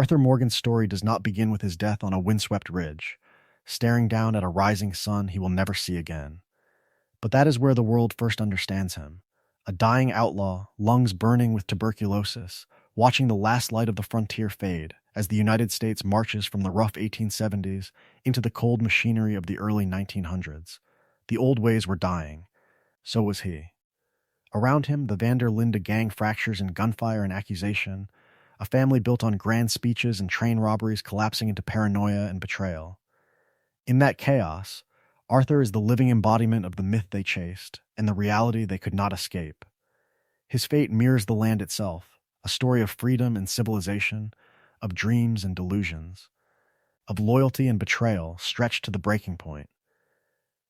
Arthur Morgan's story does not begin with his death on a windswept ridge, staring down at a rising sun he will never see again. But that is where the world first understands him. A dying outlaw, lungs burning with tuberculosis, watching the last light of the frontier fade as the United States marches from the rough 1870s into the cold machinery of the early 1900s. The old ways were dying. So was he. Around him, the van der Linde gang fractures in gunfire and accusation, a family built on grand speeches and train robberies collapsing into paranoia and betrayal. In that chaos, Arthur is the living embodiment of the myth they chased and the reality they could not escape. His fate mirrors the land itself, a story of freedom and civilization, of dreams and delusions, of loyalty and betrayal stretched to the breaking point.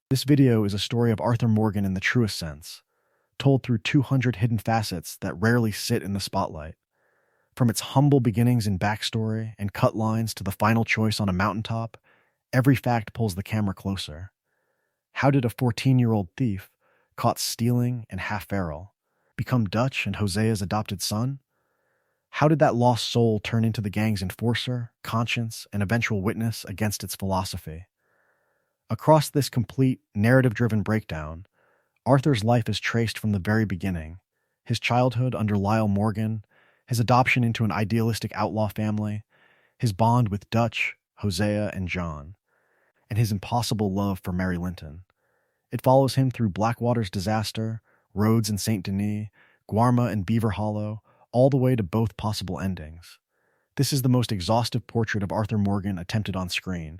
This video is a story of Arthur Morgan in the truest sense, told through 200 hidden facets that rarely sit in the spotlight. From its humble beginnings in backstory and cut lines to the final choice on a mountaintop, every fact pulls the camera closer. How did a 14-year-old thief, caught stealing and half feral, become Dutch and Hosea's adopted son? How did that lost soul turn into the gang's enforcer, conscience, and eventual witness against its philosophy? Across this complete, narrative-driven breakdown, Arthur's life is traced from the very beginning. His childhood under Lyle Morgan, his adoption into an idealistic outlaw family, his bond with Dutch, Hosea, and John, and his impossible love for Mary Linton. It follows him through Blackwater's disaster, Rhodes and St. Denis, Guarma and Beaver Hollow, all the way to both possible endings. This is the most exhaustive portrait of Arthur Morgan attempted on screen,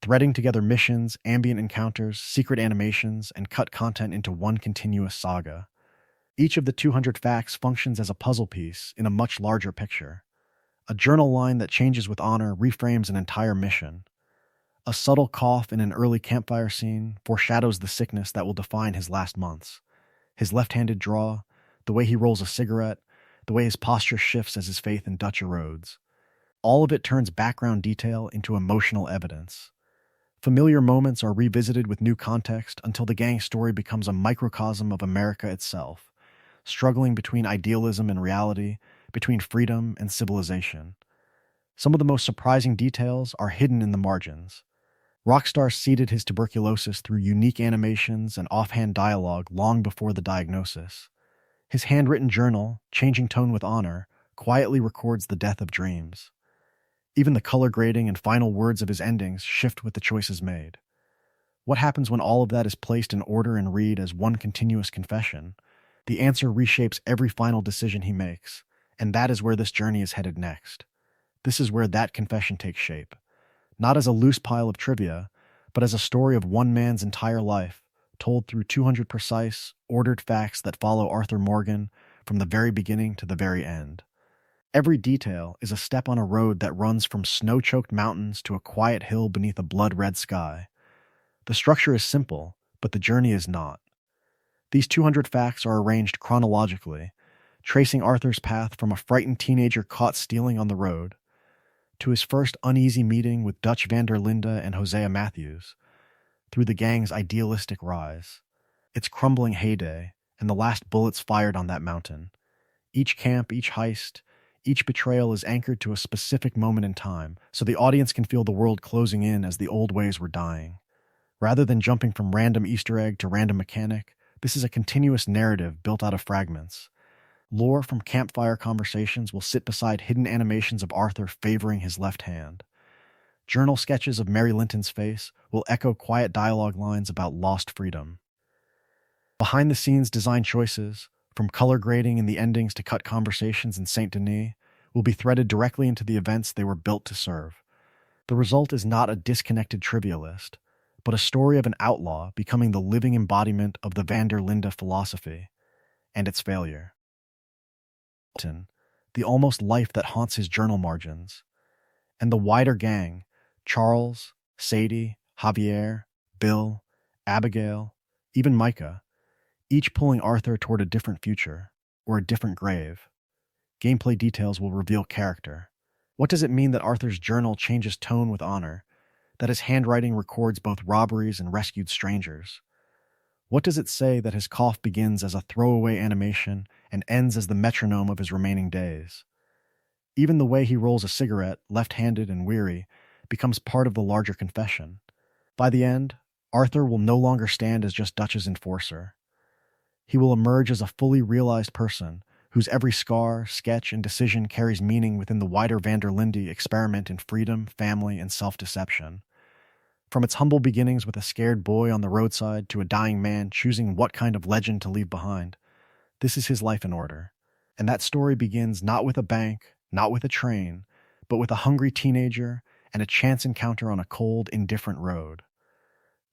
threading together missions, ambient encounters, secret animations, and cut content into one continuous saga. Each of the 200 facts functions as a puzzle piece in a much larger picture. A journal line that changes with honor reframes an entire mission. A subtle cough in an early campfire scene foreshadows the sickness that will define his last months. His left-handed draw, the way he rolls a cigarette, the way his posture shifts as his faith in Dutch erodes. All of it turns background detail into emotional evidence. Familiar moments are revisited with new context until the gang's story becomes a microcosm of America itself, struggling between idealism and reality, between freedom and civilization. Some of the most surprising details are hidden in the margins. Rockstar seeded his tuberculosis through unique animations and offhand dialogue long before the diagnosis. His handwritten journal, Changing Tone with Honor, quietly records the death of dreams. Even the color grading and final words of his endings shift with the choices made. What happens when all of that is placed in order and read as one continuous confession? The answer reshapes every final decision he makes, and that is where this journey is headed next. This is where that confession takes shape. Not as a loose pile of trivia, but as a story of one man's entire life, told through 200 precise, ordered facts that follow Arthur Morgan from the very beginning to the very end. Every detail is a step on a road that runs from snow-choked mountains to a quiet hill beneath a blood-red sky. The structure is simple, but the journey is not. These 200 facts are arranged chronologically, tracing Arthur's path from a frightened teenager caught stealing on the road, to his first uneasy meeting with Dutch van der Linde and Hosea Matthews, through the gang's idealistic rise, its crumbling heyday, and the last bullets fired on that mountain. Each camp, each heist, each betrayal is anchored to a specific moment in time, so the audience can feel the world closing in as the old ways were dying. Rather than jumping from random Easter egg to random mechanic, this is a continuous narrative built out of fragments. Lore from campfire conversations will sit beside hidden animations of Arthur favoring his left hand. Journal sketches of Mary Linton's face will echo quiet dialogue lines about lost freedom. Behind-the-scenes design choices, from color grading in the endings to cut conversations in St. Denis, will be threaded directly into the events they were built to serve. The result is not a disconnected trivia list, but a story of an outlaw becoming the living embodiment of the van der Linde philosophy and its failure. The almost life that haunts his journal margins, and the wider gang, Charles, Sadie, Javier, Bill, Abigail, even Micah, each pulling Arthur toward a different future, or a different grave. Gameplay details will reveal character. What does it mean that Arthur's journal changes tone with honor, that his handwriting records both robberies and rescued strangers? What does it say that his cough begins as a throwaway animation and ends as the metronome of his remaining days? Even the way he rolls a cigarette, left-handed and weary, becomes part of the larger confession. By the end, Arthur will no longer stand as just Dutch's enforcer. He will emerge as a fully realized person whose every scar, sketch, and decision carries meaning within the wider van der Linde experiment in freedom, family, and self-deception. From its humble beginnings with a scared boy on the roadside to a dying man choosing what kind of legend to leave behind, this is his life in order. And that story begins not with a bank, not with a train, but with a hungry teenager and a chance encounter on a cold, indifferent road.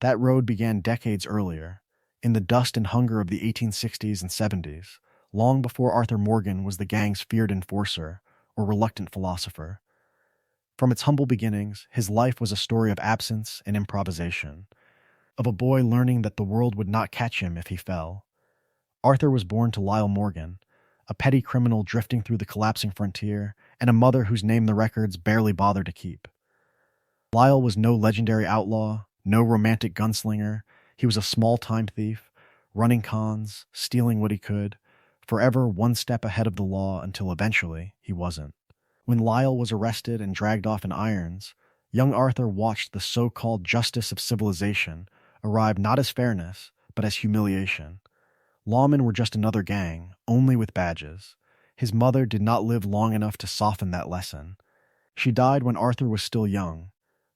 That road began decades earlier, in the dust and hunger of the 1860s and 70s, long before Arthur Morgan was the gang's feared enforcer or reluctant philosopher. From its humble beginnings, his life was a story of absence and improvisation, of a boy learning that the world would not catch him if he fell. Arthur was born to Lyle Morgan, a petty criminal drifting through the collapsing frontier, and a mother whose name the records barely bother to keep. Lyle was no legendary outlaw, no romantic gunslinger. He was a small-time thief, running cons, stealing what he could, forever one step ahead of the law until eventually he wasn't. When Lyle was arrested and dragged off in irons, young Arthur watched the so-called justice of civilization arrive not as fairness, but as humiliation. Lawmen were just another gang, only with badges. His mother did not live long enough to soften that lesson. She died when Arthur was still young,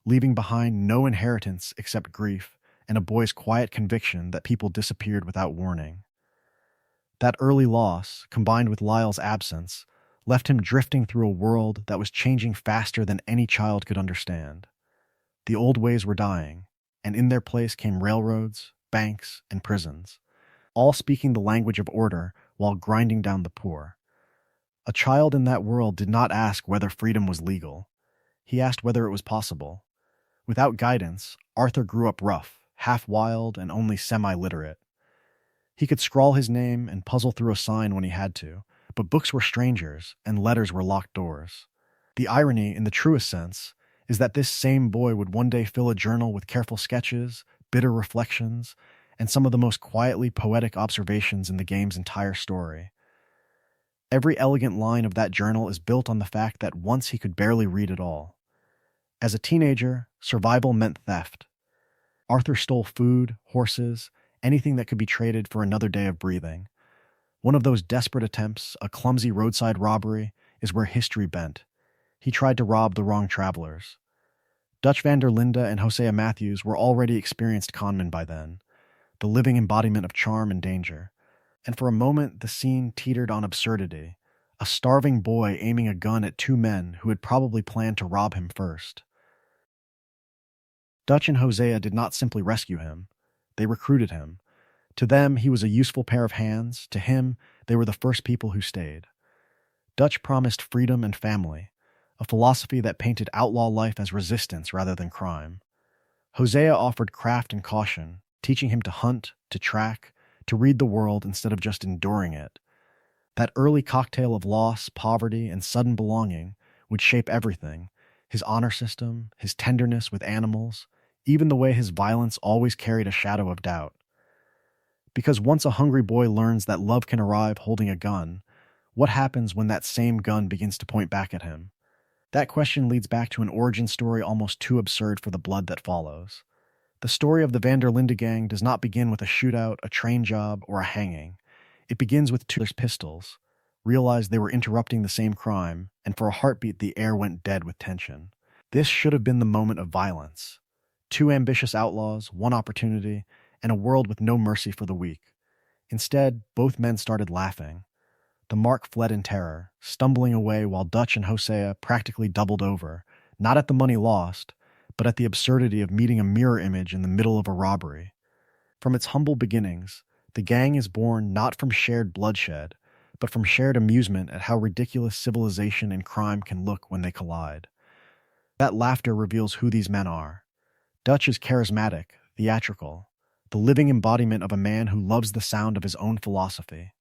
leaving behind no inheritance except grief and a boy's quiet conviction that people disappeared without warning. That early loss, combined with Lyle's absence, left him drifting through a world that was changing faster than any child could understand. The old ways were dying, and in their place came railroads, banks, and prisons, all speaking the language of order while grinding down the poor. A child in that world did not ask whether freedom was legal. He asked whether it was possible. Without guidance, Arthur grew up rough, half wild, and only semi-literate. He could scrawl his name and puzzle through a sign when he had to, but books were strangers and letters were locked doors. The irony, in the truest sense, is that this same boy would one day fill a journal with careful sketches, bitter reflections, and some of the most quietly poetic observations in the game's entire story. Every elegant line of that journal is built on the fact that once he could barely read at all. As a teenager, survival meant theft. Arthur stole food, horses, anything that could be traded for another day of breathing. One of those desperate attempts, a clumsy roadside robbery, is where history bent. He tried to rob the wrong travelers. Dutch van der Linde and Hosea Matthews were already experienced conmen by then, the living embodiment of charm and danger. And for a moment, the scene teetered on absurdity, a starving boy aiming a gun at two men who had probably planned to rob him first. Dutch and Hosea did not simply rescue him. They recruited him. To them, he was a useful pair of hands. To him, they were the first people who stayed. Dutch promised freedom and family, a philosophy that painted outlaw life as resistance rather than crime. Hosea offered craft and caution, teaching him to hunt, to track, to read the world instead of just enduring it. That early cocktail of loss, poverty, and sudden belonging would shape everything: his honor system, his tenderness with animals, even the way his violence always carried a shadow of doubt. Because once a hungry boy learns that love can arrive holding a gun, what happens when that same gun begins to point back at him? That question leads back to an origin story almost too absurd for the blood that follows. The story of the van der Linde gang does not begin with a shootout, a train job, or a hanging. It begins with two pistols, realized they were interrupting the same crime, and for a heartbeat the air went dead with tension. This should have been the moment of violence. Two ambitious outlaws, one opportunity, and a world with no mercy for the weak. Instead, both men started laughing. The mark fled in terror, stumbling away while Dutch and Hosea practically doubled over, not at the money lost, but at the absurdity of meeting a mirror image in the middle of a robbery. From its humble beginnings, the gang is born not from shared bloodshed, but from shared amusement at how ridiculous civilization and crime can look when they collide. That laughter reveals who these men are. Dutch is charismatic, theatrical, the living embodiment of a man who loves the sound of his own philosophy.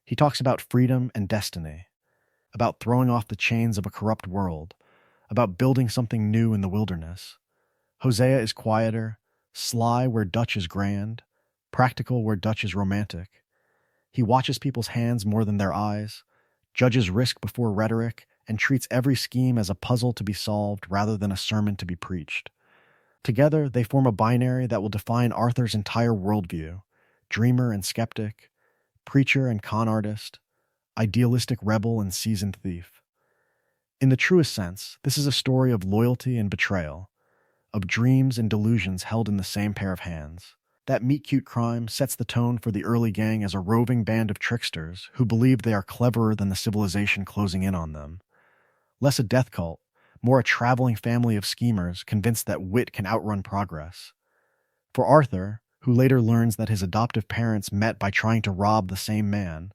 He talks about freedom and destiny, about throwing off the chains of a corrupt world, about building something new in the wilderness. Hosea is quieter, sly where Dutch is grand, practical where Dutch is romantic. He watches people's hands more than their eyes, judges risk before rhetoric, and treats every scheme as a puzzle to be solved rather than a sermon to be preached. Together, they form a binary that will define Arthur's entire worldview: dreamer and skeptic, preacher and con artist, idealistic rebel and seasoned thief. In the truest sense, this is a story of loyalty and betrayal, of dreams and delusions held in the same pair of hands. That meet-cute crime sets the tone for the early gang as a roving band of tricksters who believe they are cleverer than the civilization closing in on them. Less a death cult, more a traveling family of schemers convinced that wit can outrun progress. For Arthur, who later learns that his adoptive parents met by trying to rob the same man,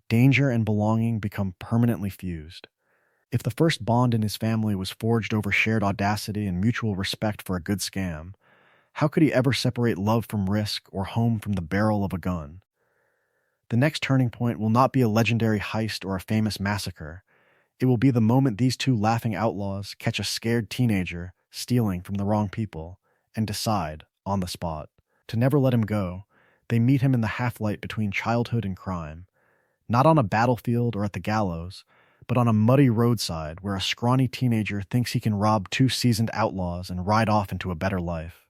danger and belonging become permanently fused. If the first bond in his family was forged over shared audacity and mutual respect for a good scam, how could he ever separate love from risk or home from the barrel of a gun? The next turning point will not be a legendary heist or a famous massacre. It will be the moment these two laughing outlaws catch a scared teenager stealing from the wrong people and decide, on the spot, to never let him go. They meet him in the half-light between childhood and crime, not on a battlefield or at the gallows, but on a muddy roadside where a scrawny teenager thinks he can rob two seasoned outlaws and ride off into a better life.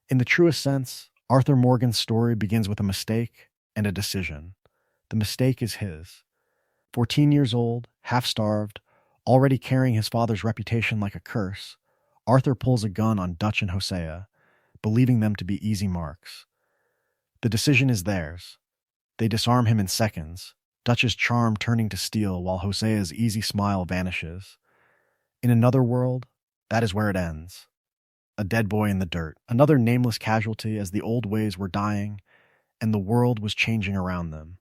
In the truest sense, Arthur Morgan's story begins with a mistake and a decision. The mistake is his. 14 years old, half-starved, already carrying his father's reputation like a curse, Arthur pulls a gun on Dutch and Hosea, believing them to be easy marks. The decision is theirs. They disarm him in seconds, Dutch's charm turning to steel while Hosea's easy smile vanishes. In another world, that is where it ends. A dead boy in the dirt, another nameless casualty as the old ways were dying and the world was changing around them.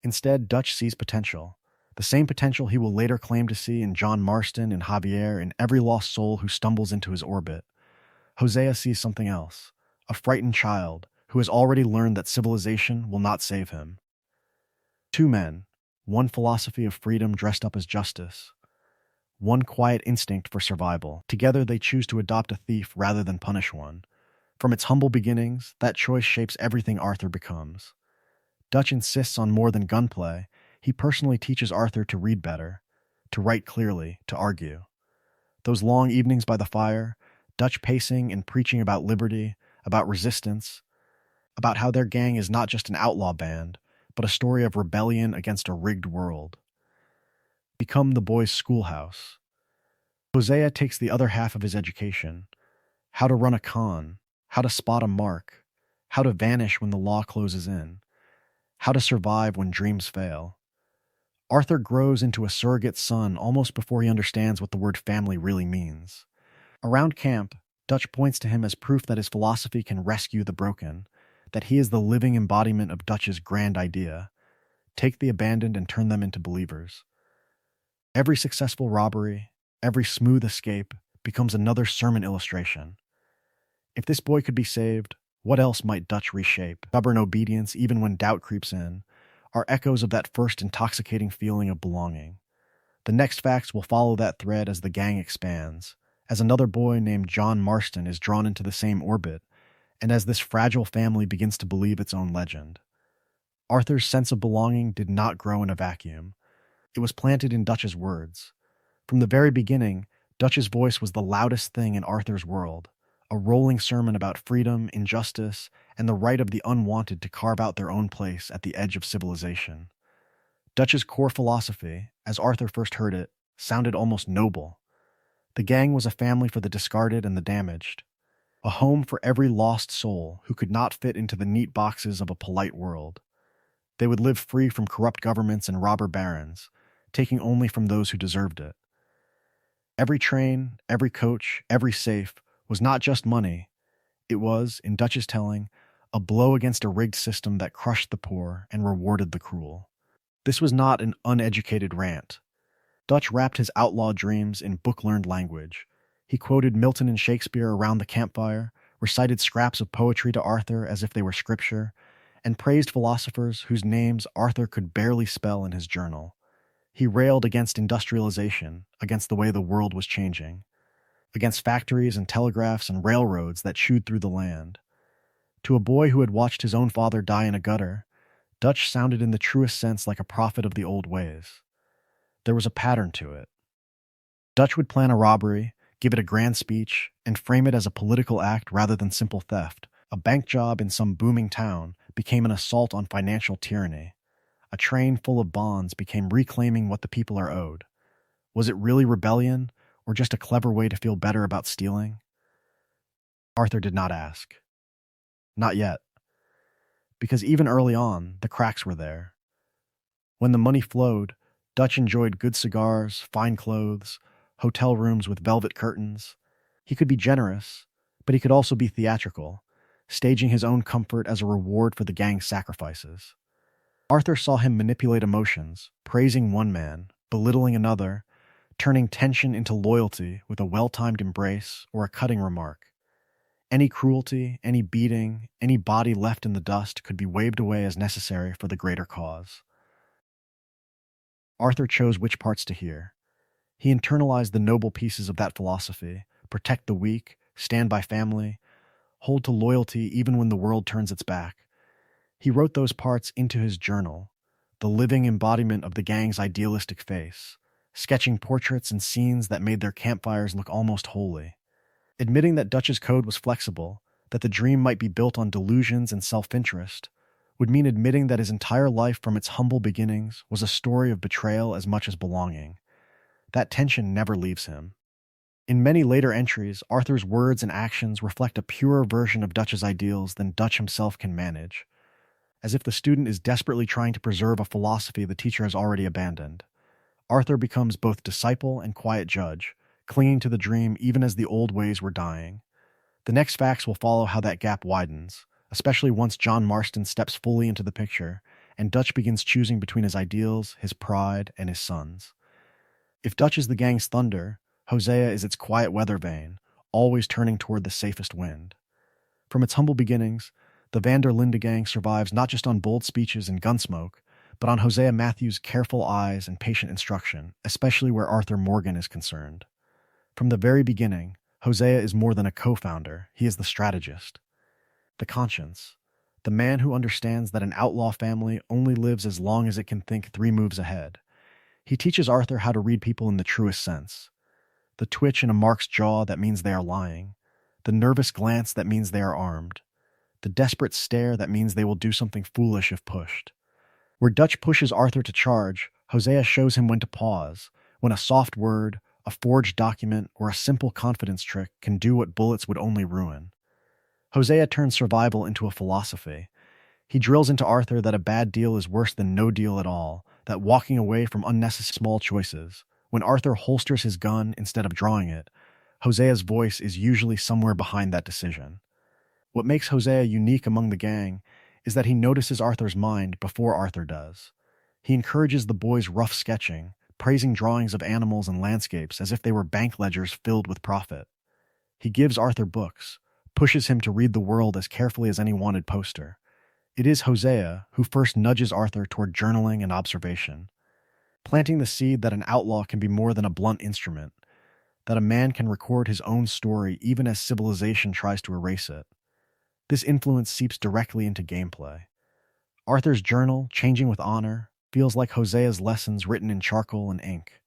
Instead, Dutch sees potential, the same potential he will later claim to see in John Marston and Javier and every lost soul who stumbles into his orbit. Hosea sees something else, a frightened child who has already learned that civilization will not save him. Two men, one philosophy of freedom dressed up as justice, one quiet instinct for survival. Together they choose to adopt a thief rather than punish one. From its humble beginnings, that choice shapes everything Arthur becomes. Dutch insists on more than gunplay. He personally teaches Arthur to read better, to write clearly, to argue. Those long evenings by the fire, Dutch pacing and preaching about liberty, about resistance, about how their gang is not just an outlaw band, but a story of rebellion against a rigged world. Become the boys' schoolhouse. Hosea takes the other half of his education: how to run a con, how to spot a mark, how to vanish when the law closes in, how to survive when dreams fail. Arthur grows into a surrogate son almost before he understands what the word family really means. Around camp, Dutch points to him as proof that his philosophy can rescue the broken, that he is the living embodiment of Dutch's grand idea: take the abandoned and turn them into believers. Every successful robbery, every smooth escape becomes another sermon illustration. If this boy could be saved, what else might Dutch reshape? Stubborn obedience, even when doubt creeps in, are echoes of that first intoxicating feeling of belonging. The next facts will follow that thread as the gang expands, as another boy named John Marston is drawn into the same orbit, and as this fragile family begins to believe its own legend. Arthur's sense of belonging did not grow in a vacuum. It was planted in Dutch's words. From the very beginning, Dutch's voice was the loudest thing in Arthur's world, a rolling sermon about freedom, injustice, and the right of the unwanted to carve out their own place at the edge of civilization. Dutch's core philosophy, as Arthur first heard it, sounded almost noble. The gang was a family for the discarded and the damaged, a home for every lost soul who could not fit into the neat boxes of a polite world. They would live free from corrupt governments and robber barons, taking only from those who deserved it. Every train, every coach, every safe was not just money. It was, in Dutch's telling, a blow against a rigged system that crushed the poor and rewarded the cruel. This was not an uneducated rant. Dutch wrapped his outlaw dreams in book-learned language. He quoted Milton and Shakespeare around the campfire, recited scraps of poetry to Arthur as if they were scripture, and praised philosophers whose names Arthur could barely spell in his journal. He railed against industrialization, against the way the world was changing, against factories and telegraphs and railroads that chewed through the land. To a boy who had watched his own father die in a gutter, Dutch sounded in the truest sense like a prophet of the old ways. There was a pattern to it. Dutch would plan a robbery, give it a grand speech, and frame it as a political act rather than simple theft. A bank job in some booming town became an assault on financial tyranny. A train full of bonds became reclaiming what the people are owed. Was it really rebellion, or just a clever way to feel better about stealing? Arthur did not ask. Not yet. Because even early on, the cracks were there. When the money flowed, Dutch enjoyed good cigars, fine clothes, hotel rooms with velvet curtains. He could be generous, but he could also be theatrical, staging his own comfort as a reward for the gang's sacrifices. Arthur saw him manipulate emotions, praising one man, belittling another, turning tension into loyalty with a well-timed embrace or a cutting remark. Any cruelty, any beating, any body left in the dust could be waved away as necessary for the greater cause. Arthur chose which parts to hear. He internalized the noble pieces of that philosophy: protect the weak, stand by family, hold to loyalty even when the world turns its back. He wrote those parts into his journal, the living embodiment of the gang's idealistic face, sketching portraits and scenes that made their campfires look almost holy. Admitting that Dutch's code was flexible, that the dream might be built on delusions and self-interest, would mean admitting that his entire life from its humble beginnings was a story of betrayal as much as belonging. That tension never leaves him. In many later entries, Arthur's words and actions reflect a purer version of Dutch's ideals than Dutch himself can manage, as if the student is desperately trying to preserve a philosophy the teacher has already abandoned. Arthur becomes both disciple and quiet judge, clinging to the dream even as the old ways were dying. The next facts will follow how that gap widens, especially once John Marston steps fully into the picture and Dutch begins choosing between his ideals, his pride, and his sons. If Dutch is the gang's thunder, Hosea is its quiet weather vane, always turning toward the safest wind. From its humble beginnings, the Van der Linde gang survives not just on bold speeches and gunsmoke, but on Hosea Matthews' careful eyes and patient instruction, especially where Arthur Morgan is concerned. From the very beginning, Hosea is more than a co-founder, he is the strategist. The conscience, the man who understands that an outlaw family only lives as long as it can think 3 moves ahead. He teaches Arthur how to read people in the truest sense. The twitch in a mark's jaw that means they are lying. The nervous glance that means they are armed. The desperate stare that means they will do something foolish if pushed. Where Dutch pushes Arthur to charge, Hosea shows him when to pause, when a soft word, a forged document, or a simple confidence trick can do what bullets would only ruin. Hosea turns survival into a philosophy. He drills into Arthur that a bad deal is worse than no deal at all, that walking away from unnecessary small choices. When Arthur holsters his gun instead of drawing it, Hosea's voice is usually somewhere behind that decision. What makes Hosea unique among the gang is that he notices Arthur's mind before Arthur does. He encourages the boys' rough sketching, praising drawings of animals and landscapes as if they were bank ledgers filled with profit. He gives Arthur books, pushes him to read the world as carefully as any wanted poster. It is Hosea who first nudges Arthur toward journaling and observation, planting the seed that an outlaw can be more than a blunt instrument, that a man can record his own story even as civilization tries to erase it. This influence seeps directly into gameplay. Arthur's journal, Changing with Honor, feels like Hosea's lessons written in charcoal and ink.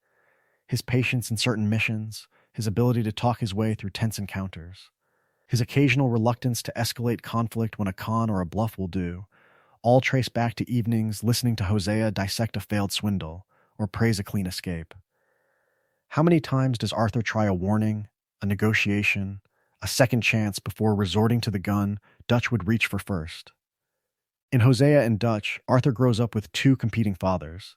His patience in certain missions, his ability to talk his way through tense encounters, his occasional reluctance to escalate conflict when a con or a bluff will do, all trace back to evenings listening to Hosea dissect a failed swindle or praise a clean escape. How many times does Arthur try a warning, a negotiation, a second chance before resorting to the gun Dutch would reach for first? In Hosea and Dutch, Arthur grows up with 2 competing fathers.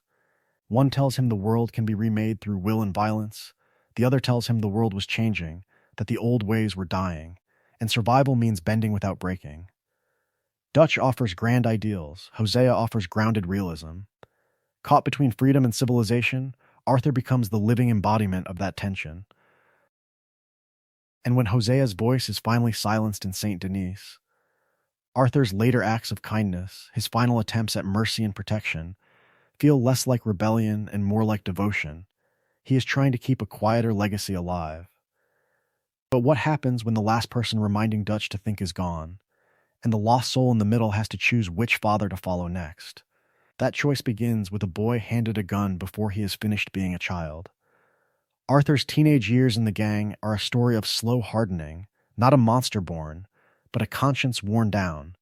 One tells him the world can be remade through will and violence. The other tells him the world was changing, that the old ways were dying, and survival means bending without breaking. Dutch offers grand ideals, Hosea offers grounded realism. Caught between freedom and civilization, Arthur becomes the living embodiment of that tension. And when Hosea's voice is finally silenced in Saint Denis, Arthur's later acts of kindness, his final attempts at mercy and protection, feel less like rebellion and more like devotion. He is trying to keep a quieter legacy alive. But what happens when the last person reminding Dutch to think is gone, and the lost soul in the middle has to choose which father to follow next? That choice begins with a boy handed a gun before he has finished being a child. Arthur's teenage years in the gang are a story of slow hardening, not a monster born, but a conscience worn down,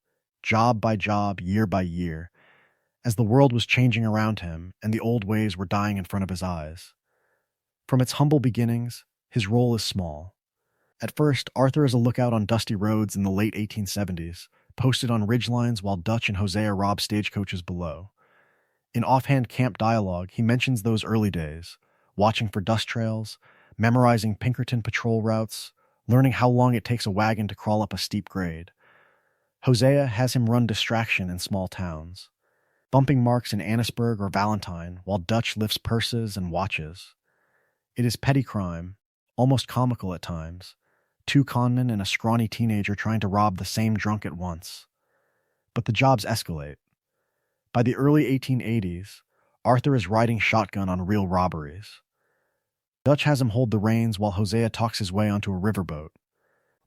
job by job, year by year, as the world was changing around him and the old ways were dying in front of his eyes. From its humble beginnings, his role is small. At first, Arthur is a lookout on dusty roads in the late 1870s, posted on ridgelines while Dutch and Hosea rob stagecoaches below. In offhand camp dialogue, he mentions those early days, watching for dust trails, memorizing Pinkerton patrol routes, learning how long it takes a wagon to crawl up a steep grade. Hosea has him run distraction in small towns, bumping marks in Annisburg or Valentine while Dutch lifts purses and watches. It is petty crime, almost comical at times, two conmen and a scrawny teenager trying to rob the same drunk at once. But the jobs escalate. By the early 1880s, Arthur is riding shotgun on real robberies. Dutch has him hold the reins while Hosea talks his way onto a riverboat,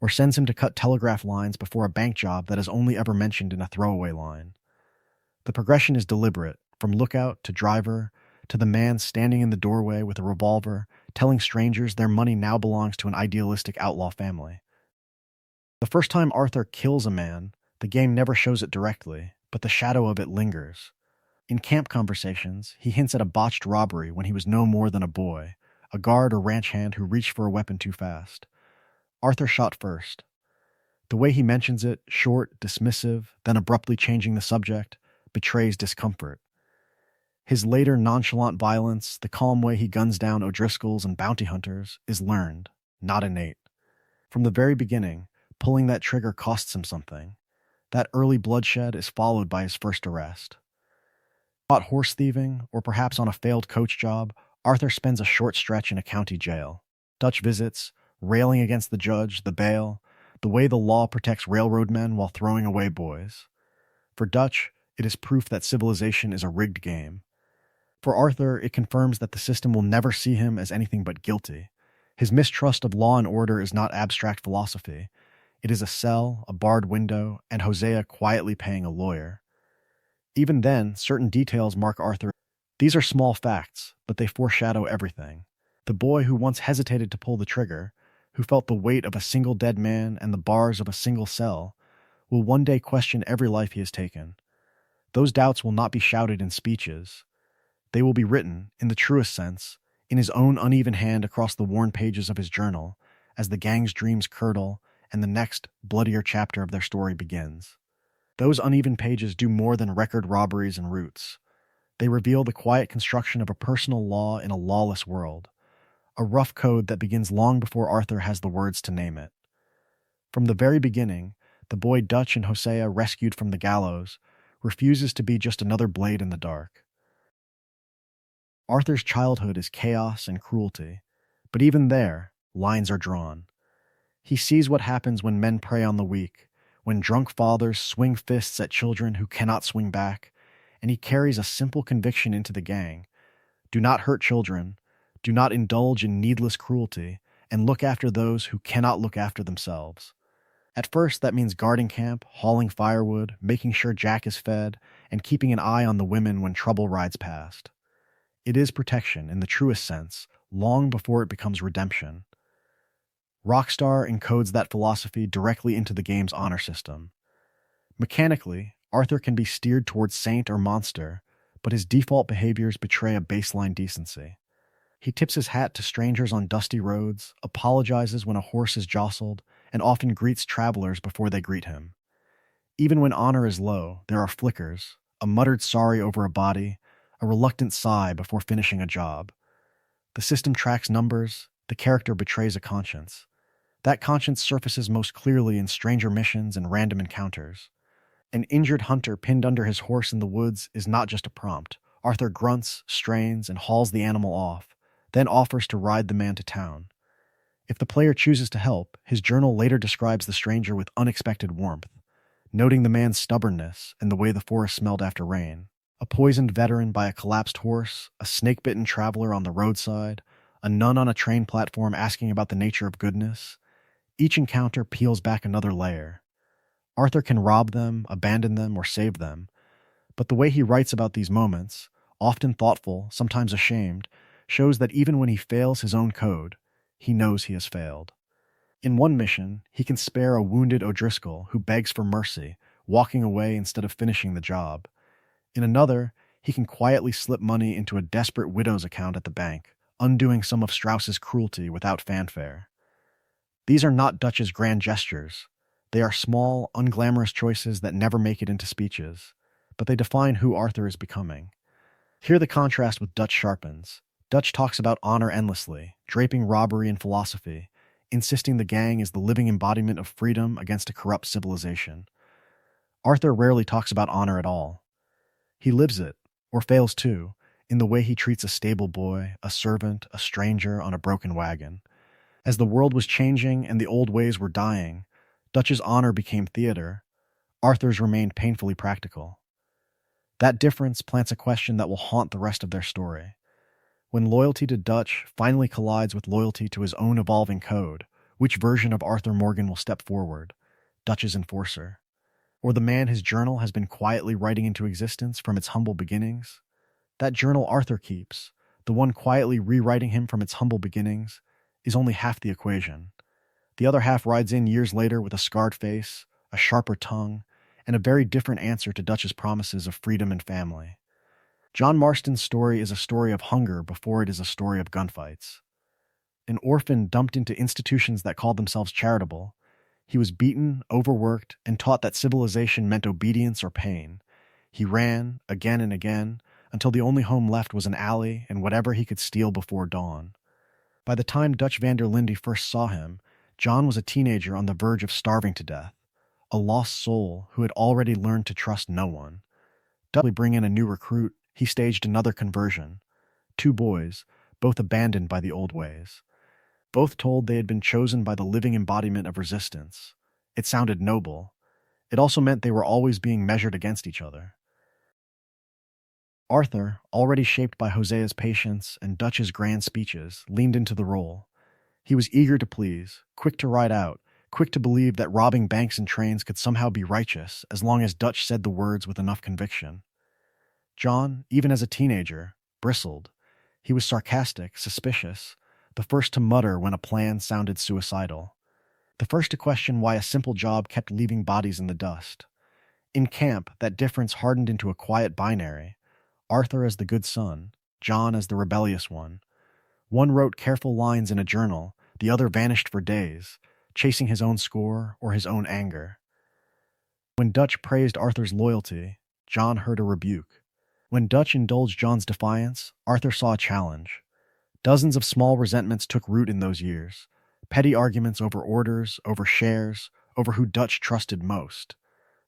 or sends him to cut telegraph lines before a bank job that is only ever mentioned in a throwaway line. The progression is deliberate, from lookout to driver to the man standing in the doorway with a revolver, telling strangers their money now belongs to an idealistic outlaw family. The first time Arthur kills a man, the game never shows it directly, but the shadow of it lingers. In camp conversations, he hints at a botched robbery when he was no more than a boy, a guard or ranch hand who reached for a weapon too fast. Arthur shot first. The way he mentions it, short, dismissive, then abruptly changing the subject, betrays discomfort. His later nonchalant violence, the calm way he guns down O'Driscolls and bounty hunters, is learned, not innate. From the very beginning, pulling that trigger costs him something. That early bloodshed is followed by his first arrest. Caught horse thieving, or perhaps on a failed coach job, Arthur spends a short stretch in a county jail. Dutch visits, railing against the judge, the bail, the way the law protects railroad men while throwing away boys. For Dutch, it is proof that civilization is a rigged game. For Arthur, it confirms that the system will never see him as anything but guilty. His mistrust of law and order is not abstract philosophy. It is a cell, a barred window, and Hosea quietly paying a lawyer. Even then, certain details mark Arthur. These are small facts, but they foreshadow everything. The boy who once hesitated to pull the trigger, who felt the weight of a single dead man and the bars of a single cell, will one day question every life he has taken. Those doubts will not be shouted in speeches. They will be written, in the truest sense, in his own uneven hand across the worn pages of his journal, as the gang's dreams curdle and the next, bloodier chapter of their story begins. Those uneven pages do more than record robberies and roots. They reveal the quiet construction of a personal law in a lawless world, a rough code that begins long before Arthur has the words to name it. From the very beginning, the boy Dutch and Hosea rescued from the gallows refuses to be just another blade in the dark. Arthur's childhood is chaos and cruelty, but even there, lines are drawn. He sees what happens when men prey on the weak, when drunk fathers swing fists at children who cannot swing back, and he carries a simple conviction into the gang. Do not hurt children, do not indulge in needless cruelty, and look after those who cannot look after themselves. At first, that means guarding camp, hauling firewood, making sure Jack is fed, and keeping an eye on the women when trouble rides past. It is protection, in the truest sense, long before it becomes redemption. Rockstar encodes that philosophy directly into the game's honor system. Mechanically, Arthur can be steered towards saint or monster, but his default behaviors betray a baseline decency. He tips his hat to strangers on dusty roads, apologizes when a horse is jostled, and often greets travelers before they greet him. Even when honor is low, there are flickers, a muttered sorry over a body, a reluctant sigh before finishing a job. The system tracks numbers, the character betrays a conscience. That conscience surfaces most clearly in stranger missions and random encounters. An injured hunter pinned under his horse in the woods is not just a prompt. Arthur grunts, strains, and hauls the animal off, then offers to ride the man to town. If the player chooses to help, his journal later describes the stranger with unexpected warmth, noting the man's stubbornness and the way the forest smelled after rain. A poisoned veteran by a collapsed horse, a snake-bitten traveler on the roadside, a nun on a train platform asking about the nature of goodness. Each encounter peels back another layer. Arthur can rob them, abandon them, or save them, But the way he writes about these moments, often thoughtful, sometimes ashamed, shows that even when he fails his own code, he knows he has failed. In one mission, he can spare a wounded O'Driscoll who begs for mercy, walking away instead of finishing the job. In another, he can quietly slip money into a desperate widow's account at the bank, undoing some of Strauss's cruelty without fanfare. These are not Dutch's grand gestures. They are small, unglamorous choices that never make it into speeches, but they define who Arthur is becoming. Here the contrast with Dutch sharpens. Dutch talks about honor endlessly, draping robbery in philosophy, insisting the gang is the living embodiment of freedom against a corrupt civilization. Arthur rarely talks about honor at all. He lives it, or fails to, in the way he treats a stable boy, a servant, a stranger on a broken wagon. As the world was changing and the old ways were dying, Dutch's honor became theater. Arthur's remained painfully practical. That difference plants a question that will haunt the rest of their story. When loyalty to Dutch finally collides with loyalty to his own evolving code, which version of Arthur Morgan will step forward? Dutch's enforcer? Or the man his journal has been quietly writing into existence from its humble beginnings? That journal Arthur keeps, the one quietly rewriting him from its humble beginnings, is only half the equation. The other half rides in years later with a scarred face, a sharper tongue, and a very different answer to Dutch's promises of freedom and family. John Marston's story is a story of hunger before it is a story of gunfights. An orphan dumped into institutions that called themselves charitable, he was beaten, overworked, and taught that civilization meant obedience or pain. He ran, again and again, until the only home left was an alley and whatever he could steal before dawn. By the time Dutch van der Linde first saw him, John was a teenager on the verge of starving to death, a lost soul who had already learned to trust no one. Dutch bring in a new recruit, he staged another conversion. Two boys, both abandoned by the old ways. Both told they had been chosen by the living embodiment of resistance. It sounded noble. It also meant they were always being measured against each other. Arthur, already shaped by Hosea's patience and Dutch's grand speeches, leaned into the role. He was eager to please, quick to ride out, quick to believe that robbing banks and trains could somehow be righteous as long as Dutch said the words with enough conviction. John, even as a teenager, bristled. He was sarcastic, suspicious, the first to mutter when a plan sounded suicidal, the first to question why a simple job kept leaving bodies in the dust. In camp, that difference hardened into a quiet binary. Arthur as the good son, John as the rebellious one. One wrote careful lines in a journal, the other vanished for days, chasing his own score or his own anger. When Dutch praised Arthur's loyalty, John heard a rebuke. When Dutch indulged John's defiance, Arthur saw a challenge. Dozens of small resentments took root in those years. Petty arguments over orders, over shares, over who Dutch trusted most.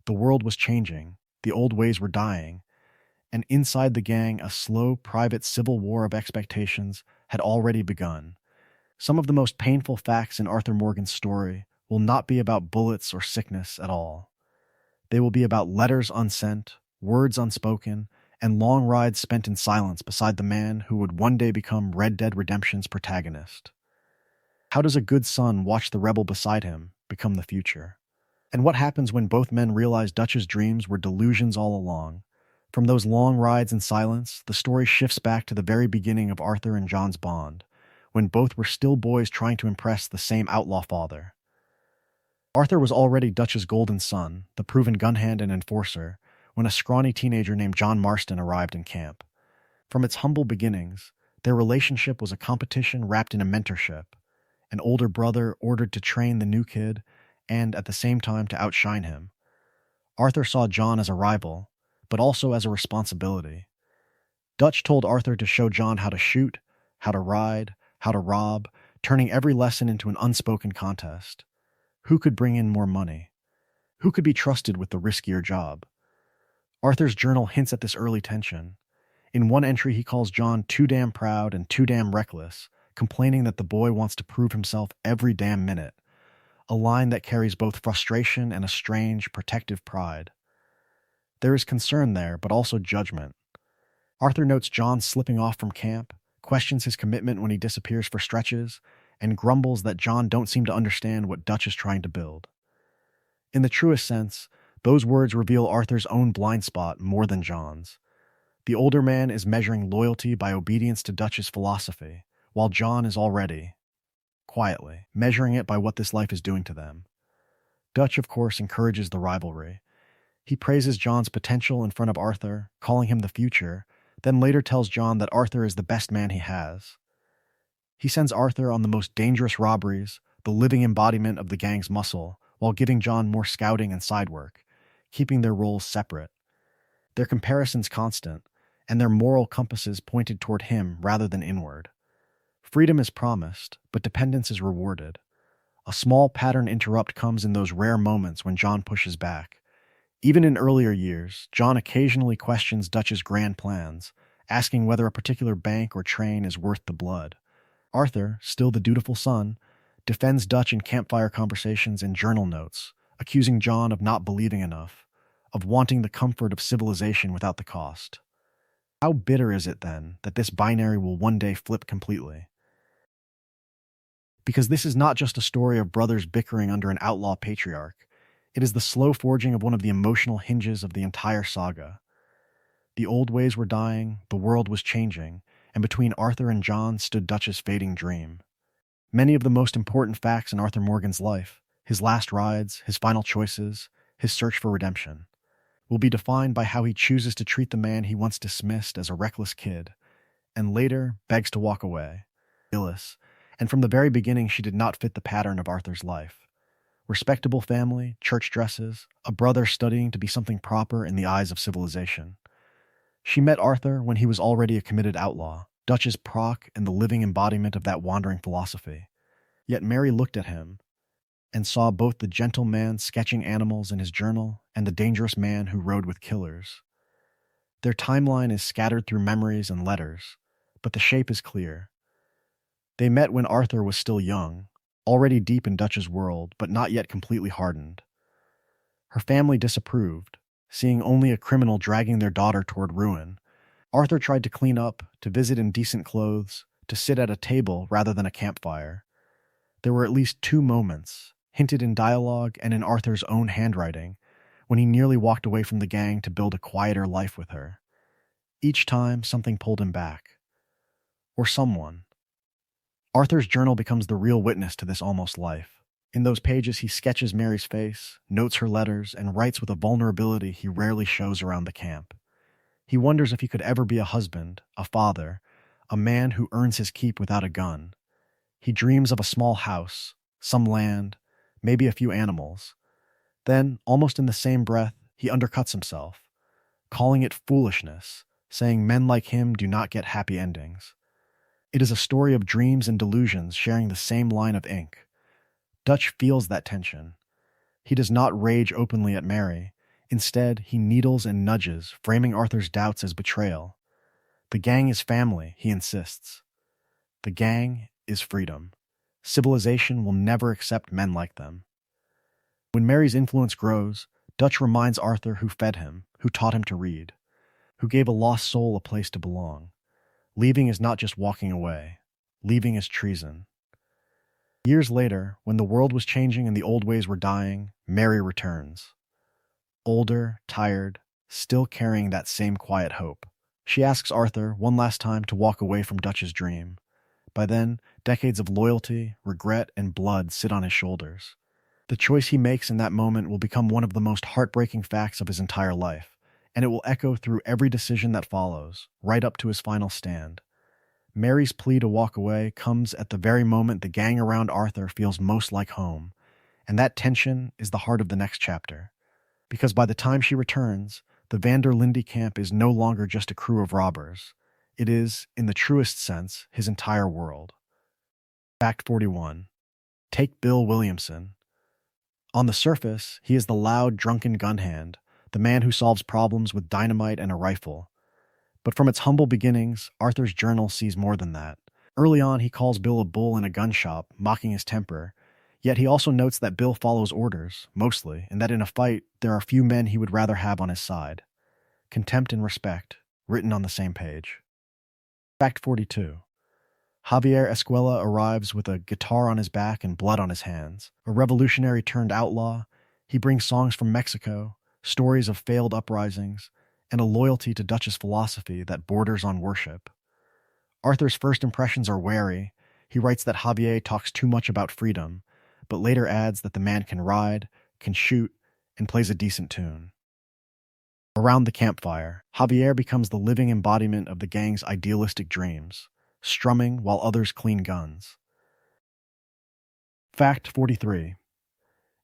The world was changing, the old ways were dying, and inside the gang a slow, private civil war of expectations had already begun. Some of the most painful facts in Arthur Morgan's story will not be about bullets or sickness at all. They will be about letters unsent, words unspoken, and long rides spent in silence beside the man who would one day become Red Dead Redemption's protagonist. How does a good son watch the rebel beside him become the future? And what happens when both men realize Dutch's dreams were delusions all along? From those long rides in silence, the story shifts back to the very beginning of Arthur and John's bond, when both were still boys trying to impress the same outlaw father. Arthur was already Dutch's golden son, the proven gun hand and enforcer, when a scrawny teenager named John Marston arrived in camp. From its humble beginnings, their relationship was a competition wrapped in a mentorship. An older brother ordered to train the new kid and, at the same time, to outshine him. Arthur saw John as a rival, but also as a responsibility. Dutch told Arthur to show John how to shoot, how to ride, how to rob, turning every lesson into an unspoken contest. Who could bring in more money? Who could be trusted with the riskier job? Arthur's journal hints at this early tension. In one entry, he calls John too damn proud and too damn reckless, complaining that the boy wants to prove himself every damn minute, a line that carries both frustration and a strange, protective pride. There is concern there, but also judgment. Arthur notes John slipping off from camp, questions his commitment when he disappears for stretches, and grumbles that John don't seem to understand what Dutch is trying to build. In the truest sense, Those words reveal Arthur's own blind spot more than John's. The older man is measuring loyalty by obedience to Dutch's philosophy, while John is already, quietly, measuring it by what this life is doing to them. Dutch, of course, encourages the rivalry. He praises John's potential in front of Arthur, calling him the future, then later tells John that Arthur is the best man he has. He sends Arthur on the most dangerous robberies, the living embodiment of the gang's muscle, while giving John more scouting and side work, keeping their roles separate. Their comparisons constant, and their moral compasses pointed toward him rather than inward. Freedom is promised, but dependence is rewarded. A small pattern interrupt comes in those rare moments when John pushes back. Even in earlier years, John occasionally questions Dutch's grand plans, asking whether a particular bank or train is worth the blood. Arthur, still the dutiful son, defends Dutch in campfire conversations and journal notes, accusing John of not believing enough, of wanting the comfort of civilization without the cost. How bitter is it, then, that this binary will one day flip completely? Because this is not just a story of brothers bickering under an outlaw patriarch. It is the slow forging of one of the emotional hinges of the entire saga. The old ways were dying, the world was changing, and between Arthur and John stood Dutch's fading dream. Many of the most important facts in Arthur Morgan's life, his last rides, his final choices, his search for redemption, will be defined by how he chooses to treat the man he once dismissed as a reckless kid, and later begs to walk away. Phyllis, and from the very beginning she did not fit the pattern of Arthur's life. Respectable family, church dresses, a brother studying to be something proper in the eyes of civilization. She met Arthur when he was already a committed outlaw, Dutch's proc and the living embodiment of that wandering philosophy. Yet Mary looked at him and saw both the gentle man sketching animals in his journal and the dangerous man who rode with killers. Their timeline is scattered through memories and letters, but the shape is clear. They met when Arthur was still young, already deep in Dutch's world, but not yet completely hardened. Her family disapproved, seeing only a criminal dragging their daughter toward ruin. Arthur tried to clean up, to visit in decent clothes, to sit at a table rather than a campfire. There were at least 2 moments, hinted in dialogue and in Arthur's own handwriting, when he nearly walked away from the gang to build a quieter life with her. Each time, something pulled him back. Or someone. Arthur's journal becomes the real witness to this almost life. In those pages, he sketches Mary's face, notes her letters, and writes with a vulnerability he rarely shows around the camp. He wonders if he could ever be a husband, a father, a man who earns his keep without a gun. He dreams of a small house, some land, maybe a few animals. Then, almost in the same breath, he undercuts himself, calling it foolishness, saying men like him do not get happy endings. It is a story of dreams and delusions sharing the same line of ink. Dutch feels that tension. He does not rage openly at Mary. Instead, he needles and nudges, framing Arthur's doubts as betrayal. The gang is family, he insists. The gang is freedom. Civilization will never accept men like them. When Mary's influence grows, Dutch reminds Arthur who fed him, who taught him to read, who gave a lost soul a place to belong. Leaving is not just walking away. Leaving is treason. Years later, when the world was changing and the old ways were dying, Mary returns. Older, tired, still carrying that same quiet hope. She asks Arthur one last time to walk away from Dutch's dream. By then, decades of loyalty, regret, and blood sit on his shoulders. The choice he makes in that moment will become one of the most heartbreaking facts of his entire life, and it will echo through every decision that follows, right up to his final stand. Mary's plea to walk away comes at the very moment the gang around Arthur feels most like home, and that tension is the heart of the next chapter. Because by the time she returns, the Vander Linde camp is no longer just a crew of robbers. It is, in the truest sense, his entire world. Fact 41. Take Bill Williamson. On the surface, he is the loud, drunken gun hand, the man who solves problems with dynamite and a rifle. But from its humble beginnings, Arthur's journal sees more than that. Early on, he calls Bill a bull in a gun shop, mocking his temper. Yet he also notes that Bill follows orders, mostly, and that in a fight, there are few men he would rather have on his side. Contempt and respect, written on the same page. Fact 42. Javier Escuela arrives with a guitar on his back and blood on his hands. A revolutionary turned outlaw, he brings songs from Mexico, stories of failed uprisings, and a loyalty to Dutch's philosophy that borders on worship. Arthur's first impressions are wary. He writes that Javier talks too much about freedom, but later adds that the man can ride, can shoot, and plays a decent tune. Around the campfire, Javier becomes the living embodiment of the gang's idealistic dreams, strumming while others clean guns. Fact 43.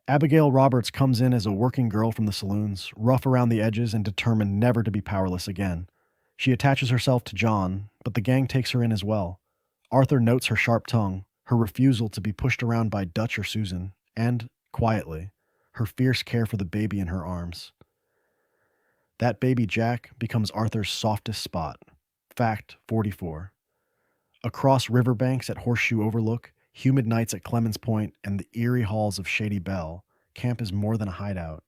Abigail Roberts comes in as a working girl from the saloons, rough around the edges and determined never to be powerless again. She attaches herself to John, but the gang takes her in as well. Arthur notes her sharp tongue, her refusal to be pushed around by Dutch or Susan, and, quietly, her fierce care for the baby in her arms. That baby Jack becomes Arthur's softest spot. Fact 44. Across riverbanks at Horseshoe Overlook, humid nights at Clemens Point, and the eerie halls of Shady Belle, camp is more than a hideout.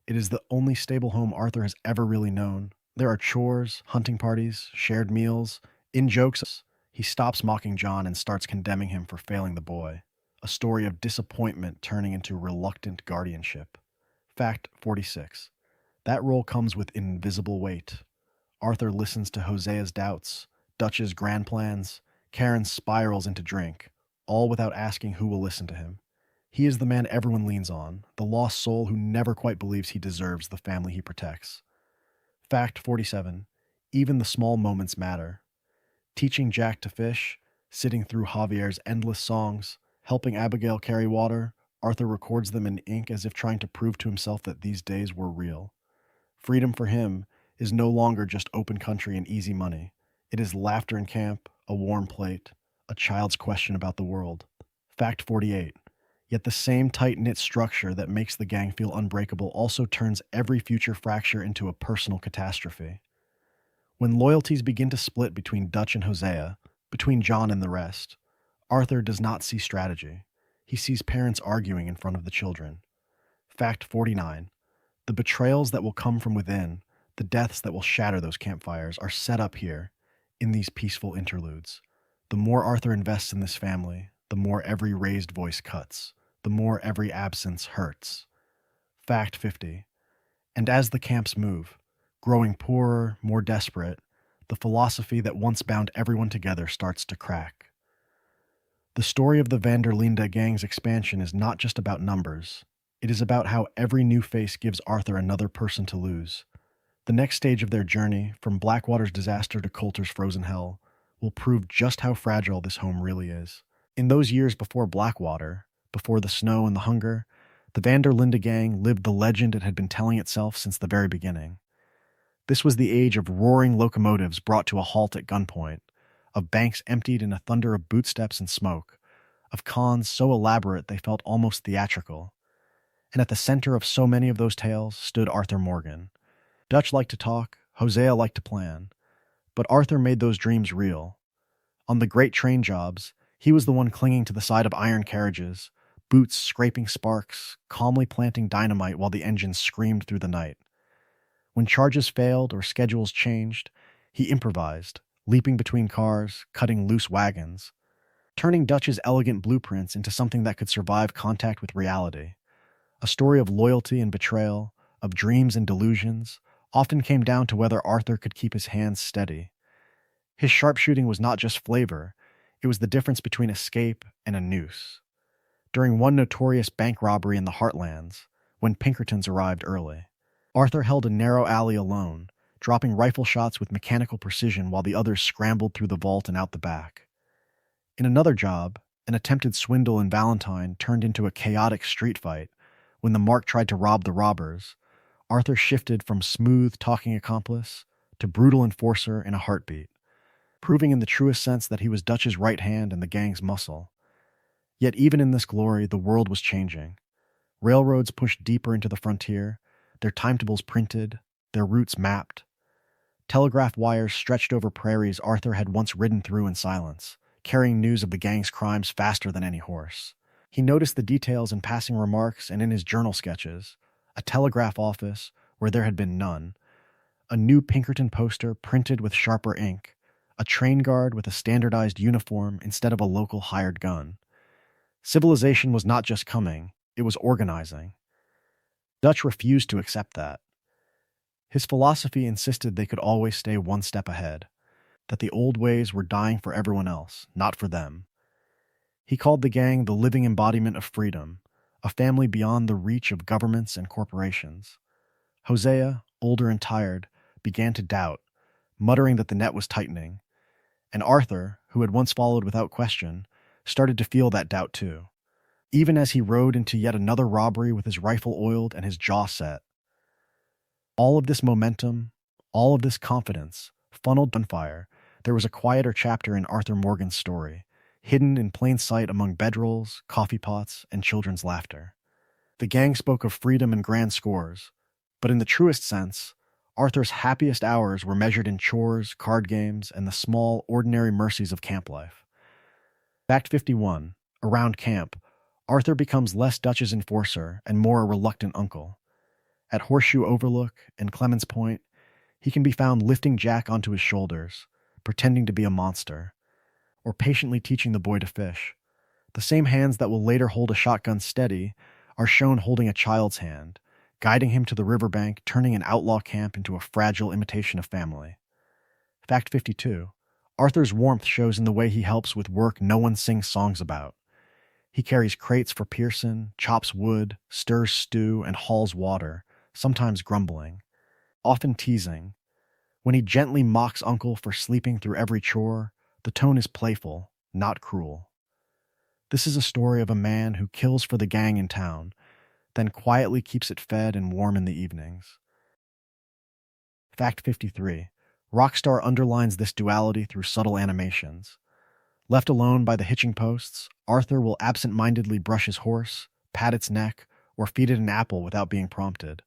It is the only stable home Arthur has ever really known. There are chores, hunting parties, shared meals. In jokes, he stops mocking John and starts condemning him for failing the boy. A story of disappointment turning into reluctant guardianship. Fact 46. That role comes with invisible weight. Arthur listens to Hosea's doubts, Dutch's grand plans, Karen spirals into drink, all without asking who will listen to him. He is the man everyone leans on, the lost soul who never quite believes he deserves the family he protects. Fact 47. Even the small moments matter. Teaching Jack to fish, sitting through Javier's endless songs, helping Abigail carry water, Arthur records them in ink as if trying to prove to himself that these days were real. Freedom for him is no longer just open country and easy money. It is laughter in camp, a warm plate, a child's question about the world. Fact 48. Yet the same tight-knit structure that makes the gang feel unbreakable also turns every future fracture into a personal catastrophe. When loyalties begin to split between Dutch and Hosea, between John and the rest, Arthur does not see strategy. He sees parents arguing in front of the children. Fact 49. The betrayals that will come from within, the deaths that will shatter those campfires, are set up here, in these peaceful interludes. The more Arthur invests in this family, the more every raised voice cuts, the more every absence hurts. Fact 50. And as the camps move, growing poorer, more desperate, the philosophy that once bound everyone together starts to crack. The story of the Van der Linde gang's expansion is not just about numbers. It is about how every new face gives Arthur another person to lose. The next stage of their journey, from Blackwater's disaster to Coulter's frozen hell, will prove just how fragile this home really is. In those years before Blackwater, before the snow and the hunger, the Van der Linde gang lived the legend it had been telling itself since the very beginning. This was the age of roaring locomotives brought to a halt at gunpoint, of banks emptied in a thunder of bootsteps and smoke, of cons so elaborate they felt almost theatrical. And at the center of so many of those tales stood Arthur Morgan. Dutch liked to talk, Hosea liked to plan, but Arthur made those dreams real. On the great train jobs, he was the one clinging to the side of iron carriages, boots scraping sparks, calmly planting dynamite while the engines screamed through the night. When charges failed or schedules changed, he improvised, leaping between cars, cutting loose wagons, turning Dutch's elegant blueprints into something that could survive contact with reality. A story of loyalty and betrayal, of dreams and delusions, often came down to whether Arthur could keep his hands steady. His sharpshooting was not just flavor, it was the difference between escape and a noose. During one notorious bank robbery in the Heartlands, when Pinkertons arrived early, Arthur held a narrow alley alone, dropping rifle shots with mechanical precision while the others scrambled through the vault and out the back. In another job, an attempted swindle in Valentine turned into a chaotic street fight. When the Mark tried to rob the robbers, Arthur shifted from smooth talking accomplice to brutal enforcer in a heartbeat, proving in the truest sense that he was Dutch's right hand and the gang's muscle. Yet even in this glory, the world was changing. Railroads pushed deeper into the frontier, their timetables printed, their routes mapped. Telegraph wires stretched over prairies Arthur had once ridden through in silence, carrying news of the gang's crimes faster than any horse. He noticed the details in passing remarks and in his journal sketches: a telegraph office where there had been none, a new Pinkerton poster printed with sharper ink, a train guard with a standardized uniform instead of a local hired gun. Civilization was not just coming, it was organizing. Dutch refused to accept that. His philosophy insisted they could always stay one step ahead, that the old ways were dying for everyone else, not for them. He called the gang the living embodiment of freedom, a family beyond the reach of governments and corporations. Hosea, older and tired, began to doubt, muttering that the net was tightening, and Arthur, who had once followed without question, started to feel that doubt too, even as he rode into yet another robbery with his rifle oiled and his jaw set. All of this momentum, all of this confidence, funneled gunfire. There was a quieter chapter in Arthur Morgan's story, hidden in plain sight among bedrolls, coffee pots, and children's laughter. The gang spoke of freedom and grand scores, but in the truest sense, Arthur's happiest hours were measured in chores, card games, and the small, ordinary mercies of camp life. Fact 51. Around camp, Arthur becomes less Dutch's enforcer and more a reluctant uncle. At Horseshoe Overlook and Clemens Point, he can be found lifting Jack onto his shoulders, pretending to be a monster, or patiently teaching the boy to fish. The same hands that will later hold a shotgun steady are shown holding a child's hand, guiding him to the riverbank, turning an outlaw camp into a fragile imitation of family. Fact 52. Arthur's warmth shows in the way he helps with work no one sings songs about. He carries crates for Pearson, chops wood, stirs stew, and hauls water, sometimes grumbling, often teasing. When he gently mocks Uncle for sleeping through every chore, the tone is playful, not cruel. This is a story of a man who kills for the gang in town, then quietly keeps it fed and warm in the evenings. Fact 53. Rockstar underlines this duality through subtle animations. Left alone by the hitching posts, Arthur will absent-mindedly brush his horse, pat its neck, or feed it an apple without being prompted.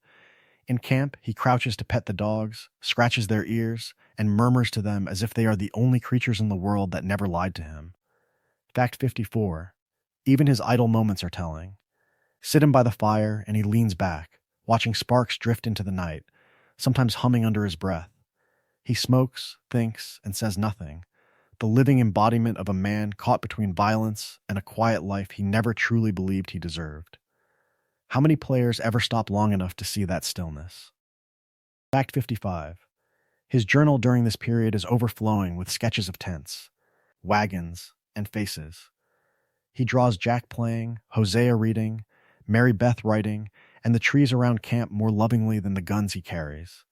In camp, he crouches to pet the dogs, scratches their ears, and murmurs to them as if they are the only creatures in the world that never lied to him. Fact 54. Even his idle moments are telling. Sit him by the fire, and he leans back, watching sparks drift into the night, sometimes humming under his breath. He smokes, thinks, and says nothing, the living embodiment of a man caught between violence and a quiet life he never truly believed he deserved. How many players ever stop long enough to see that stillness? Fact 55. His journal during this period is overflowing with sketches of tents, wagons, and faces. He draws Jack playing, Hosea reading, Mary Beth writing, and the trees around camp more lovingly than the guns he carries.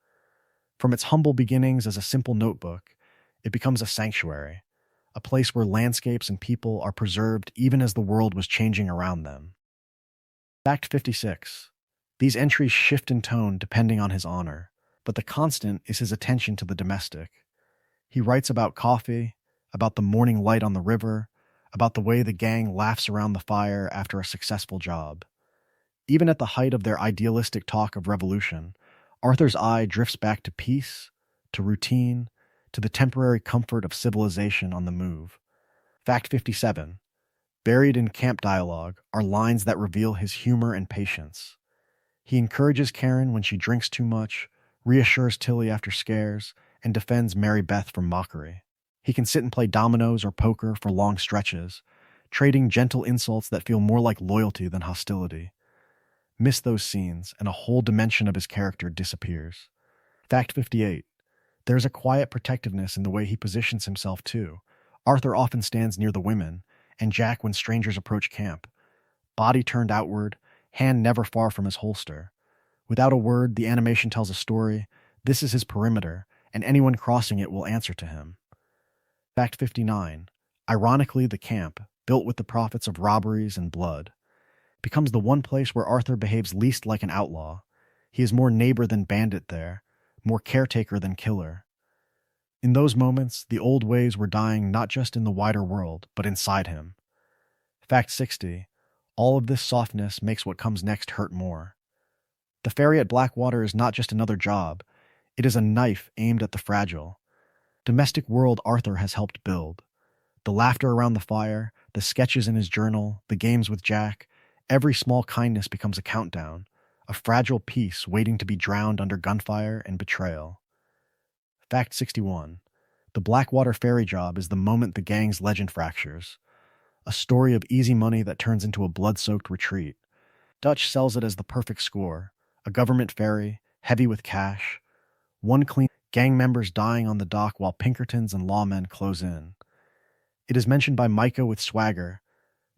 From its humble beginnings as a simple notebook, it becomes a sanctuary, a place where landscapes and people are preserved even as the world was changing around them. Fact 56. These entries shift in tone depending on his honor, but the constant is his attention to the domestic. He writes about coffee, about the morning light on the river, about the way the gang laughs around the fire after a successful job. Even at the height of their idealistic talk of revolution, Arthur's eye drifts back to peace, to routine, to the temporary comfort of civilization on the move. Fact 57. Buried in camp dialogue are lines that reveal his humor and patience. He encourages Karen when she drinks too much, reassures Tilly after scares, and defends Mary Beth from mockery. He can sit and play dominoes or poker for long stretches, trading gentle insults that feel more like loyalty than hostility. Miss those scenes, and a whole dimension of his character disappears. Fact 58. There's a quiet protectiveness in the way he positions himself, too. Arthur often stands near the women, and Jack when strangers approach camp. Body turned outward, hand never far from his holster. Without a word, the animation tells a story. This is his perimeter, and anyone crossing it will answer to him. Fact 59. Ironically, the camp, built with the profits of robberies and blood, becomes the one place where Arthur behaves least like an outlaw. He is more neighbor than bandit there, more caretaker than killer. In those moments, the old ways were dying not just in the wider world, but inside him. Fact 60. All of this softness makes what comes next hurt more. The ferry at Blackwater is not just another job. It is a knife aimed at the fragile. Domestic world Arthur has helped build. The laughter around the fire, the sketches in his journal, the games with Jack, every small kindness becomes a countdown, a fragile piece waiting to be drowned under gunfire and betrayal. Fact 61. The Blackwater ferry job is the moment the gang's legend fractures. A story of easy money that turns into a blood-soaked retreat. Dutch sells it as the perfect score, a government ferry, heavy with cash, one clean gang members dying on the dock while Pinkertons and lawmen close in. It is mentioned by Micah with swagger,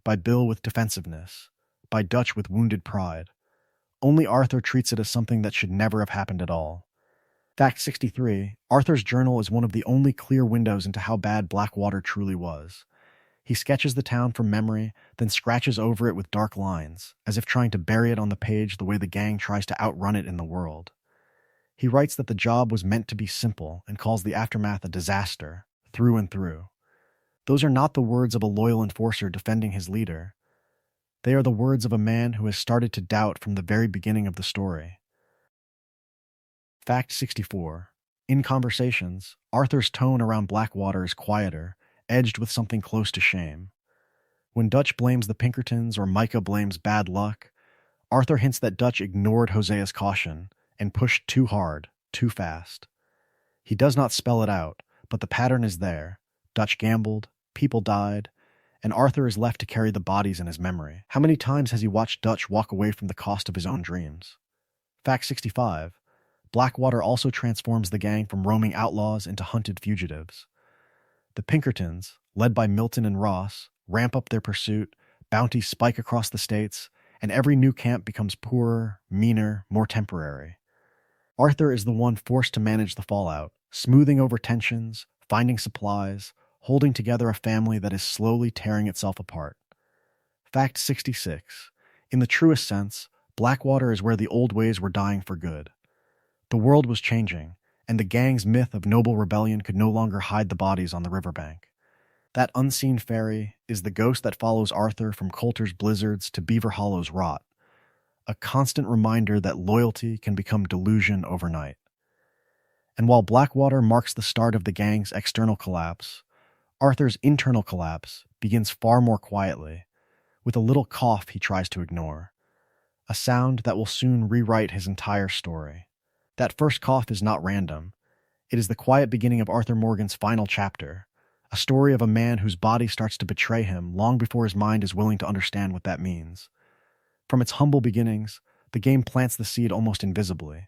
by Bill with defensiveness, by Dutch with wounded pride. Only Arthur treats it as something that should never have happened at all. Fact 63. Arthur's journal is one of the only clear windows into how bad Blackwater truly was. He sketches the town from memory, then scratches over it with dark lines, as if trying to bury it on the page the way the gang tries to outrun it in the world. He writes that the job was meant to be simple and calls the aftermath a disaster, through and through. Those are not the words of a loyal enforcer defending his leader. They are the words of a man who has started to doubt from the very beginning of the story. Fact 64. In conversations, Arthur's tone around Blackwater is quieter, edged with something close to shame. When Dutch blames the Pinkertons or Micah blames bad luck, Arthur hints that Dutch ignored Hosea's caution and pushed too hard, too fast. He does not spell it out, but the pattern is there. Dutch gambled, people died, and Arthur is left to carry the bodies in his memory. How many times has he watched Dutch walk away from the cost of his own dreams? Fact 65. Blackwater also transforms the gang from roaming outlaws into hunted fugitives. The Pinkertons, led by Milton and Ross, ramp up their pursuit, bounties spike across the states, and every new camp becomes poorer, meaner, more temporary. Arthur is the one forced to manage the fallout, smoothing over tensions, finding supplies, holding together a family that is slowly tearing itself apart. Fact 66. In the truest sense, Blackwater is where the old ways were dying for good. The world was changing, and the gang's myth of noble rebellion could no longer hide the bodies on the riverbank. That unseen ferry is the ghost that follows Arthur from Coulter's blizzards to Beaver Hollow's rot, a constant reminder that loyalty can become delusion overnight. And while Blackwater marks the start of the gang's external collapse, Arthur's internal collapse begins far more quietly, with a little cough he tries to ignore, a sound that will soon rewrite his entire story. That first cough is not random. It is the quiet beginning of Arthur Morgan's final chapter, a story of a man whose body starts to betray him long before his mind is willing to understand what that means. From its humble beginnings, the game plants the seed almost invisibly.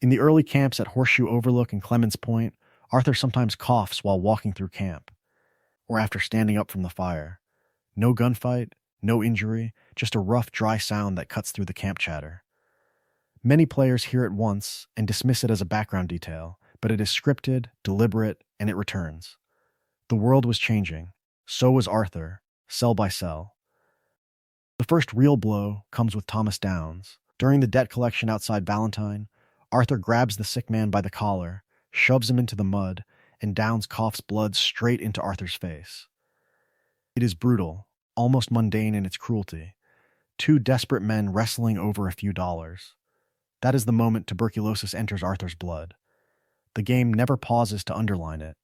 In the early camps at Horseshoe Overlook and Clemens Point, Arthur sometimes coughs while walking through camp, or after standing up from the fire. No gunfight, no injury, just a rough, dry sound that cuts through the camp chatter. Many players hear it once and dismiss it as a background detail, but it is scripted, deliberate, and it returns. The world was changing. So was Arthur, cell by cell. The first real blow comes with Thomas Downs. During the debt collection outside Valentine, Arthur grabs the sick man by the collar, shoves him into the mud, and Downs coughs blood straight into Arthur's face. It is brutal, almost mundane in its cruelty. Two desperate men wrestling over a few dollars. That is the moment tuberculosis enters Arthur's blood. The game never pauses to underline it,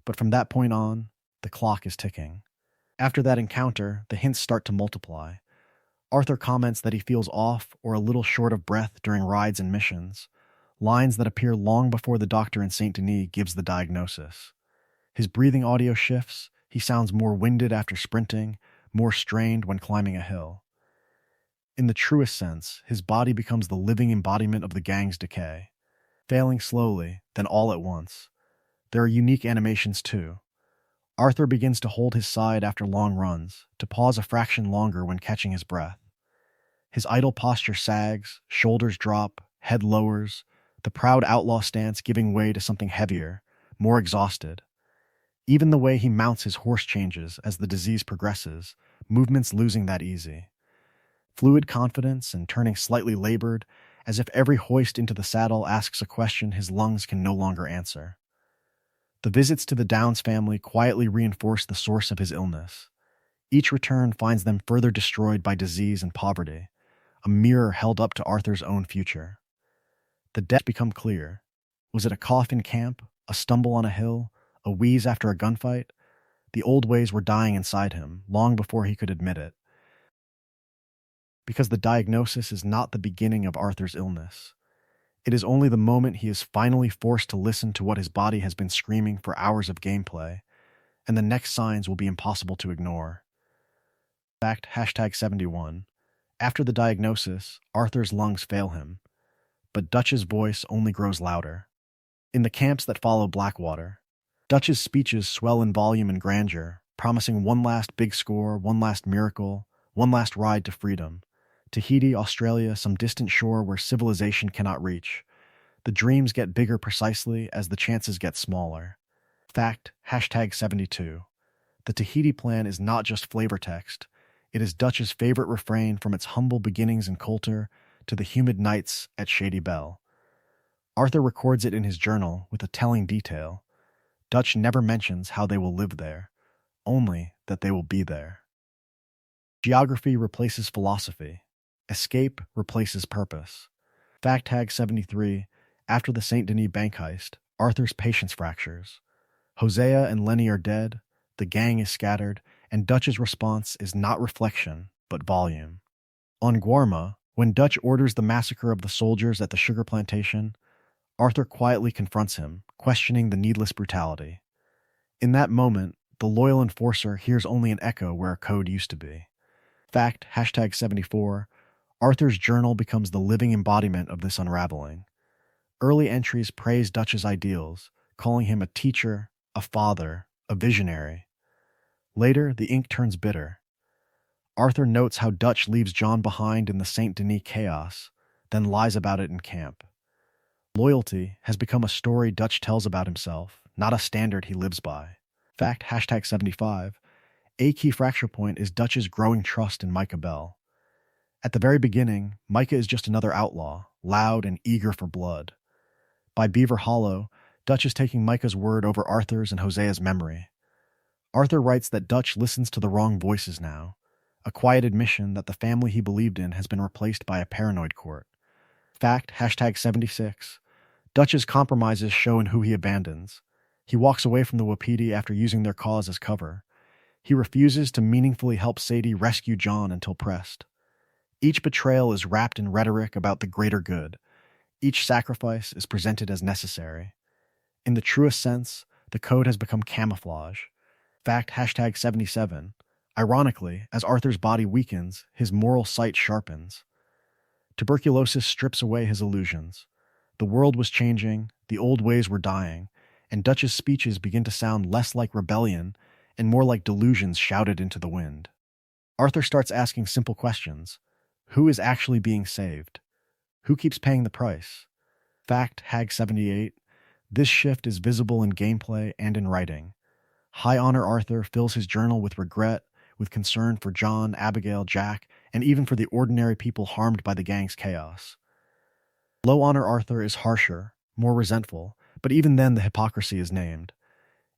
but from that point on, the clock is ticking. After that encounter, the hints start to multiply. Arthur comments that he feels off or a little short of breath during rides and missions, lines that appear long before the doctor in St. Denis gives the diagnosis. His breathing audio shifts, he sounds more winded after sprinting, more strained when climbing a hill. In the truest sense, his body becomes the living embodiment of the gang's decay, failing slowly, then all at once. There are unique animations too. Arthur begins to hold his side after long runs, to pause a fraction longer when catching his breath. His idle posture sags, shoulders drop, head lowers, the proud outlaw stance giving way to something heavier, more exhausted. Even the way he mounts his horse changes as the disease progresses, movements losing that easy. Fluid confidence and turning slightly labored, as if every hoist into the saddle asks a question his lungs can no longer answer. The visits to the Downs family quietly reinforce the source of his illness. Each return finds them further destroyed by disease and poverty, a mirror held up to Arthur's own future. The deaths become clear. Was it a cough in camp, a stumble on a hill, a wheeze after a gunfight? The old ways were dying inside him, long before he could admit it. Because the diagnosis is not the beginning of Arthur's illness. It is only the moment he is finally forced to listen to what his body has been screaming for hours of gameplay, and the next signs will be impossible to ignore. Fact #71. After the diagnosis, Arthur's lungs fail him. but Dutch's voice only grows louder. In the camps that follow Blackwater, Dutch's speeches swell in volume and grandeur, promising one last big score, one last miracle, one last ride to freedom. Tahiti, Australia, some distant shore where civilization cannot reach. The dreams get bigger precisely as the chances get smaller. Fact, #72. The Tahiti plan is not just flavor text. It is Dutch's favorite refrain from its humble beginnings in Coulter to the humid nights at Shady Belle. Arthur records it in his journal with a telling detail. Dutch never mentions how they will live there, only that they will be there. Geography replaces philosophy. Escape replaces purpose. Fact, #73. After the Saint Denis bank heist, Arthur's patience fractures. Hosea and Lenny are dead, the gang is scattered, and Dutch's response is not reflection, but volume. On Guarma, when Dutch orders the massacre of the soldiers at the sugar plantation, Arthur quietly confronts him, questioning the needless brutality. In that moment, the loyal enforcer hears only an echo where a code used to be. Fact, #74. Arthur's journal becomes the living embodiment of this unraveling. Early entries praise Dutch's ideals, calling him a teacher, a father, a visionary. Later, the ink turns bitter. Arthur notes how Dutch leaves John behind in the Saint Denis chaos, then lies about it in camp. Loyalty has become a story Dutch tells about himself, not a standard he lives by. Fact, #75. A key fracture point is Dutch's growing trust in Micah Bell. At the very beginning, Micah is just another outlaw, loud and eager for blood. By Beaver Hollow, Dutch is taking Micah's word over Arthur's and Hosea's memory. Arthur writes that Dutch listens to the wrong voices now, a quiet admission that the family he believed in has been replaced by a paranoid court. Fact, #76. Dutch's compromises show in who he abandons. He walks away from the Wapiti after using their cause as cover. He refuses to meaningfully help Sadie rescue John until pressed. Each betrayal is wrapped in rhetoric about the greater good. Each sacrifice is presented as necessary. In the truest sense, the code has become camouflage. Fact, #77. Ironically, as Arthur's body weakens, his moral sight sharpens. Tuberculosis strips away his illusions. The world was changing, the old ways were dying, and Dutch's speeches begin to sound less like rebellion and more like delusions shouted into the wind. Arthur starts asking simple questions. Who is actually being saved? Who keeps paying the price? Fact, #78. This shift is visible in gameplay and in writing. High Honor Arthur fills his journal with regret, with concern for John, Abigail, Jack, and even for the ordinary people harmed by the gang's chaos. Low Honor Arthur is harsher, more resentful, but even then the hypocrisy is named.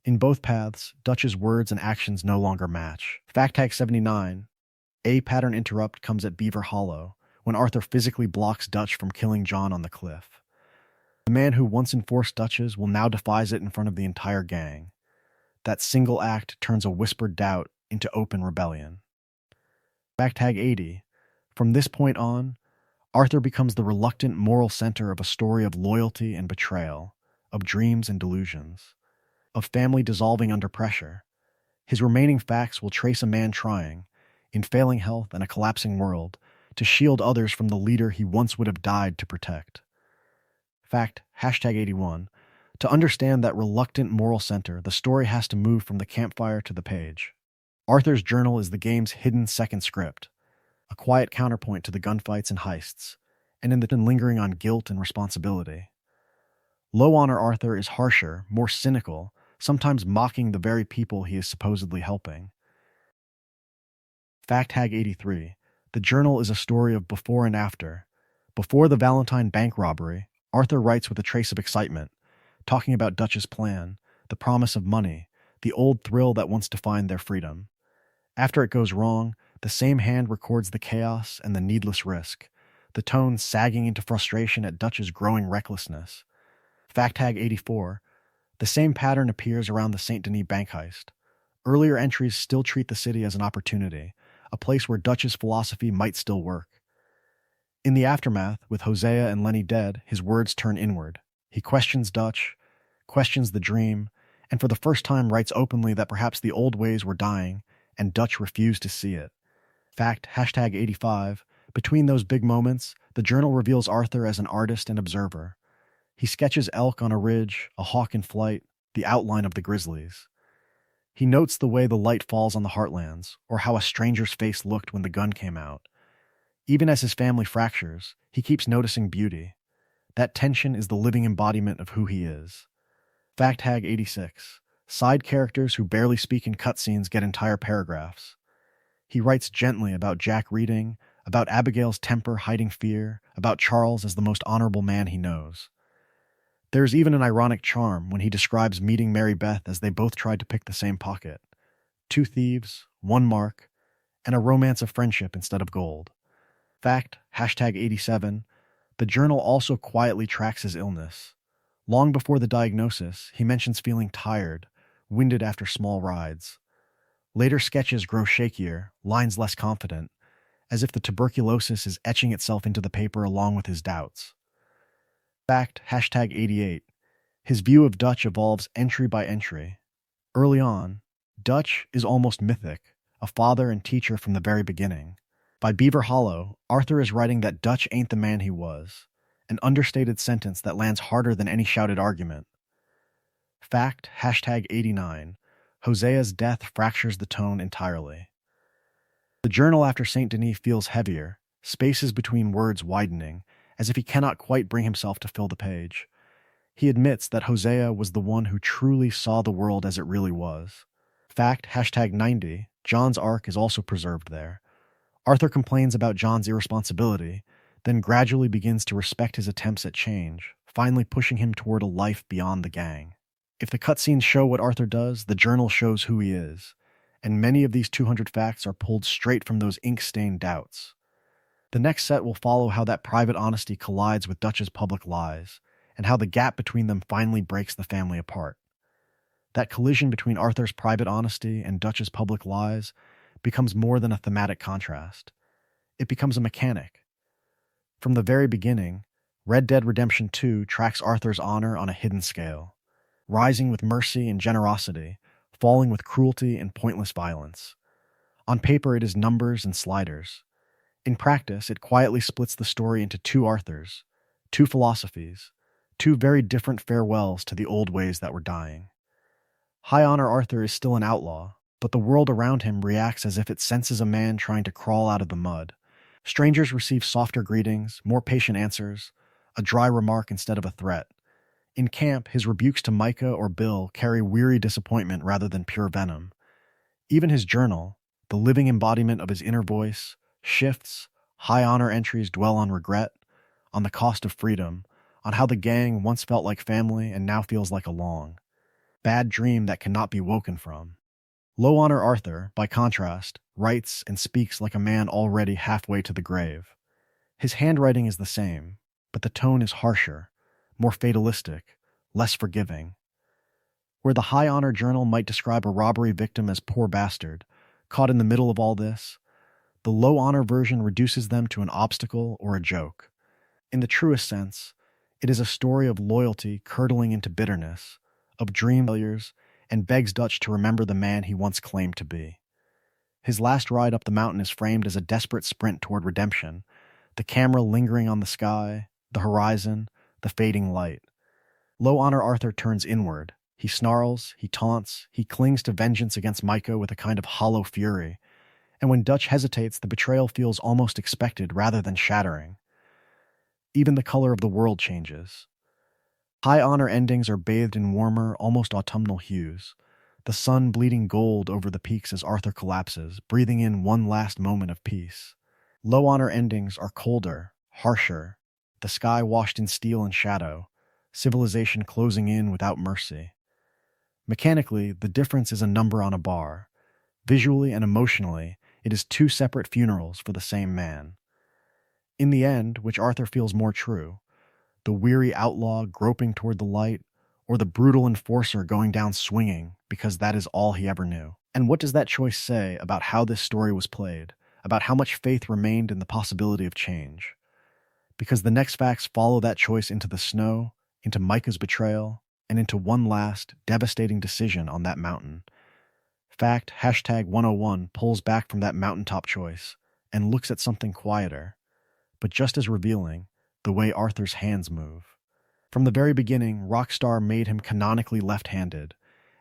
In both paths, Dutch's words and actions no longer match. Fact, #79. A pattern interrupt comes at Beaver Hollow, when Arthur physically blocks Dutch from killing John on the cliff. The man who once enforced Dutch's will now defies it in front of the entire gang. That single act turns a whispered doubt into open rebellion. Fact, #80. From this point on, Arthur becomes the reluctant moral center of a story of loyalty and betrayal, of dreams and delusions, of family dissolving under pressure. His remaining facts will trace a man trying, in failing health and a collapsing world, to shield others from the leader he once would have died to protect. Fact, #81. To understand that reluctant moral center, the story has to move from the campfire to the page. Arthur's journal is the game's hidden second script, a quiet counterpoint to the gunfights and heists, and in the lingering on guilt and responsibility. Low Honor Arthur is harsher, more cynical, sometimes mocking the very people he is supposedly helping. Fact, #83. The journal is a story of before and after. Before the Valentine bank robbery, Arthur writes with a trace of excitement, talking about Dutch's plan, the promise of money, the old thrill that once defined their freedom. After it goes wrong, the same hand records the chaos and the needless risk, the tone sagging into frustration at Dutch's growing recklessness. Fact, #84. The same pattern appears around the Saint Denis bank heist. Earlier entries still treat the city as an opportunity, a place where Dutch's philosophy might still work. In the aftermath, with Hosea and Lenny dead, his words turn inward. He questions Dutch, questions the dream, and for the first time writes openly that perhaps the old ways were dying, and Dutch refused to see it. Fact, #85. Between those big moments, The journal reveals Arthur as an artist and observer. He sketches elk on a ridge, a hawk in flight, the outline of the grizzlies. He notes the way the light falls on the heartlands, or how a stranger's face looked when the gun came out. Even as his family fractures, he keeps noticing beauty. That tension is the living embodiment of who he is. Fact Hag 86. Side characters who barely speak in cutscenes get entire paragraphs. He writes gently about Jack reading, about Abigail's temper hiding fear, about Charles as the most honorable man he knows. There's even an ironic charm when he describes meeting Mary Beth as they both tried to pick the same pocket. 2 thieves, 1 mark, and a romance of friendship instead of gold. Fact, hashtag 87, the journal also quietly tracks his illness. Long before the diagnosis, he mentions feeling tired, winded after small rides. Later sketches grow shakier, lines less confident, as if the tuberculosis is etching itself into the paper along with his doubts. Fact, hashtag 88, his view of Dutch evolves entry by entry. Early on, Dutch is almost mythic, a father and teacher from the very beginning. By Beaver Hollow, Arthur is writing that Dutch ain't the man he was, an understated sentence that lands harder than any shouted argument. Fact, hashtag 89, Hosea's death fractures the tone entirely. The journal after Saint Denis feels heavier, spaces between words widening, as if he cannot quite bring himself to fill the page. He admits that Hosea was the one who truly saw the world as it really was. Fact, hashtag 90, John's arc is also preserved there. Arthur complains about John's irresponsibility, then gradually begins to respect his attempts at change, finally pushing him toward a life beyond the gang. If the cutscenes show what Arthur does, the journal shows who he is, and many of these 200 facts are pulled straight from those ink-stained doubts. The next set will follow how that private honesty collides with Dutch's public lies, and how the gap between them finally breaks the family apart. That collision between Arthur's private honesty and Dutch's public lies becomes more than a thematic contrast. It becomes a mechanic. From the very beginning, Red Dead Redemption 2 tracks Arthur's honor on a hidden scale, rising with mercy and generosity, falling with cruelty and pointless violence. On paper, it is numbers and sliders. In practice, it quietly splits the story into 2 Arthurs, 2 philosophies, 2 very different farewells to the old ways that were dying. High Honor Arthur is still an outlaw, but the world around him reacts as if it senses a man trying to crawl out of the mud. Strangers receive softer greetings, more patient answers, a dry remark instead of a threat. In camp, his rebukes to Micah or Bill carry weary disappointment rather than pure venom. Even his journal, the living embodiment of his inner voice, shifts. High Honor entries dwell on regret, on the cost of freedom, on how the gang once felt like family and now feels like a long, bad dream that cannot be woken from. Low Honor Arthur, by contrast, writes and speaks like a man already halfway to the grave. His handwriting is the same, but the tone is harsher, more fatalistic, less forgiving. Where the High Honor journal might describe a robbery victim as poor bastard, caught in the middle of all this, the Low Honor version reduces them to an obstacle or a joke. In the truest sense, it is a story of loyalty curdling into bitterness, of dream failures, and begs Dutch to remember the man he once claimed to be. His last ride up the mountain is framed as a desperate sprint toward redemption, the camera lingering on the sky, the horizon, the fading light. Low Honor Arthur turns inward. He snarls, he taunts, he clings to vengeance against Micah with a kind of hollow fury, and when Dutch hesitates, the betrayal feels almost expected rather than shattering. Even the color of the world changes. High Honor endings are bathed in warmer, almost autumnal hues, the sun bleeding gold over the peaks as Arthur collapses, breathing in one last moment of peace. Low Honor endings are colder, harsher, the sky washed in steel and shadow, civilization closing in without mercy. Mechanically, the difference is a number on a bar. Visually and emotionally, it is 2 separate funerals for the same man. In the end, which Arthur feels more true? The weary outlaw groping toward the light, or the brutal enforcer going down swinging because that is all he ever knew? And what does that choice say about how this story was played, about how much faith remained in the possibility of change? Because the next facts follow that choice into the snow, into Micah's betrayal, and into one last, devastating decision on that mountain. Fact, hashtag 101 pulls back from that mountaintop choice and looks at something quieter. but just as revealing, the way Arthur's hands move. From the very beginning, Rockstar made him canonically left-handed,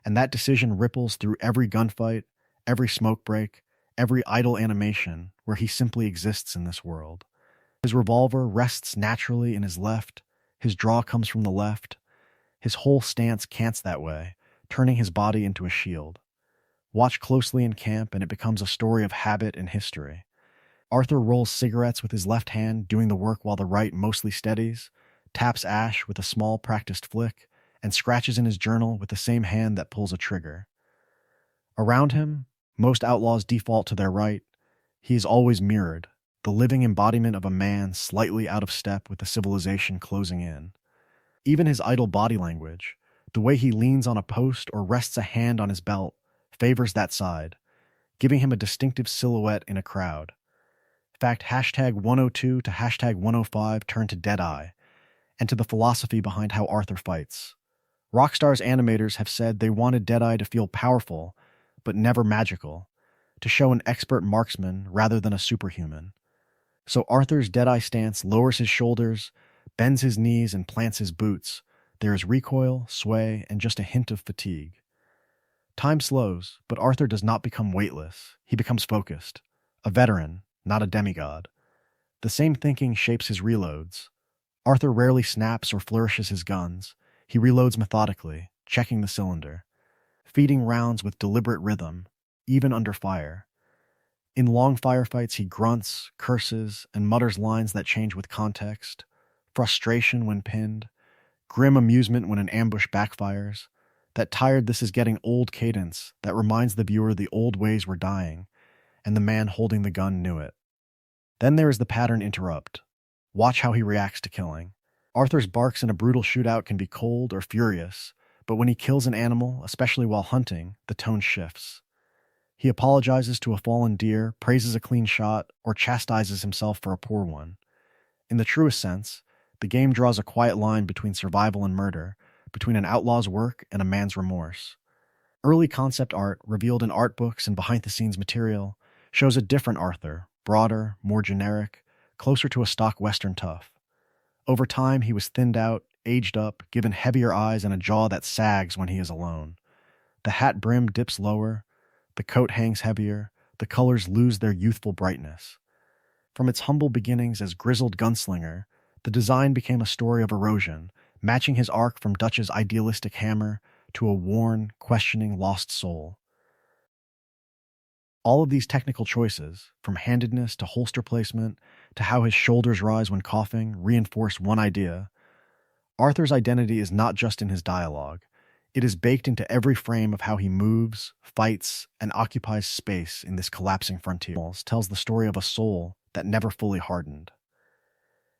and that decision ripples through every gunfight, every smoke break, every idle animation where he simply exists in this world. His revolver rests naturally in his left, his draw comes from the left, his whole stance cants that way, turning his body into a shield. Watch closely in camp and it becomes a story of habit and history. Arthur rolls cigarettes with his left hand, doing the work while the right mostly steadies, taps ash with a small practiced flick, and scratches in his journal with the same hand that pulls a trigger. Around him, most outlaws default to their right. He is always mirrored, the living embodiment of a man slightly out of step with the civilization closing in. Even his idle body language, the way he leans on a post or rests a hand on his belt, favors that side, giving him a distinctive silhouette in a crowd. In fact, hashtag 102 to hashtag 105 turn to Deadeye, and to the philosophy behind how Arthur fights. Rockstar's animators have said they wanted Deadeye to feel powerful, but never magical, to show an expert marksman rather than a superhuman. So Arthur's Deadeye stance lowers his shoulders, bends his knees, and plants his boots. There is recoil, sway, and just a hint of fatigue. Time slows, but Arthur does not become weightless. He becomes focused. A veteran, not a demigod. The same thinking shapes his reloads. Arthur rarely snaps or flourishes his guns. He reloads methodically, checking the cylinder, feeding rounds with deliberate rhythm, even under fire. In long firefights, he grunts, curses, and mutters lines that change with context. Frustration when pinned, grim amusement when an ambush backfires, that tired this is getting old cadence that reminds the viewer the old ways were dying, and the man holding the gun knew it. Then there is the pattern interrupt. Watch how he reacts to killing. Arthur's barks in a brutal shootout can be cold or furious, but when he kills an animal, especially while hunting, the tone shifts. He apologizes to a fallen deer, praises a clean shot, or chastises himself for a poor one. In the truest sense, the game draws a quiet line between survival and murder, between an outlaw's work and a man's remorse. Early concept art, revealed in art books and behind-the-scenes material, shows a different Arthur, broader, more generic, closer to a stock Western tough. Over time, he was thinned out, aged up, given heavier eyes and a jaw that sags when he is alone. The hat brim dips lower, the coat hangs heavier, the colors lose their youthful brightness. From its humble beginnings as grizzled gunslinger, the design became a story of erosion, matching his arc from Dutch's idealistic hammer to a worn, questioning, lost soul. All of these technical choices, from handedness to holster placement to how his shoulders rise when coughing, reinforce one idea. Arthur's identity is not just in his dialogue. It is baked into every frame of how he moves, fights, and occupies space in this collapsing frontier. Tells the story of a soul that never fully hardened.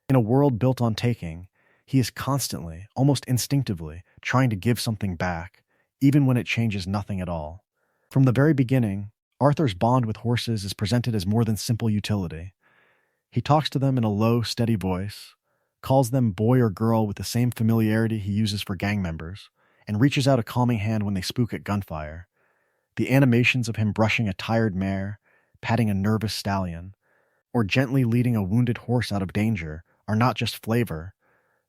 In a world built on taking, he is constantly, almost instinctively, trying to give something back, even when it changes nothing at all. From the very beginning, Arthur's bond with horses is presented as more than simple utility. He talks to them in a low, steady voice, calls them boy or girl with the same familiarity he uses for gang members, and reaches out a calming hand when they spook at gunfire. The animations of him brushing a tired mare, patting a nervous stallion, or gently leading a wounded horse out of danger are not just flavor,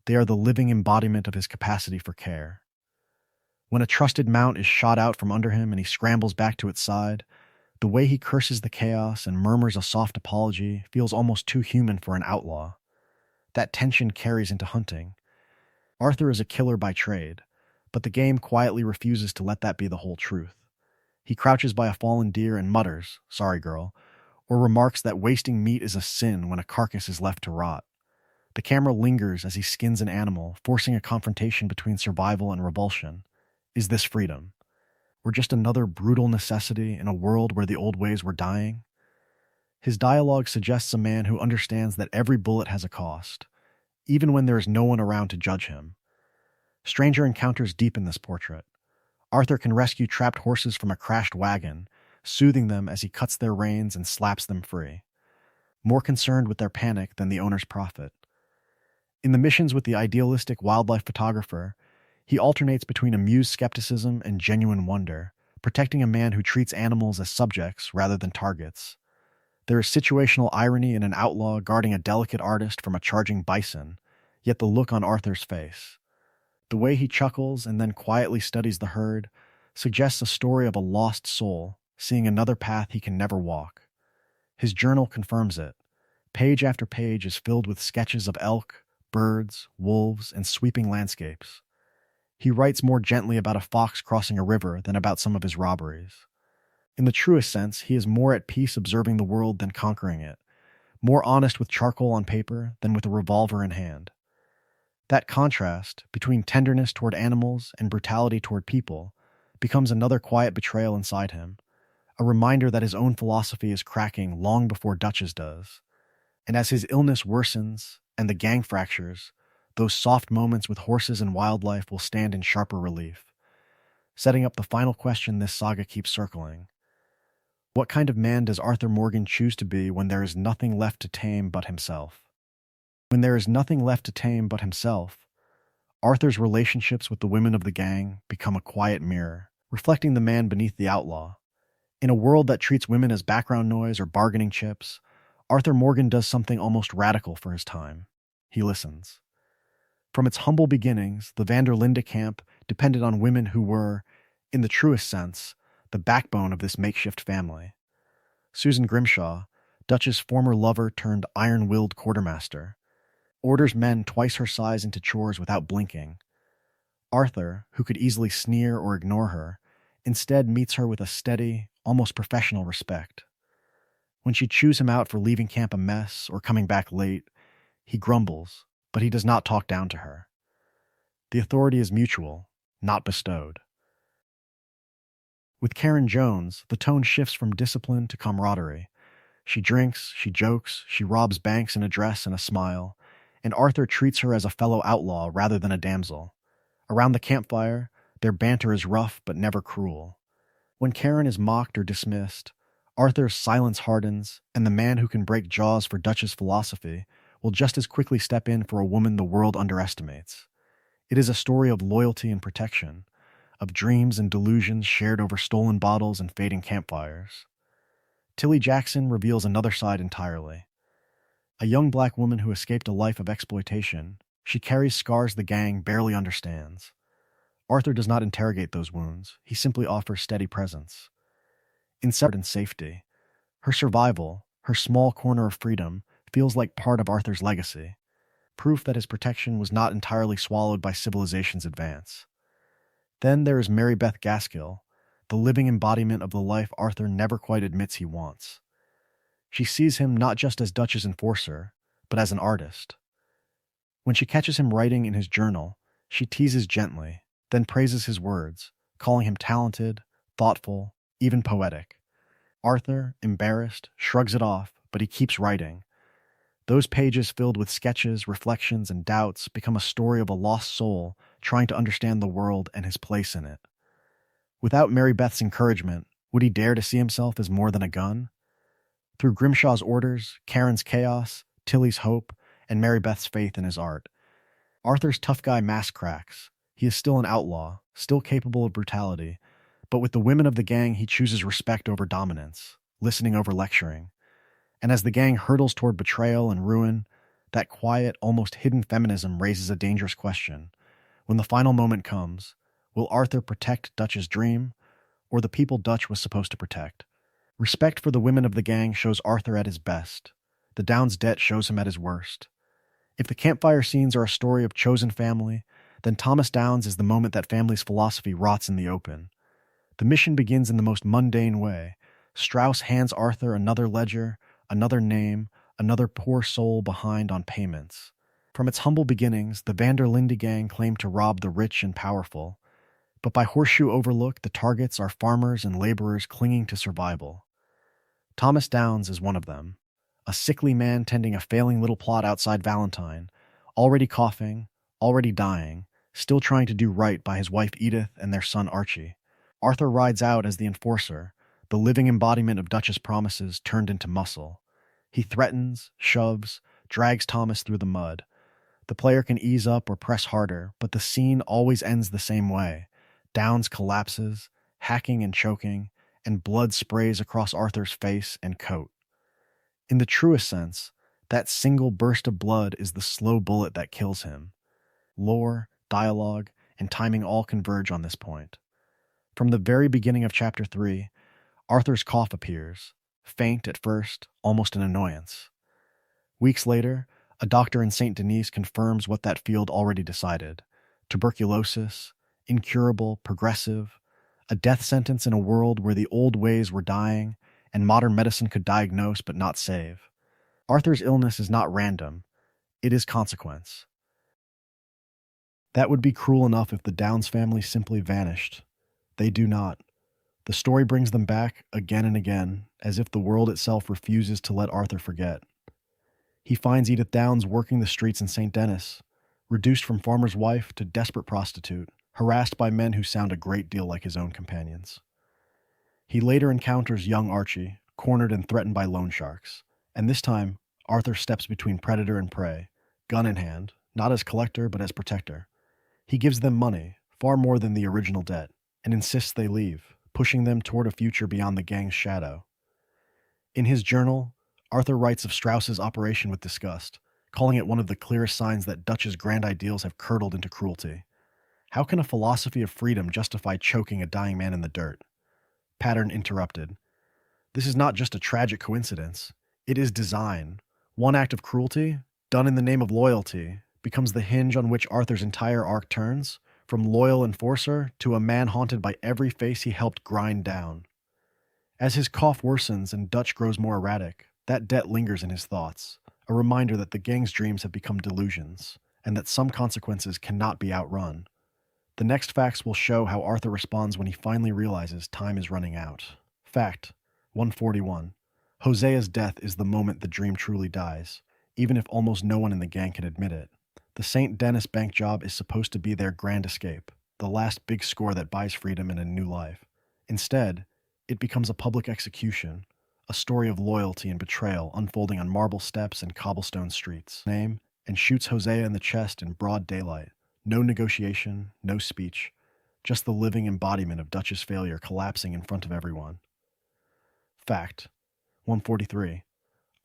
they are the living embodiment of his capacity for care. When a trusted mount is shot out from under him and he scrambles back to its side, the way he curses the chaos and murmurs a soft apology feels almost too human for an outlaw. That tension carries into hunting. Arthur is a killer by trade, but the game quietly refuses to let that be the whole truth. He crouches by a fallen deer and mutters, "Sorry, girl," or remarks that wasting meat is a sin when a carcass is left to rot. The camera lingers as he skins an animal, forcing a confrontation between survival and revulsion. Is this freedom? Or just another brutal necessity in a world where the old ways were dying? His dialogue suggests a man who understands that every bullet has a cost, even when there is no one around to judge him. Stranger encounters deepen this portrait. Arthur can rescue trapped horses from a crashed wagon, soothing them as he cuts their reins and slaps them free, more concerned with their panic than the owner's profit. In the missions with the idealistic wildlife photographer, he alternates between amused skepticism and genuine wonder, protecting a man who treats animals as subjects rather than targets. There is situational irony in an outlaw guarding a delicate artist from a charging bison, yet the look on Arthur's face, the way he chuckles and then quietly studies the herd, suggests a story of a lost soul seeing another path he can never walk. His journal confirms it. Page after page is filled with sketches of elk, birds, wolves, and sweeping landscapes. He writes more gently about a fox crossing a river than about some of his robberies. In the truest sense, he is more at peace observing the world than conquering it, more honest with charcoal on paper than with a revolver in hand. That contrast between tenderness toward animals and brutality toward people becomes another quiet betrayal inside him, a reminder that his own philosophy is cracking long before Dutch's does. And as his illness worsens and the gang fractures, those soft moments with horses and wildlife will stand in sharper relief, setting up the final question this saga keeps circling. What kind of man does Arthur Morgan choose to be when there is nothing left to tame but himself? When there is nothing left to tame but himself, Arthur's relationships with the women of the gang become a quiet mirror, reflecting the man beneath the outlaw. In a world that treats women as background noise or bargaining chips, Arthur Morgan does something almost radical for his time. He listens. From its humble beginnings, the van der Linde camp depended on women who were, in the truest sense, the backbone of this makeshift family. Susan Grimshaw, Dutch's former lover turned iron-willed quartermaster, orders men twice her size into chores without blinking. Arthur, who could easily sneer or ignore her, instead meets her with a steady, almost professional respect. When she chews him out for leaving camp a mess or coming back late, he grumbles, but he does not talk down to her. The authority is mutual, not bestowed. With Karen Jones, the tone shifts from discipline to camaraderie. She drinks, she jokes, she robs banks in a dress and a smile, and Arthur treats her as a fellow outlaw rather than a damsel. Around the campfire, their banter is rough but never cruel. When Karen is mocked or dismissed, Arthur's silence hardens, and the man who can break jaws for Dutch's philosophy will just as quickly step in for a woman the world underestimates. It is a story of loyalty and protection, of dreams and delusions shared over stolen bottles and fading campfires. Tilly Jackson reveals another side entirely. A young black woman who escaped a life of exploitation, she carries scars the gang barely understands. Arthur does not interrogate those wounds, he simply offers steady presence. In separate and safety, her survival, her small corner of freedom, feels like part of Arthur's legacy, proof that his protection was not entirely swallowed by civilization's advance. Then there is Mary Beth Gaskill, the living embodiment of the life Arthur never quite admits he wants. She sees him not just as Dutch's enforcer, but as an artist. When she catches him writing in his journal, she teases gently, then praises his words, calling him talented, thoughtful, even poetic. Arthur, embarrassed, shrugs it off, but he keeps writing. Those pages filled with sketches, reflections, and doubts become a story of a lost soul trying to understand the world and his place in it. Without Mary Beth's encouragement, would he dare to see himself as more than a gun? Through Grimshaw's orders, Karen's chaos, Tilly's hope, and Mary Beth's faith in his art, Arthur's tough guy mask cracks. He is still an outlaw, still capable of brutality, but with the women of the gang he chooses respect over dominance, listening over lecturing. And as the gang hurtles toward betrayal and ruin, that quiet, almost hidden feminism raises a dangerous question. When the final moment comes, will Arthur protect Dutch's dream, or the people Dutch was supposed to protect? Respect for the women of the gang shows Arthur at his best. The Downs debt shows him at his worst. If the campfire scenes are a story of chosen family, then Thomas Downs is the moment that family's philosophy rots in the open. The mission begins in the most mundane way. Strauss hands Arthur another ledger, another name, another poor soul behind on payments. From its humble beginnings, the van der Linde gang claimed to rob the rich and powerful, but by Horseshoe Overlook, the targets are farmers and laborers clinging to survival. Thomas Downs is one of them, a sickly man tending a failing little plot outside Valentine, already coughing, already dying, still trying to do right by his wife Edith and their son Archie. Arthur rides out as the enforcer, the living embodiment of Dutch's promises turned into muscle. He threatens, shoves, drags Thomas through the mud. The player can ease up or press harder, but the scene always ends the same way. Downs collapses, hacking and choking, and blood sprays across Arthur's face and coat. In the truest sense, that single burst of blood is the slow bullet that kills him. Lore, dialogue, and timing all converge on this point. From the very beginning of Chapter 3, Arthur's cough appears, faint at first, almost an annoyance. Weeks later, a doctor in St. Denis confirms what that field already decided: tuberculosis, incurable, progressive, a death sentence in a world where the old ways were dying and modern medicine could diagnose but not save. Arthur's illness is not random, it is consequence. That would be cruel enough if the Downs family simply vanished. They do not. The story brings them back again and again, as if the world itself refuses to let Arthur forget. He finds Edith Downs working the streets in St. Denis, reduced from farmer's wife to desperate prostitute, harassed by men who sound a great deal like his own companions. He later encounters young Archie, cornered and threatened by loan sharks, and this time, Arthur steps between predator and prey, gun in hand, not as collector but as protector. He gives them money, far more than the original debt, and insists they leave, pushing them toward a future beyond the gang's shadow. In his journal, Arthur writes of Strauss's operation with disgust, calling it one of the clearest signs that Dutch's grand ideals have curdled into cruelty. How can a philosophy of freedom justify choking a dying man in the dirt? Pattern interrupted. This is not just a tragic coincidence. It is design. One act of cruelty, done in the name of loyalty, becomes the hinge on which Arthur's entire arc turns, from loyal enforcer to a man haunted by every face he helped grind down. As his cough worsens and Dutch grows more erratic, that debt lingers in his thoughts, a reminder that the gang's dreams have become delusions, and that some consequences cannot be outrun. The next facts will show how Arthur responds when he finally realizes time is running out. Fact 141. Hosea's death is the moment the dream truly dies, even if almost no one in the gang can admit it. The St. Denis bank job is supposed to be their grand escape, the last big score that buys freedom and a new life. Instead, it becomes a public execution, a story of loyalty and betrayal unfolding on marble steps and cobblestone streets. Name and shoots Hosea in the chest in broad daylight. No negotiation, no speech, just the living embodiment of Dutch's failure collapsing in front of everyone. Fact 143.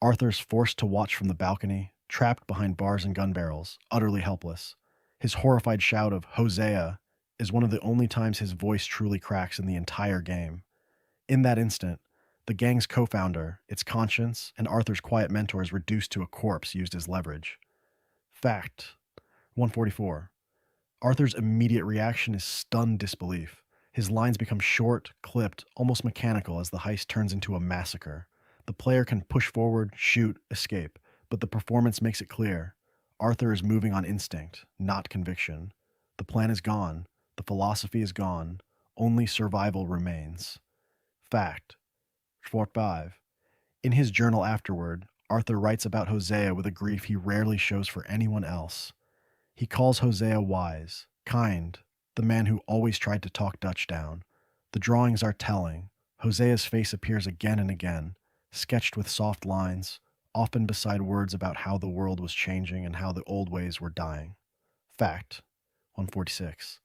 Arthur's forced to watch from the balcony, trapped behind bars and gun barrels, utterly helpless. His horrified shout of "Hosea" is one of the only times his voice truly cracks in the entire game. In that instant, the gang's co-founder, its conscience, and Arthur's quiet mentor is reduced to a corpse used as leverage. Fact 144. Arthur's immediate reaction is stunned disbelief. His lines become short, clipped, almost mechanical as the heist turns into a massacre. The player can push forward, shoot, escape, but the performance makes it clear. Arthur is moving on instinct, not conviction. The plan is gone. The philosophy is gone. Only survival remains. Fact 45. In his journal afterward, Arthur writes about Hosea with a grief he rarely shows for anyone else. He calls Hosea wise, kind, the man who always tried to talk Dutch down. The drawings are telling. Hosea's face appears again and again, sketched with soft lines, often beside words about how the world was changing and how the old ways were dying. Fact 146.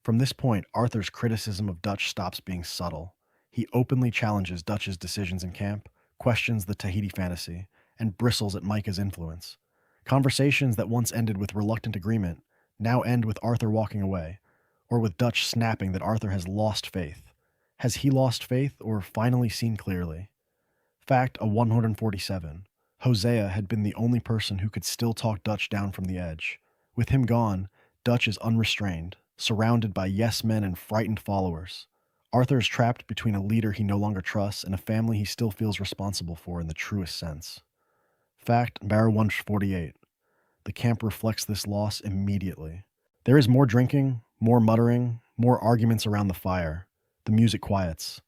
From this point, Arthur's criticism of Dutch stops being subtle. He openly challenges Dutch's decisions in camp, questions the Tahiti fantasy, and bristles at Micah's influence. Conversations that once ended with reluctant agreement now end with Arthur walking away, or with Dutch snapping that Arthur has lost faith. Has he lost faith or finally seen clearly? Fact 147. Hosea had been the only person who could still talk Dutch down from the edge. With him gone, Dutch is unrestrained, surrounded by yes-men and frightened followers. Arthur is trapped between a leader he no longer trusts and a family he still feels responsible for in the truest sense. Fact 148. The camp reflects this loss immediately. There is more drinking, more muttering, more arguments around the fire. The music quiets.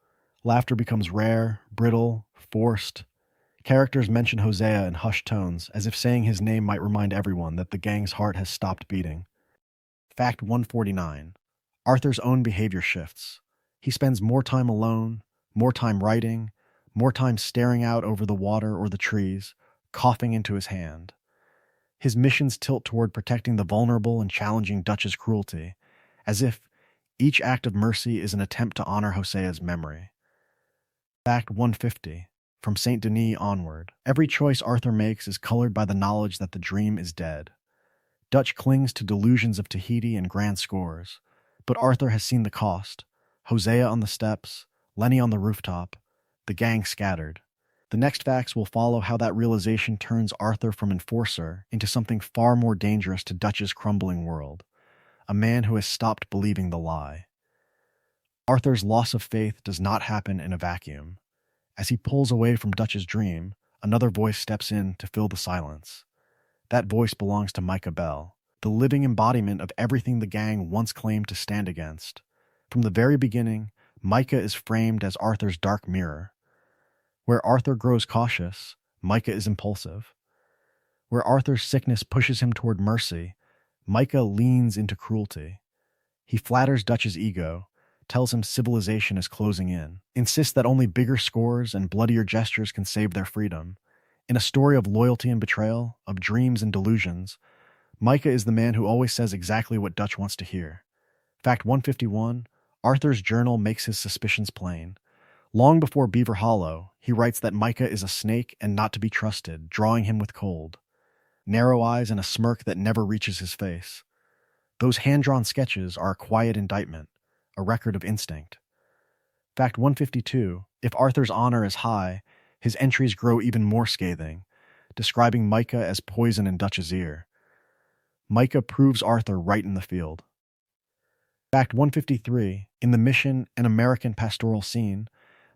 Laughter becomes rare, brittle, forced. Characters mention Hosea in hushed tones, as if saying his name might remind everyone that the gang's heart has stopped beating. Fact 149. Arthur's own behavior shifts. He spends more time alone, more time writing, more time staring out over the water or the trees, coughing into his hand. His missions tilt toward protecting the vulnerable and challenging Dutch's cruelty, as if each act of mercy is an attempt to honor Hosea's memory. Fact 150. from Saint Denis onward. Every choice Arthur makes is colored by the knowledge that the dream is dead. Dutch clings to delusions of Tahiti and grand scores, but Arthur has seen the cost. Hosea on the steps, Lenny on the rooftop, the gang scattered. The next facts will follow how that realization turns Arthur from enforcer into something far more dangerous to Dutch's crumbling world, a man who has stopped believing the lie. Arthur's loss of faith does not happen in a vacuum. As he pulls away from Dutch's dream, another voice steps in to fill the silence. That voice belongs to Micah Bell, the living embodiment of everything the gang once claimed to stand against. From the very beginning, Micah is framed as Arthur's dark mirror. Where Arthur grows cautious, Micah is impulsive. Where Arthur's sickness pushes him toward mercy, Micah leans into cruelty. He flatters Dutch's ego, tells him civilization is closing in, insists that only bigger scores and bloodier gestures can save their freedom. In a story of loyalty and betrayal, of dreams and delusions, Micah is the man who always says exactly what Dutch wants to hear. Fact 151, Arthur's journal makes his suspicions plain. Long before Beaver Hollow, he writes that Micah is a snake and not to be trusted, drawing him with cold. Narrow eyes and a smirk that never reaches his face. Those hand-drawn sketches are a quiet indictment, a record of instinct. Fact 152, if Arthur's honor is high, his entries grow even more scathing, describing Micah as poison in Dutch's ear. Micah proves Arthur right in the field. Fact 153, in the Mission, an American pastoral scene,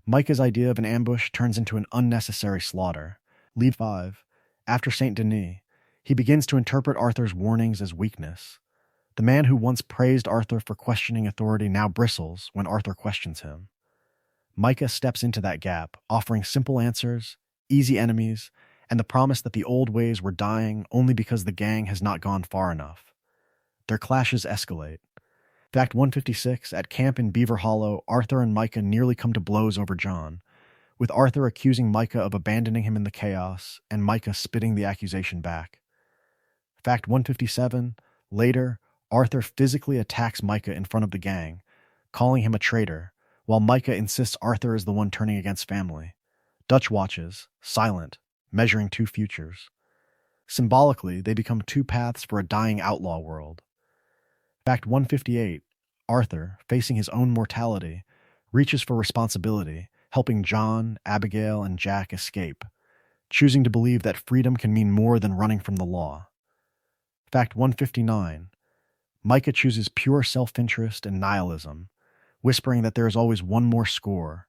Micah's idea of an ambush turns into an unnecessary slaughter. Lead 5, after Saint Denis, he begins to interpret Arthur's warnings as weakness. The man who once praised Arthur for questioning authority now bristles when Arthur questions him. Micah steps into that gap, offering simple answers, easy enemies, and the promise that the old ways were dying only because the gang has not gone far enough. Their clashes escalate. Fact 156, at camp in Beaver Hollow, Arthur and Micah nearly come to blows over John, with Arthur accusing Micah of abandoning him in the chaos, and Micah spitting the accusation back. Fact 157, later, Arthur physically attacks Micah in front of the gang, calling him a traitor, while Micah insists Arthur is the one turning against family. Dutch watches, silent, measuring two futures. Symbolically, they become two paths for a dying outlaw world. Fact 158, Arthur, facing his own mortality, reaches for responsibility, helping John, Abigail, and Jack escape, choosing to believe that freedom can mean more than running from the law. Fact 159, Micah chooses pure self-interest and nihilism, whispering that there is always one more score,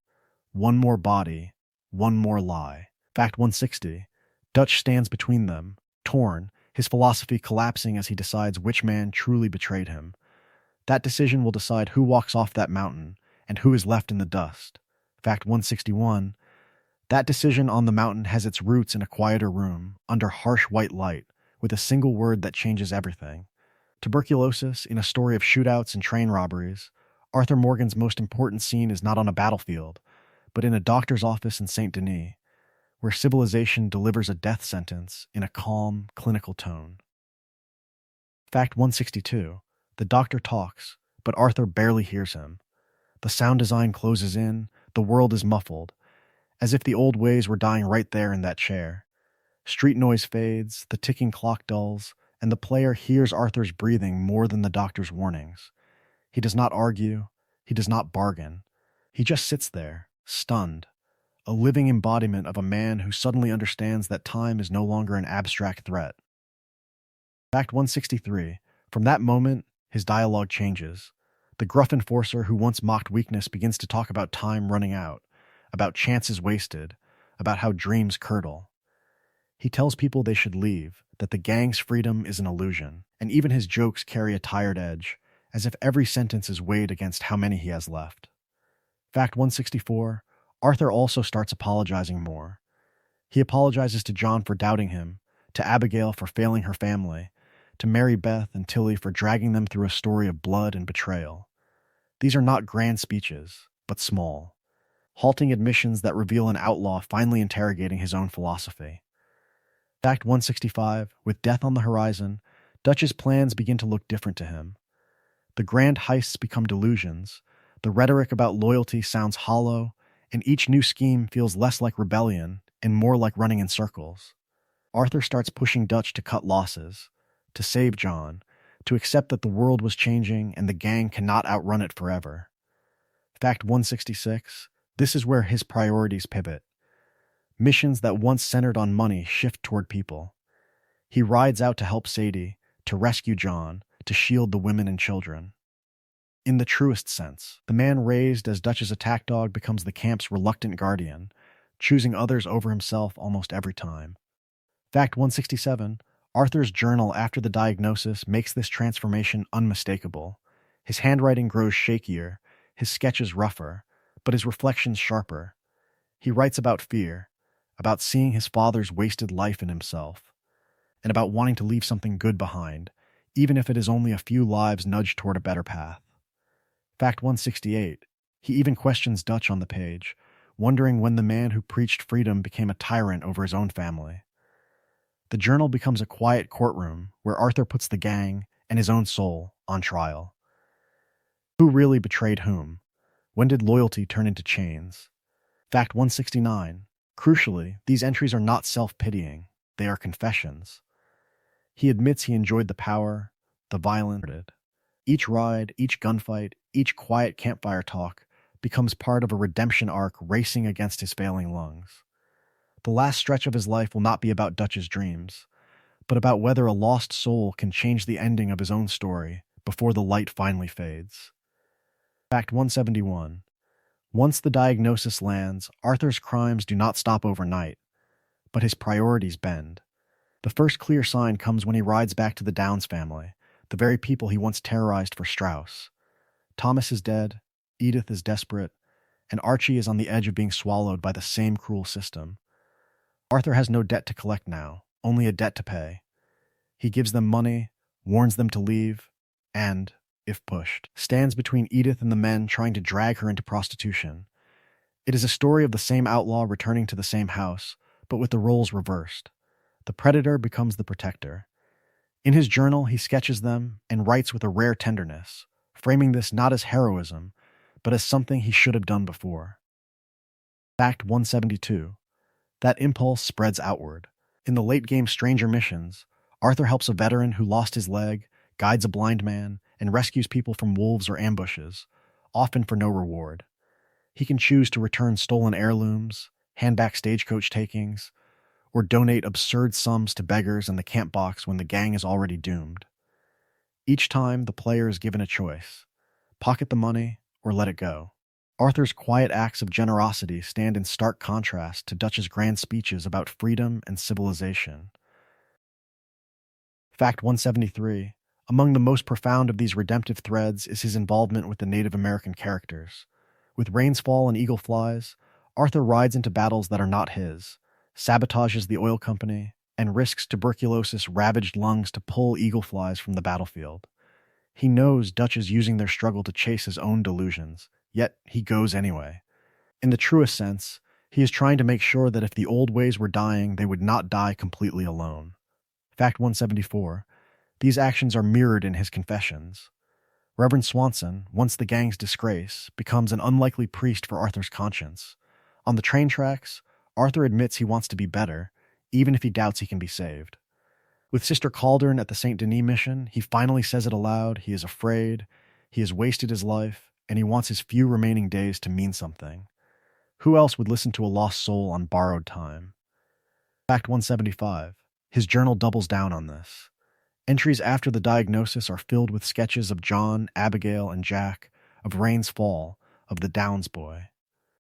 one more body, one more lie. Fact 160, Dutch stands between them, torn, his philosophy collapsing as he decides which man truly betrayed him. That decision will decide who walks off that mountain and who is left in the dust. Fact 161, that decision on the mountain has its roots in a quieter room, under harsh white light, with a single word that changes everything. Tuberculosis, in a story of shootouts and train robberies, Arthur Morgan's most important scene is not on a battlefield, but in a doctor's office in Saint Denis, where civilization delivers a death sentence in a calm, clinical tone. Fact 162, the doctor talks, but Arthur barely hears him. The sound design closes in, the world is muffled, as if the old ways were dying right there in that chair. Street noise fades, the ticking clock dulls, and the player hears Arthur's breathing more than the doctor's warnings. He does not argue, he does not bargain. He just sits there, stunned, a living embodiment of a man who suddenly understands that time is no longer an abstract threat. Fact 163, from that moment, his dialogue changes. The gruff enforcer who once mocked weakness begins to talk about time running out, about chances wasted, about how dreams curdle. He tells people they should leave, that the gang's freedom is an illusion, and even his jokes carry a tired edge, as if every sentence is weighed against how many he has left. Fact 164, Arthur also starts apologizing more. He apologizes to John for doubting him, to Abigail for failing her family, to Mary Beth and Tilly for dragging them through a story of blood and betrayal. These are not grand speeches, but small, halting admissions that reveal an outlaw finally interrogating his own philosophy. Fact 165, with death on the horizon, Dutch's plans begin to look different to him. The grand heists become delusions, the rhetoric about loyalty sounds hollow, and each new scheme feels less like rebellion and more like running in circles. Arthur starts pushing Dutch to cut losses, to save John, to accept that the world was changing and the gang cannot outrun it forever. Fact 166, this is where his priorities pivot. Missions that once centered on money shift toward people. He rides out to help Sadie, to rescue John, to shield the women and children. In the truest sense, the man raised as Dutch's attack dog becomes the camp's reluctant guardian, choosing others over himself almost every time. Fact 167, Arthur's journal after the diagnosis makes this transformation unmistakable. His handwriting grows shakier, his sketches rougher, but his reflections sharper. He writes about fear, about seeing his father's wasted life in himself, and about wanting to leave something good behind, even if it is only a few lives nudged toward a better path. Fact 168, he even questions Dutch on the page, wondering when the man who preached freedom became a tyrant over his own family. The journal becomes a quiet courtroom where Arthur puts the gang and his own soul on trial. Who really betrayed whom? When did loyalty turn into chains? Fact 169. Crucially, these entries are not self-pitying. They are confessions. He admits he enjoyed the power, the violence. Each ride, each gunfight, each quiet campfire talk becomes part of a redemption arc racing against his failing lungs. The last stretch of his life will not be about Dutch's dreams, but about whether a lost soul can change the ending of his own story before the light finally fades. Fact 171. Once the diagnosis lands, Arthur's crimes do not stop overnight, but his priorities bend. The first clear sign comes when he rides back to the Downs family, the very people he once terrorized for Strauss. Thomas is dead, Edith is desperate, and Archie is on the edge of being swallowed by the same cruel system. Arthur has no debt to collect now, only a debt to pay. He gives them money, warns them to leave, and, if pushed, stands between Edith and the men trying to drag her into prostitution. It is a story of the same outlaw returning to the same house, but with the roles reversed. The predator becomes the protector. In his journal, he sketches them and writes with a rare tenderness, framing this not as heroism, but as something he should have done before. Fact 172. That impulse spreads outward. In the late-game Stranger missions, Arthur helps a veteran who lost his leg, guides a blind man, and rescues people from wolves or ambushes, often for no reward. He can choose to return stolen heirlooms, hand back stagecoach takings, or donate absurd sums to beggars in the camp box when the gang is already doomed. Each time, the player is given a choice: pocket the money or let it go. Arthur's quiet acts of generosity stand in stark contrast to Dutch's grand speeches about freedom and civilization. Fact 173. Among the most profound of these redemptive threads is his involvement with the Native American characters. With rains fall and eagle flies, Arthur rides into battles that are not his, sabotages the oil company, and risks tuberculosis-ravaged lungs to pull eagle flies from the battlefield. He knows Dutch is using their struggle to chase his own delusions, yet he goes anyway. In the truest sense, he is trying to make sure that if the old ways were dying, they would not die completely alone. Fact 174. These actions are mirrored in his confessions. Reverend Swanson, once the gang's disgrace, becomes an unlikely priest for Arthur's conscience. On the train tracks, Arthur admits he wants to be better, even if he doubts he can be saved. With Sister Caldern at the St. Denis mission, he finally says it aloud. He is afraid, he has wasted his life, and he wants his few remaining days to mean something. Who else would listen to a lost soul on borrowed time? Fact 175. His journal doubles down on this. Entries after the diagnosis are filled with sketches of John, Abigail, and Jack, of Rain's fall, of the Downs boy.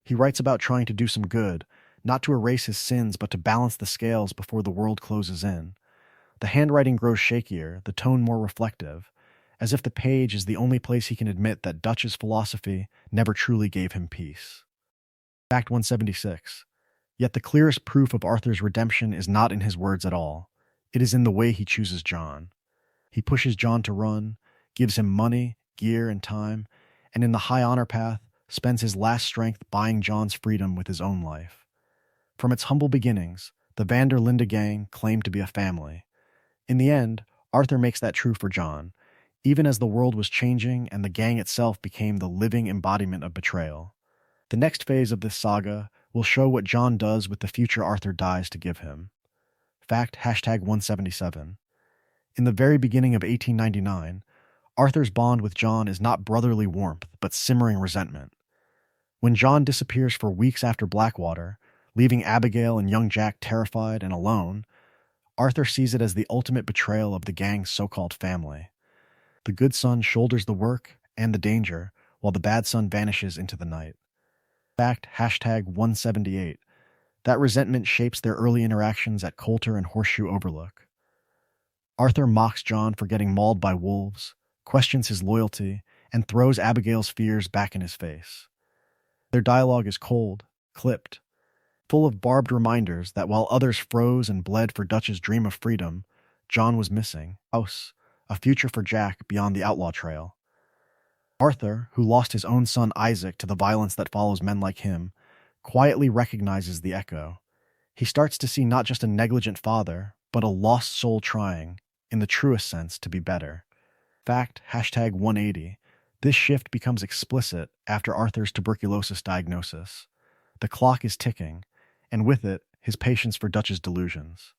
He writes about trying to do some good, not to erase his sins, but to balance the scales before the world closes in. The handwriting grows shakier, the tone more reflective, as if the page is the only place he can admit that Dutch's philosophy never truly gave him peace. Fact 176. Yet the clearest proof of Arthur's redemption is not in his words at all. It is in the way he chooses John. He pushes John to run, gives him money, gear, and time, and in the high honor path, spends his last strength buying John's freedom with his own life. From its humble beginnings, the Van der Linde gang claimed to be a family. In the end, Arthur makes that true for John, even as the world was changing and the gang itself became the living embodiment of betrayal. The next phase of this saga will show what John does with the future Arthur dies to give him. Fact hashtag 177. In the very beginning of 1899, Arthur's bond with John is not brotherly warmth, but simmering resentment. When John disappears for weeks after Blackwater, leaving Abigail and young Jack terrified and alone, Arthur sees it as the ultimate betrayal of the gang's so-called family. The good son shoulders the work and the danger, while the bad son vanishes into the night. Fact hashtag 178. That resentment shapes their early interactions at Coulter and Horseshoe Overlook. Arthur mocks John for getting mauled by wolves, questions his loyalty, and throws Abigail's fears back in his face. Their dialogue is cold, clipped, full of barbed reminders that while others froze and bled for Dutch's dream of freedom, John was missing. House, a future for Jack beyond the outlaw trail. Arthur, who lost his own son Isaac to the violence that follows men like him, quietly recognizes the echo. He starts to see not just a negligent father, but a lost soul trying, in the truest sense, to be better. Fact hashtag 180. This shift becomes explicit after Arthur's tuberculosis diagnosis. The clock is ticking, and with it, his patience for Dutch's delusions.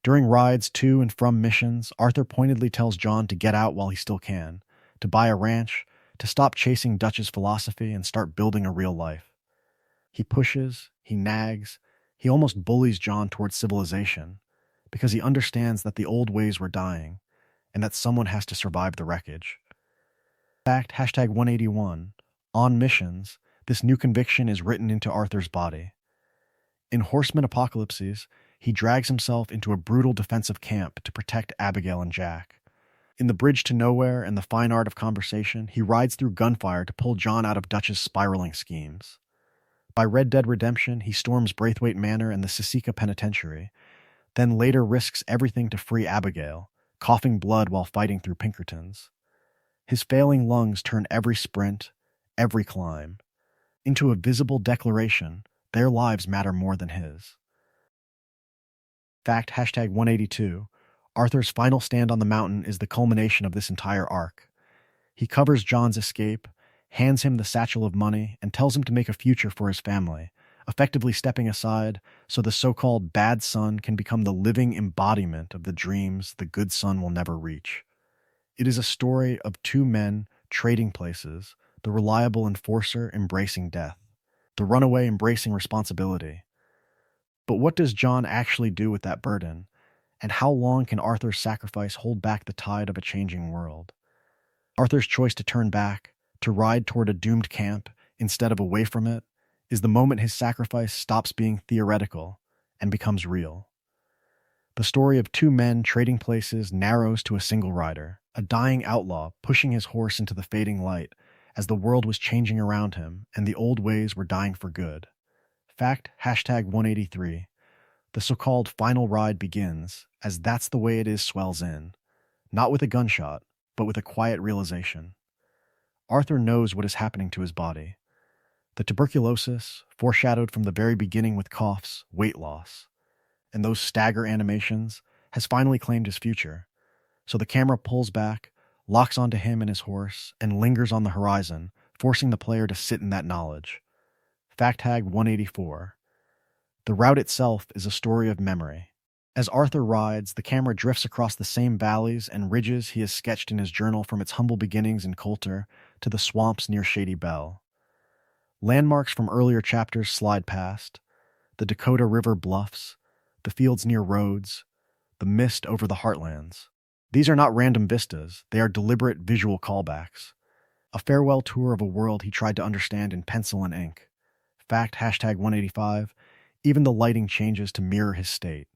During rides to and from missions, Arthur pointedly tells John to get out while he still can, to buy a ranch, to stop chasing Dutch's philosophy and start building a real life. He pushes, he nags, he almost bullies John towards civilization, because he understands that the old ways were dying, and that someone has to survive the wreckage. Fact hashtag 181. On missions, this new conviction is written into Arthur's body. In Horseman Apocalypses, he drags himself into a brutal defensive camp to protect Abigail and Jack. In The Bridge to Nowhere and The Fine Art of Conversation, he rides through gunfire to pull John out of Dutch's spiraling schemes. By Red Dead Redemption, he storms Braithwaite Manor and the Sisika Penitentiary, then later risks everything to free Abigail, coughing blood while fighting through Pinkertons. His failing lungs turn every sprint, every climb, into a visible declaration their lives matter more than his. Fact hashtag 182. Arthur's final stand on the mountain is the culmination of this entire arc. He covers John's escape, hands him the satchel of money, and tells him to make a future for his family, effectively stepping aside so the so-called bad son can become the living embodiment of the dreams the good son will never reach. It is a story of two men trading places, the reliable enforcer embracing death, the runaway embracing responsibility. But what does John actually do with that burden? And how long can Arthur's sacrifice hold back the tide of a changing world? Arthur's choice to turn back, to ride toward a doomed camp instead of away from it, is the moment his sacrifice stops being theoretical and becomes real. The story of two men trading places narrows to a single rider, a dying outlaw pushing his horse into the fading light as the world was changing around him and the old ways were dying for good. Fact hashtag 183. The so-called final ride begins, as That's the Way It Is swells in, not with a gunshot, but with a quiet realization. Arthur knows what is happening to his body. The tuberculosis, foreshadowed from the very beginning with coughs, weight loss, and those stagger animations, has finally claimed his future. So the camera pulls back, locks onto him and his horse, and lingers on the horizon, forcing the player to sit in that knowledge. Fact tag 184. The route itself is a story of memory. As Arthur rides, the camera drifts across the same valleys and ridges he has sketched in his journal from its humble beginnings in Coulter to the swamps near Shady Bell. Landmarks from earlier chapters slide past, the Dakota River bluffs, the fields near Rhodes, the mist over the heartlands. These are not random vistas, they are deliberate visual callbacks. A farewell tour of a world he tried to understand in pencil and ink. Fact hashtag 185. Even the lighting changes to mirror his state.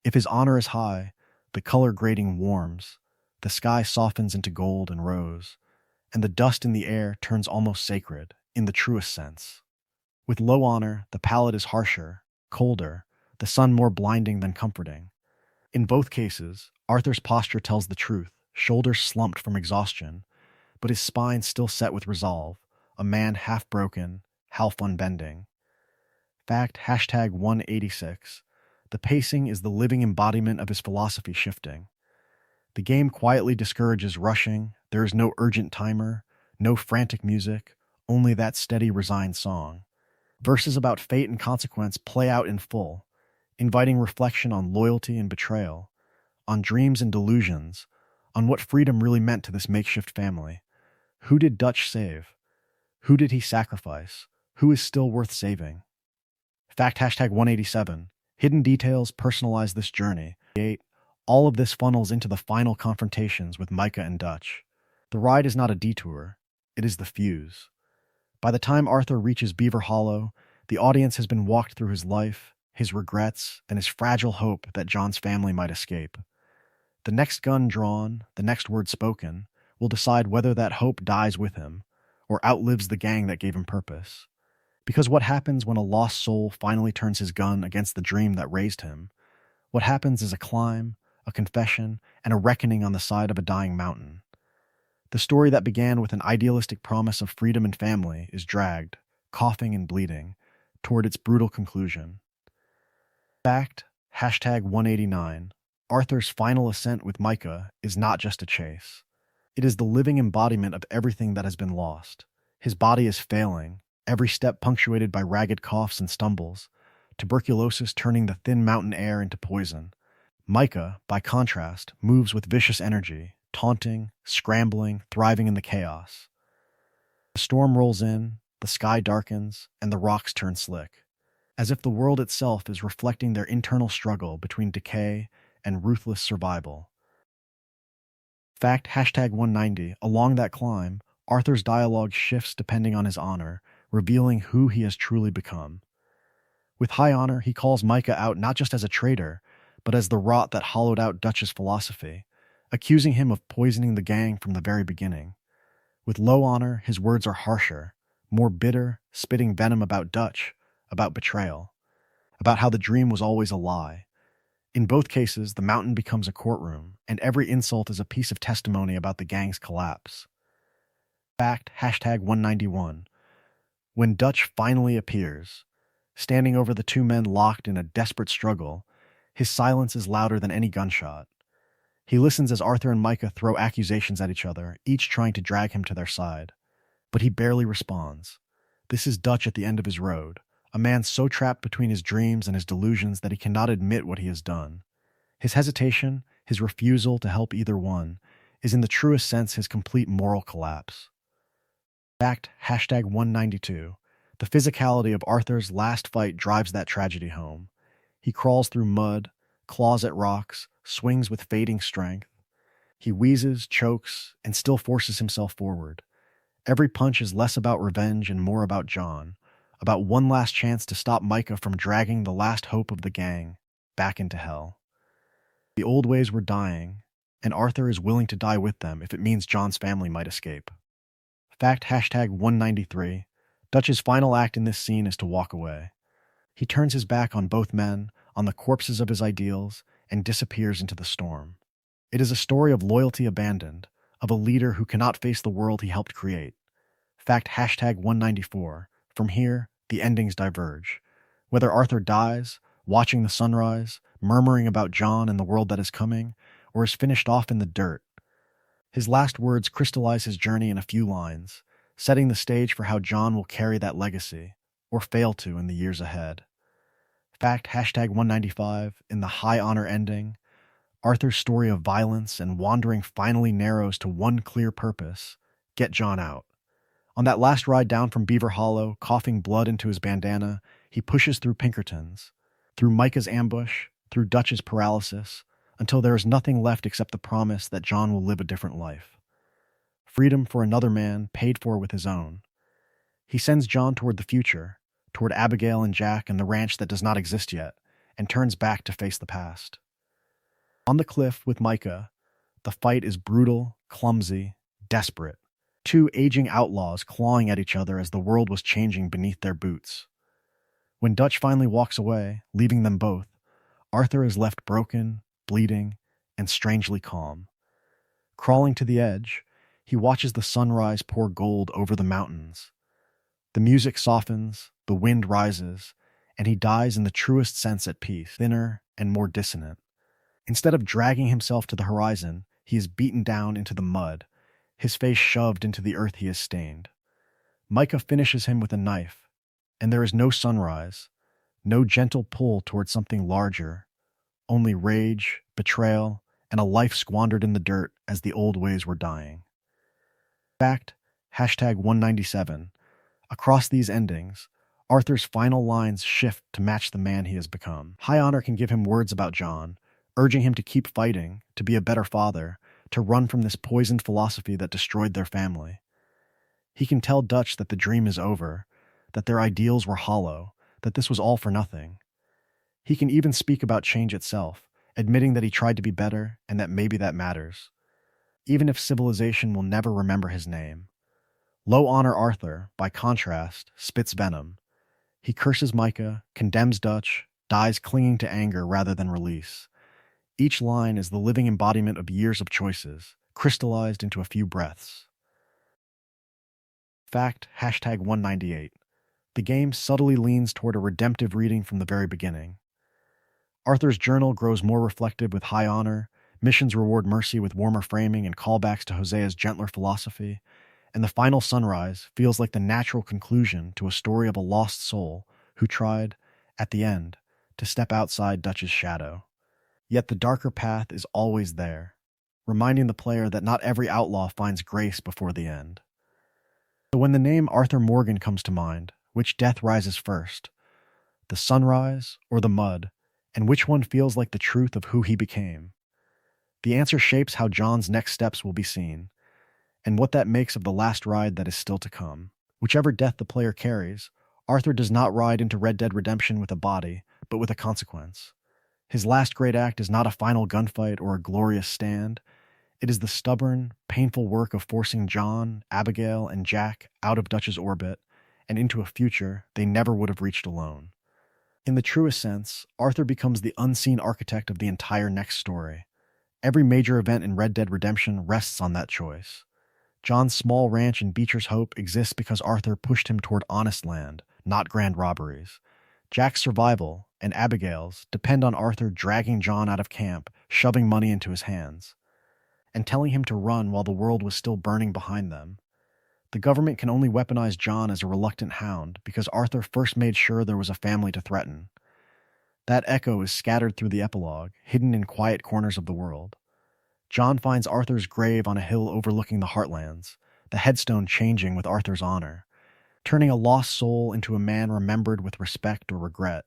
If his honor is high, the color grading warms, the sky softens into gold and rose, and the dust in the air turns almost sacred, in the truest sense. With low honor, the palette is harsher, colder, the sun more blinding than comforting. In both cases, Arthur's posture tells the truth, shoulders slumped from exhaustion, but his spine still set with resolve, a man half broken, half unbending. Fact hashtag 186. The pacing is the living embodiment of his philosophy shifting. The game quietly discourages rushing, there is no urgent timer, no frantic music, only that steady, resigned song. Verses about fate and consequence play out in full, inviting reflection on loyalty and betrayal, on dreams and delusions, on what freedom really meant to this makeshift family. Who did Dutch save? Who did he sacrifice? Who is still worth saving? Fact hashtag 187. Hidden details personalize this journey. 8. All of this funnels into the final confrontations with Micah and Dutch. The ride is not a detour, it is the fuse. By the time Arthur reaches Beaver Hollow, the audience has been walked through his life, his regrets, and his fragile hope that John's family might escape. The next gun drawn, the next word spoken, will decide whether that hope dies with him or outlives the gang that gave him purpose. Because what happens when a lost soul finally turns his gun against the dream that raised him? What happens is a climb, a confession, and a reckoning on the side of a dying mountain. The story that began with an idealistic promise of freedom and family is dragged, coughing and bleeding, toward its brutal conclusion. Fact, hashtag 189. Arthur's final ascent with Micah is not just a chase. It is the living embodiment of everything that has been lost. His body is failing, every step punctuated by ragged coughs and stumbles, tuberculosis turning the thin mountain air into poison. Micah, by contrast, moves with vicious energy, taunting, scrambling, thriving in the chaos. The storm rolls in, the sky darkens, and the rocks turn slick, as if the world itself is reflecting their internal struggle between decay and ruthless survival. Fact, hashtag 190. Along that climb, Arthur's dialogue shifts depending on his honor, revealing who he has truly become. With high honor, he calls Micah out not just as a traitor, but as the rot that hollowed out Dutch's philosophy, accusing him of poisoning the gang from the very beginning. With low honor, his words are harsher, more bitter, spitting venom about Dutch, about betrayal, about how the dream was always a lie. In both cases, the mountain becomes a courtroom, and every insult is a piece of testimony about the gang's collapse. Fact, hashtag 191. When Dutch finally appears, standing over the two men locked in a desperate struggle, his silence is louder than any gunshot. He listens as Arthur and Micah throw accusations at each other, each trying to drag him to their side. But he barely responds. This is Dutch at the end of his road, a man so trapped between his dreams and his delusions that he cannot admit what he has done. His hesitation, his refusal to help either one, is in the truest sense his complete moral collapse. Fact, hashtag 192. The physicality of Arthur's last fight drives that tragedy home. He crawls through mud, claws at rocks, swings with fading strength. He wheezes, chokes, and still forces himself forward. Every punch is less about revenge and more about John, about one last chance to stop Micah from dragging the last hope of the gang back into hell. The old ways were dying, and Arthur is willing to die with them if it means John's family might escape. Fact, hashtag 193. Dutch's final act in this scene is to walk away. He turns his back on both men, on the corpses of his ideals, and disappears into the storm. It is a story of loyalty abandoned, of a leader who cannot face the world he helped create. Fact, hashtag 194. From here, the endings diverge. Whether Arthur dies, watching the sunrise, murmuring about John and the world that is coming, or is finished off in the dirt. His last words crystallize his journey in a few lines, setting the stage for how John will carry that legacy, or fail to in the years ahead. Fact, hashtag 195. In the high honor ending, Arthur's story of violence and wandering finally narrows to one clear purpose: get John out. On that last ride down from Beaver Hollow, coughing blood into his bandana, he pushes through Pinkerton's, through Micah's ambush, through Dutch's paralysis, until there is nothing left except the promise that John will live a different life. Freedom for another man, paid for with his own. He sends John toward the future, toward Abigail and Jack and the ranch that does not exist yet, and turns back to face the past. On the cliff with Micah, the fight is brutal, clumsy, desperate. Two aging outlaws clawing at each other as the world was changing beneath their boots. When Dutch finally walks away, leaving them both, Arthur is left broken, bleeding, and strangely calm. Crawling to the edge, he watches the sunrise pour gold over the mountains. The music softens, the wind rises, and he dies in the truest sense at peace, thinner and more dissonant. Instead of dragging himself to the horizon, he is beaten down into the mud, his face shoved into the earth he has stained. Micah finishes him with a knife, and there is no sunrise, no gentle pull towards something larger, only rage, betrayal, and a life squandered in the dirt as the old ways were dying. Fact, hashtag 197. Across these endings, Arthur's final lines shift to match the man he has become. High Honor can give him words about John, urging him to keep fighting, to be a better father, to run from this poisoned philosophy that destroyed their family. He can tell Dutch that the dream is over, that their ideals were hollow, that this was all for nothing. He can even speak about change itself, admitting that he tried to be better and that maybe that matters, even if civilization will never remember his name. Low Honor Arthur, by contrast, spits venom. He curses Micah, condemns Dutch, dies clinging to anger rather than release. Each line is the living embodiment of years of choices, crystallized into a few breaths. Fact, hashtag 198. The game subtly leans toward a redemptive reading from the very beginning. Arthur's journal grows more reflective with High Honor, missions reward mercy with warmer framing and callbacks to Hosea's gentler philosophy, and the final sunrise feels like the natural conclusion to a story of a lost soul who tried, at the end, to step outside Dutch's shadow. Yet the darker path is always there, reminding the player that not every outlaw finds grace before the end. So when the name Arthur Morgan comes to mind, which death rises first? The sunrise or the mud? And which one feels like the truth of who he became? The answer shapes how John's next steps will be seen, and what that makes of the last ride that is still to come. Whichever death the player carries, Arthur does not ride into Red Dead Redemption with a body, but with a consequence. His last great act is not a final gunfight or a glorious stand. It is the stubborn, painful work of forcing John, Abigail, and Jack out of Dutch's orbit and into a future they never would have reached alone. In the truest sense, Arthur becomes the unseen architect of the entire next story. Every major event in Red Dead Redemption rests on that choice. John's small ranch in Beecher's Hope exists because Arthur pushed him toward honest land, not grand robberies. Jack's survival, and Abigail's, depend on Arthur dragging John out of camp, shoving money into his hands, and telling him to run while the world was still burning behind them. The government can only weaponize John as a reluctant hound because Arthur first made sure there was a family to threaten. That echo is scattered through the epilogue, hidden in quiet corners of the world. John finds Arthur's grave on a hill overlooking the Heartlands, the headstone changing with Arthur's honor, turning a lost soul into a man remembered with respect or regret.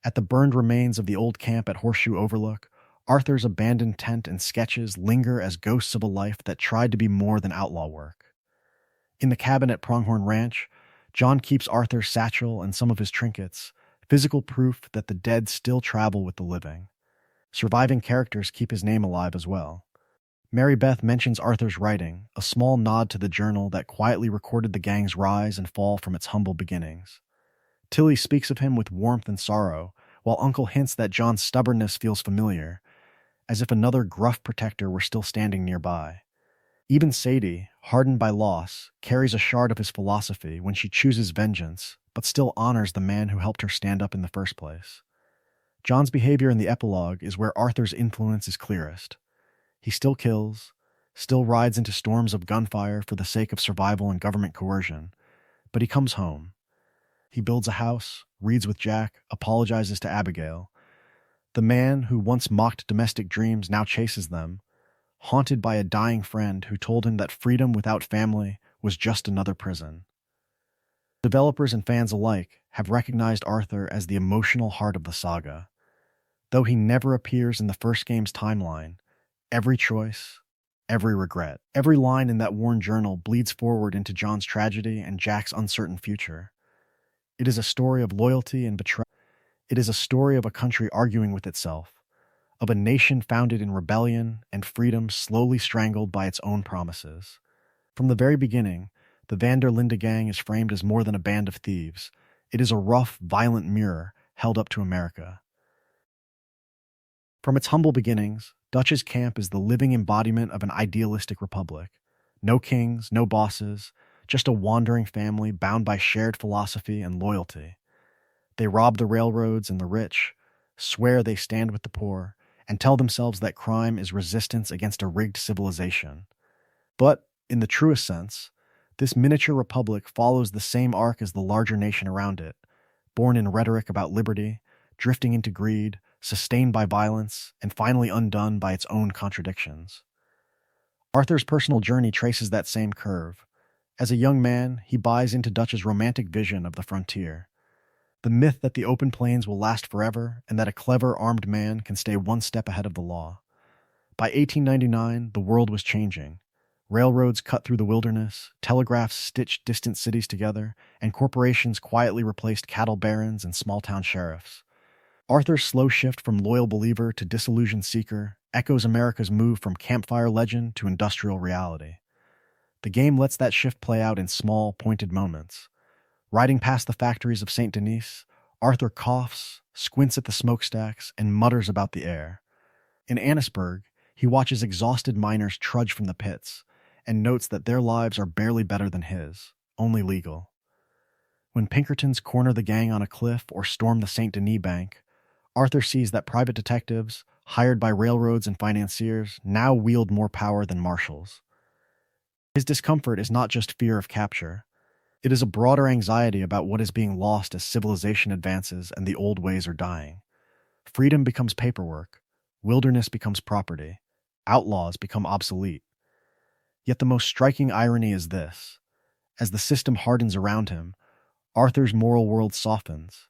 At the burned remains of the old camp at Horseshoe Overlook, Arthur's abandoned tent and sketches linger as ghosts of a life that tried to be more than outlaw work. In the cabin at Pronghorn Ranch, John keeps Arthur's satchel and some of his trinkets, physical proof that the dead still travel with the living. Surviving characters keep his name alive as well. Mary Beth mentions Arthur's writing, a small nod to the journal that quietly recorded the gang's rise and fall from its humble beginnings. Tilly speaks of him with warmth and sorrow, while Uncle hints that John's stubbornness feels familiar, as if another gruff protector were still standing nearby. Even Sadie, hardened by loss, carries a shard of his philosophy when she chooses vengeance, but still honors the man who helped her stand up in the first place. John's behavior in the epilogue is where Arthur's influence is clearest. He still kills, still rides into storms of gunfire for the sake of survival and government coercion, but he comes home. He builds a house, reads with Jack, apologizes to Abigail. The man who once mocked domestic dreams now chases them, haunted by a dying friend who told him that freedom without family was just another prison. Developers and fans alike have recognized Arthur as the emotional heart of the saga. Though he never appears in the first game's timeline, every choice, every regret, every line in that worn journal bleeds forward into John's tragedy and Jack's uncertain future. It is a story of loyalty and betrayal. It is a story of a country arguing with itself, of a nation founded in rebellion and freedom slowly strangled by its own promises. From the very beginning, the Van der Linde gang is framed as more than a band of thieves. It is a rough, violent mirror held up to America. From its humble beginnings, Dutch's camp is the living embodiment of an idealistic republic. No kings, no bosses, just a wandering family bound by shared philosophy and loyalty. They rob the railroads and the rich, swear they stand with the poor, and tell themselves that crime is resistance against a rigged civilization. But, in the truest sense, This miniature republic follows the same arc as the larger nation around it, born in rhetoric about liberty, drifting into greed, sustained by violence, and finally undone by its own contradictions. Arthur's personal journey traces that same curve. As a young man, he buys into Dutch's romantic vision of the frontier. The myth that the open plains will last forever and that a clever armed man can stay one step ahead of the law. By 1899, the world was changing. Railroads cut through the wilderness, telegraphs stitched distant cities together, and corporations quietly replaced cattle barons and small-town sheriffs. Arthur's slow shift from loyal believer to disillusioned seeker echoes America's move from campfire legend to industrial reality. The game lets that shift play out in small, pointed moments. Riding past the factories of St. Denis, Arthur coughs, squints at the smokestacks, and mutters about the air. In Annisburg, he watches exhausted miners trudge from the pits and notes that their lives are barely better than his, only legal. When Pinkertons corner the gang on a cliff or storm the St. Denis Bank, Arthur sees that private detectives, hired by railroads and financiers, now wield more power than marshals. His discomfort is not just fear of capture. It is a broader anxiety about what is being lost as civilization advances and the old ways are dying. Freedom becomes paperwork. Wilderness becomes property. Outlaws become obsolete. Yet the most striking irony is this. As the system hardens around him, Arthur's moral world softens.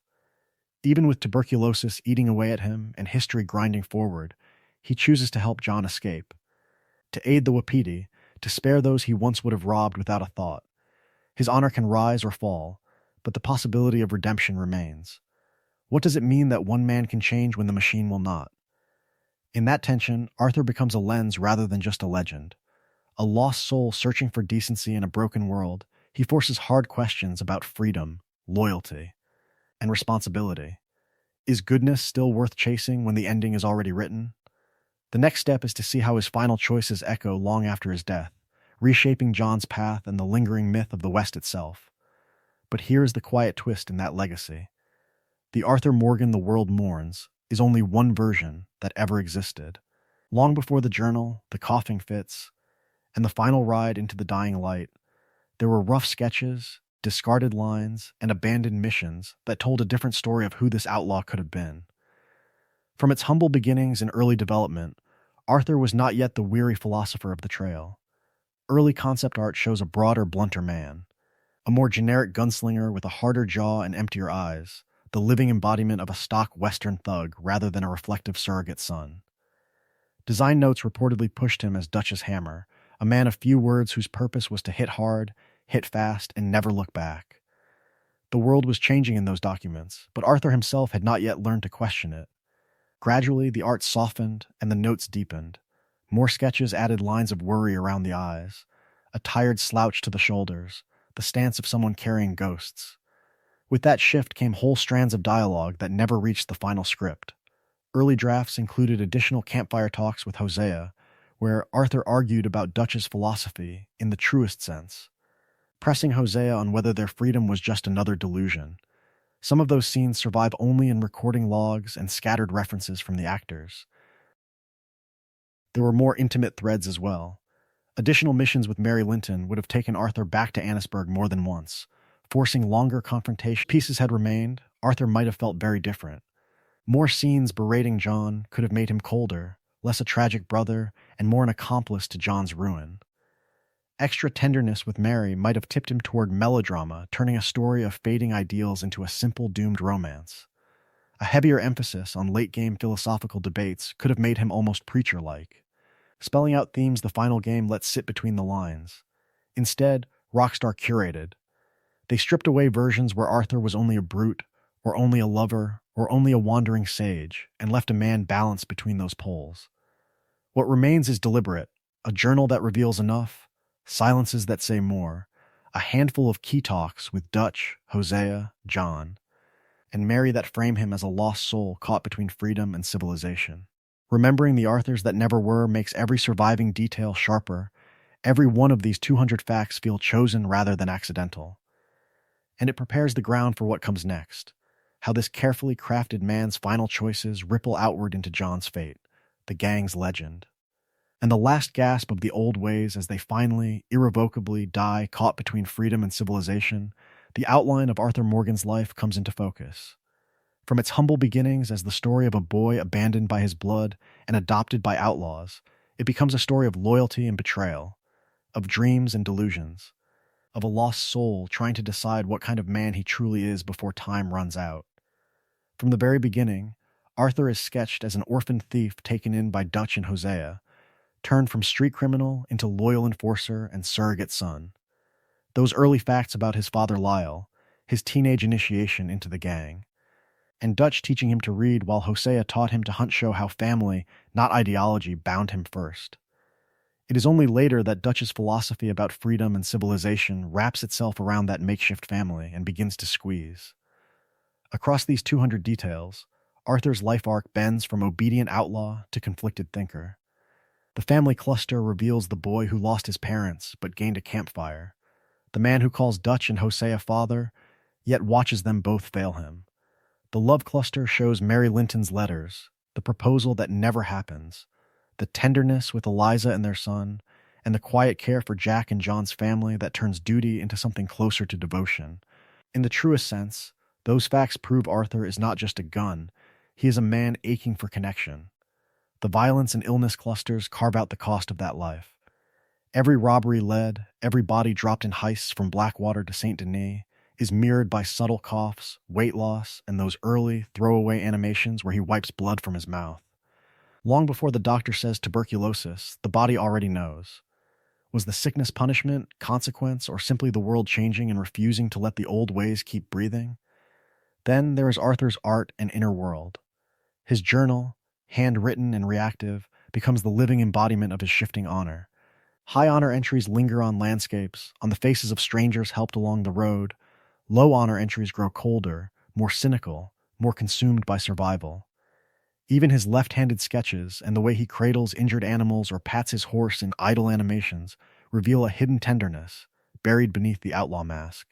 Even with tuberculosis eating away at him and history grinding forward, he chooses to help John escape. To aid the Wapiti, to spare those he once would have robbed without a thought. His honor can rise or fall, but the possibility of redemption remains. What does it mean that one man can change when the machine will not? In that tension, Arthur becomes a lens rather than just a legend. A lost soul searching for decency in a broken world, he forces hard questions about freedom, loyalty, and responsibility. Is goodness still worth chasing when the ending is already written? The next step is to see how his final choices echo long after his death, reshaping John's path and the lingering myth of the West itself. But here is the quiet twist in that legacy. The Arthur Morgan the world mourns is only one version that ever existed. Long before the journal, the coughing fits, and the final ride into the dying light, there were rough sketches, discarded lines, and abandoned missions that told a different story of who this outlaw could have been. From its humble beginnings and early development, Arthur was not yet the weary philosopher of the trail. Early concept art shows a broader, blunter man, a more generic gunslinger with a harder jaw and emptier eyes, the living embodiment of a stock Western thug rather than a reflective surrogate son. Design notes reportedly pushed him as Dutch's Hammer, a man of few words whose purpose was to hit hard, hit fast, and never look back. The world was changing in those documents, but Arthur himself had not yet learned to question it. Gradually, the art softened and the notes deepened. More sketches added lines of worry around the eyes, a tired slouch to the shoulders, the stance of someone carrying ghosts. With that shift came whole strands of dialogue that never reached the final script. Early drafts included additional campfire talks with Hosea, where Arthur argued about Dutch's philosophy in the truest sense, pressing Hosea on whether their freedom was just another delusion. Some of those scenes survive only in recording logs and scattered references from the actors. There were more intimate threads as well. Additional missions with Mary Linton would have taken Arthur back to Annisburg more than once, forcing longer confrontation. Pieces had remained, Arthur might have felt very different. More scenes berating John could have made him colder, less a tragic brother, and more an accomplice to John's ruin. Extra tenderness with Mary might have tipped him toward melodrama, turning a story of fading ideals into a simple doomed romance. A heavier emphasis on late-game philosophical debates could have made him almost preacher-like, spelling out themes the final game let sit between the lines. Instead, Rockstar curated. They stripped away versions where Arthur was only a brute, or only a lover, or only a wandering sage, and left a man balanced between those poles. What remains is deliberate, a journal that reveals enough, silences that say more, a handful of key talks with Dutch, Hosea, John, and Mary that frame him as a lost soul caught between freedom and civilization. Remembering the Arthurs that never were makes every surviving detail sharper. Every one of these 200 facts feel chosen rather than accidental. And it prepares the ground for what comes next, how this carefully crafted man's final choices ripple outward into John's fate, the gang's legend. and the last gasp of the old ways as they finally, irrevocably die caught between freedom and civilization, the outline of Arthur Morgan's life comes into focus. From its humble beginnings as the story of a boy abandoned by his blood and adopted by outlaws, it becomes a story of loyalty and betrayal, of dreams and delusions, of a lost soul trying to decide what kind of man he truly is before time runs out. From the very beginning, Arthur is sketched as an orphan thief taken in by Dutch and Hosea, turned from street criminal into loyal enforcer and surrogate son. Those early facts about his father Lyle, his teenage initiation into the gang, and Dutch teaching him to read while Hosea taught him to hunt show how family, not ideology, bound him first. It is only later that Dutch's philosophy about freedom and civilization wraps itself around that makeshift family and begins to squeeze. Across these 200 details, Arthur's life arc bends from obedient outlaw to conflicted thinker. The family cluster reveals the boy who lost his parents but gained a campfire, the man who calls Dutch and Hosea father, yet watches them both fail him. The love cluster shows Mary Linton's letters, the proposal that never happens, the tenderness with Eliza and their son, and the quiet care for Jack and John's family that turns duty into something closer to devotion. In the truest sense, those facts prove Arthur is not just a gun, he is a man aching for connection. The violence and illness clusters carve out the cost of that life. Every robbery led, every body dropped in heists from Blackwater to St. Denis, is mirrored by subtle coughs, weight loss, and those early, throwaway animations where he wipes blood from his mouth. Long before the doctor says tuberculosis, the body already knows. Was the sickness punishment, consequence, or simply the world changing and refusing to let the old ways keep breathing? Then there is Arthur's art and inner world. His journal, handwritten and reactive, becomes the living embodiment of his shifting honor. High honor entries linger on landscapes, on the faces of strangers helped along the road. Low honor entries grow colder, more cynical, more consumed by survival. Even his left-handed sketches and the way he cradles injured animals or pats his horse in idle animations reveal a hidden tenderness, buried beneath the outlaw mask.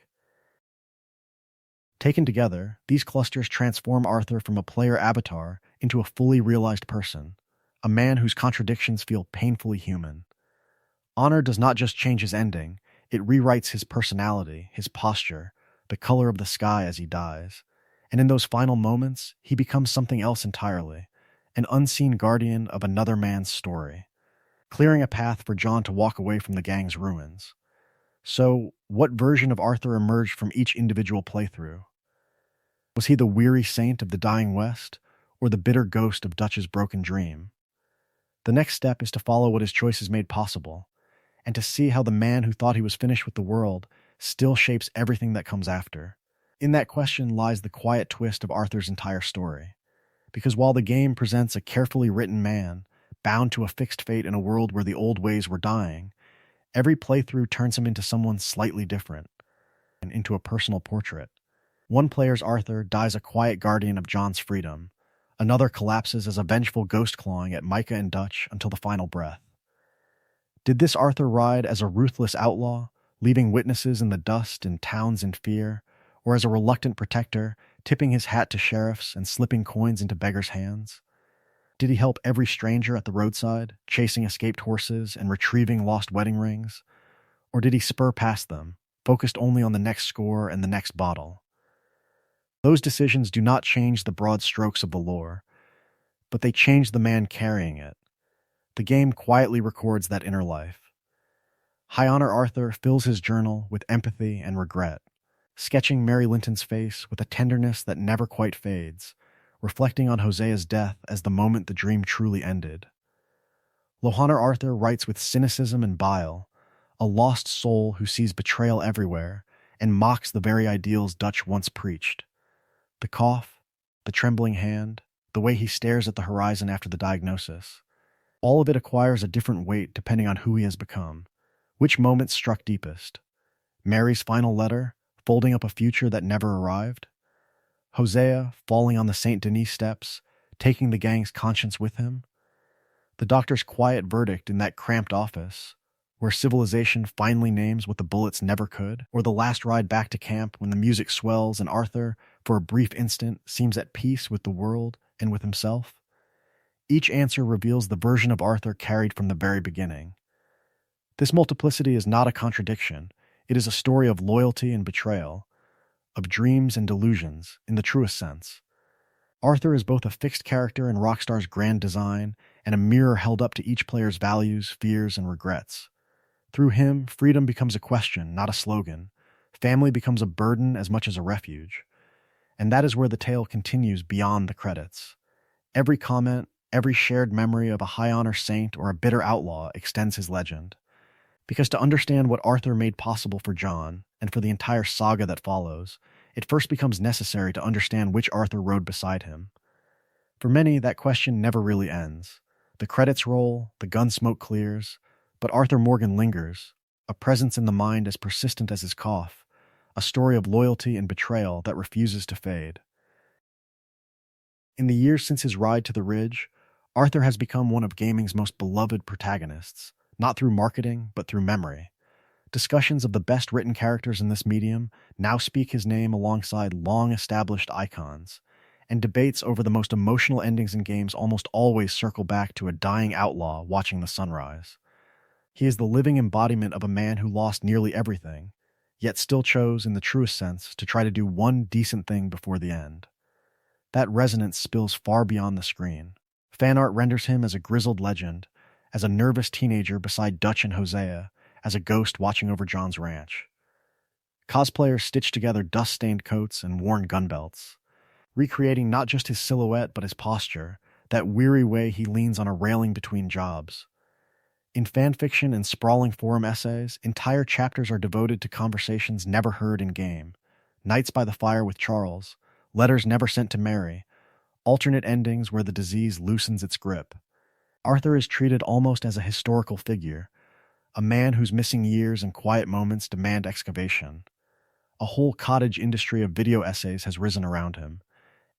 Taken together, these clusters transform Arthur from a player avatar into a fully realized person, a man whose contradictions feel painfully human. Honor does not just change his ending, it rewrites his personality, his posture, the color of the sky as he dies. And in those final moments, he becomes something else entirely, an unseen guardian of another man's story, clearing a path for John to walk away from the gang's ruins. So, what version of Arthur emerged from each individual playthrough? Was he the weary saint of the dying West, or the bitter ghost of Dutch's broken dream? The next step is to follow what his choices made possible, and to see how the man who thought he was finished with the world still shapes everything that comes after. In that question lies the quiet twist of Arthur's entire story. Because while the game presents a carefully written man, bound to a fixed fate in a world where the old ways were dying, every playthrough turns him into someone slightly different, and into a personal portrait. One player's Arthur dies a quiet guardian of John's freedom. Another collapses as a vengeful ghost clawing at Micah and Dutch until the final breath. Did this Arthur ride as a ruthless outlaw, leaving witnesses in the dust and towns in fear, or as a reluctant protector, tipping his hat to sheriffs and slipping coins into beggars' hands? Did he help every stranger at the roadside, chasing escaped horses and retrieving lost wedding rings? Or did he spur past them, focused only on the next score and the next bottle? Those decisions do not change the broad strokes of the lore, but they change the man carrying it. The game quietly records that inner life. High Honor Arthur fills his journal with empathy and regret, sketching Mary Linton's face with a tenderness that never quite fades, reflecting on Hosea's death as the moment the dream truly ended. Low Honor Arthur writes with cynicism and bile, a lost soul who sees betrayal everywhere and mocks the very ideals Dutch once preached. The cough, the trembling hand, the way he stares at the horizon after the diagnosis, all of it acquires a different weight depending on who he has become. Which moment struck deepest? Mary's final letter, folding up a future that never arrived? Hosea, falling on the St. Denis steps, taking the gang's conscience with him? The doctor's quiet verdict in that cramped office, where civilization finally names what the bullets never could? Or the last ride back to camp when the music swells and Arthur, for a brief instant, seems at peace with the world and with himself? Each answer reveals the version of Arthur carried from the very beginning. This multiplicity is not a contradiction. It is a story of loyalty and betrayal, of dreams and delusions, in the truest sense. Arthur is both a fixed character in Rockstar's grand design and a mirror held up to each player's values, fears, and regrets. Through him, freedom becomes a question, not a slogan. Family becomes a burden as much as a refuge. And that is where the tale continues beyond the credits. Every comment, every shared memory of a high-honor saint or a bitter outlaw extends his legend. Because to understand what Arthur made possible for John, and for the entire saga that follows, it first becomes necessary to understand which Arthur rode beside him. For many, that question never really ends. The credits roll, the gun smoke clears, but Arthur Morgan lingers, a presence in the mind as persistent as his cough, a story of loyalty and betrayal that refuses to fade. In the years since his ride to the Ridge, Arthur has become one of gaming's most beloved protagonists, not through marketing, but through memory. Discussions of the best written characters in this medium now speak his name alongside long-established icons, and debates over the most emotional endings in games almost always circle back to a dying outlaw watching the sunrise. He is the living embodiment of a man who lost nearly everything, yet still chose, in the truest sense, to try to do one decent thing before the end. That resonance spills far beyond the screen. Fan art renders him as a grizzled legend, as a nervous teenager beside Dutch and Hosea, as a ghost watching over John's ranch. Cosplayers stitch together dust-stained coats and worn gun belts, recreating not just his silhouette but his posture, that weary way he leans on a railing between jobs. In fanfiction and sprawling forum essays, entire chapters are devoted to conversations never heard in-game. Nights by the fire with Charles, letters never sent to Mary, alternate endings where the disease loosens its grip. Arthur is treated almost as a historical figure, a man whose missing years and quiet moments demand excavation. A whole cottage industry of video essays has risen around him.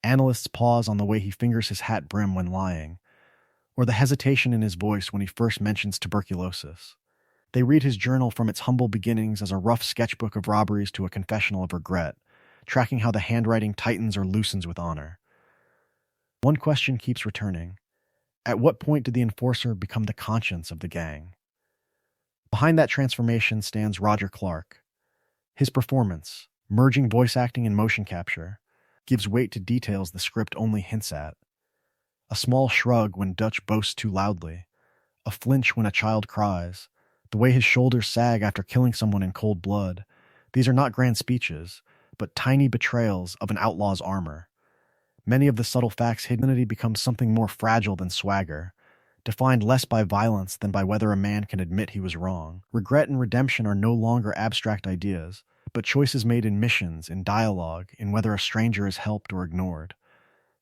Analysts pause on the way he fingers his hat brim when lying, or the hesitation in his voice when he first mentions tuberculosis. They read his journal from its humble beginnings as a rough sketchbook of robberies to a confessional of regret, tracking how the handwriting tightens or loosens with honor. One question keeps returning. At what point did the enforcer become the conscience of the gang? Behind that transformation stands Roger Clark. His performance, merging voice acting and motion capture, gives weight to details the script only hints at. A small shrug when Dutch boasts too loudly, a flinch when a child cries, the way his shoulders sag after killing someone in cold blood. These are not grand speeches, but tiny betrayals of an outlaw's armor. Many of the subtle facts hidden become something more fragile than swagger, defined less by violence than by whether a man can admit he was wrong. Regret and redemption are no longer abstract ideas, but choices made in missions, in dialogue, in whether a stranger is helped or ignored.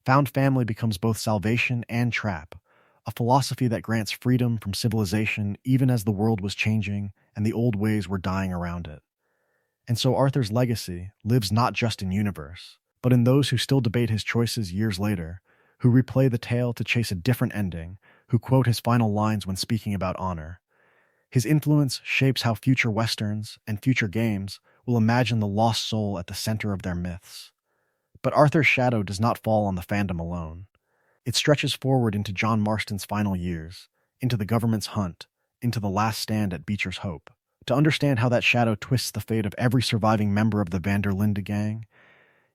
Found family becomes both salvation and trap, a philosophy that grants freedom from civilization even as the world was changing and the old ways were dying around it. And so Arthur's legacy lives not just in universe, but in those who still debate his choices years later, who replay the tale to chase a different ending, who quote his final lines when speaking about honor. His influence shapes how future westerns and future games will imagine the lost soul at the center of their myths. But Arthur's shadow does not fall on the fandom alone. It stretches forward into John Marston's final years, into the government's hunt, into the last stand at Beecher's Hope. To understand how that shadow twists the fate of every surviving member of the Van der Linde gang,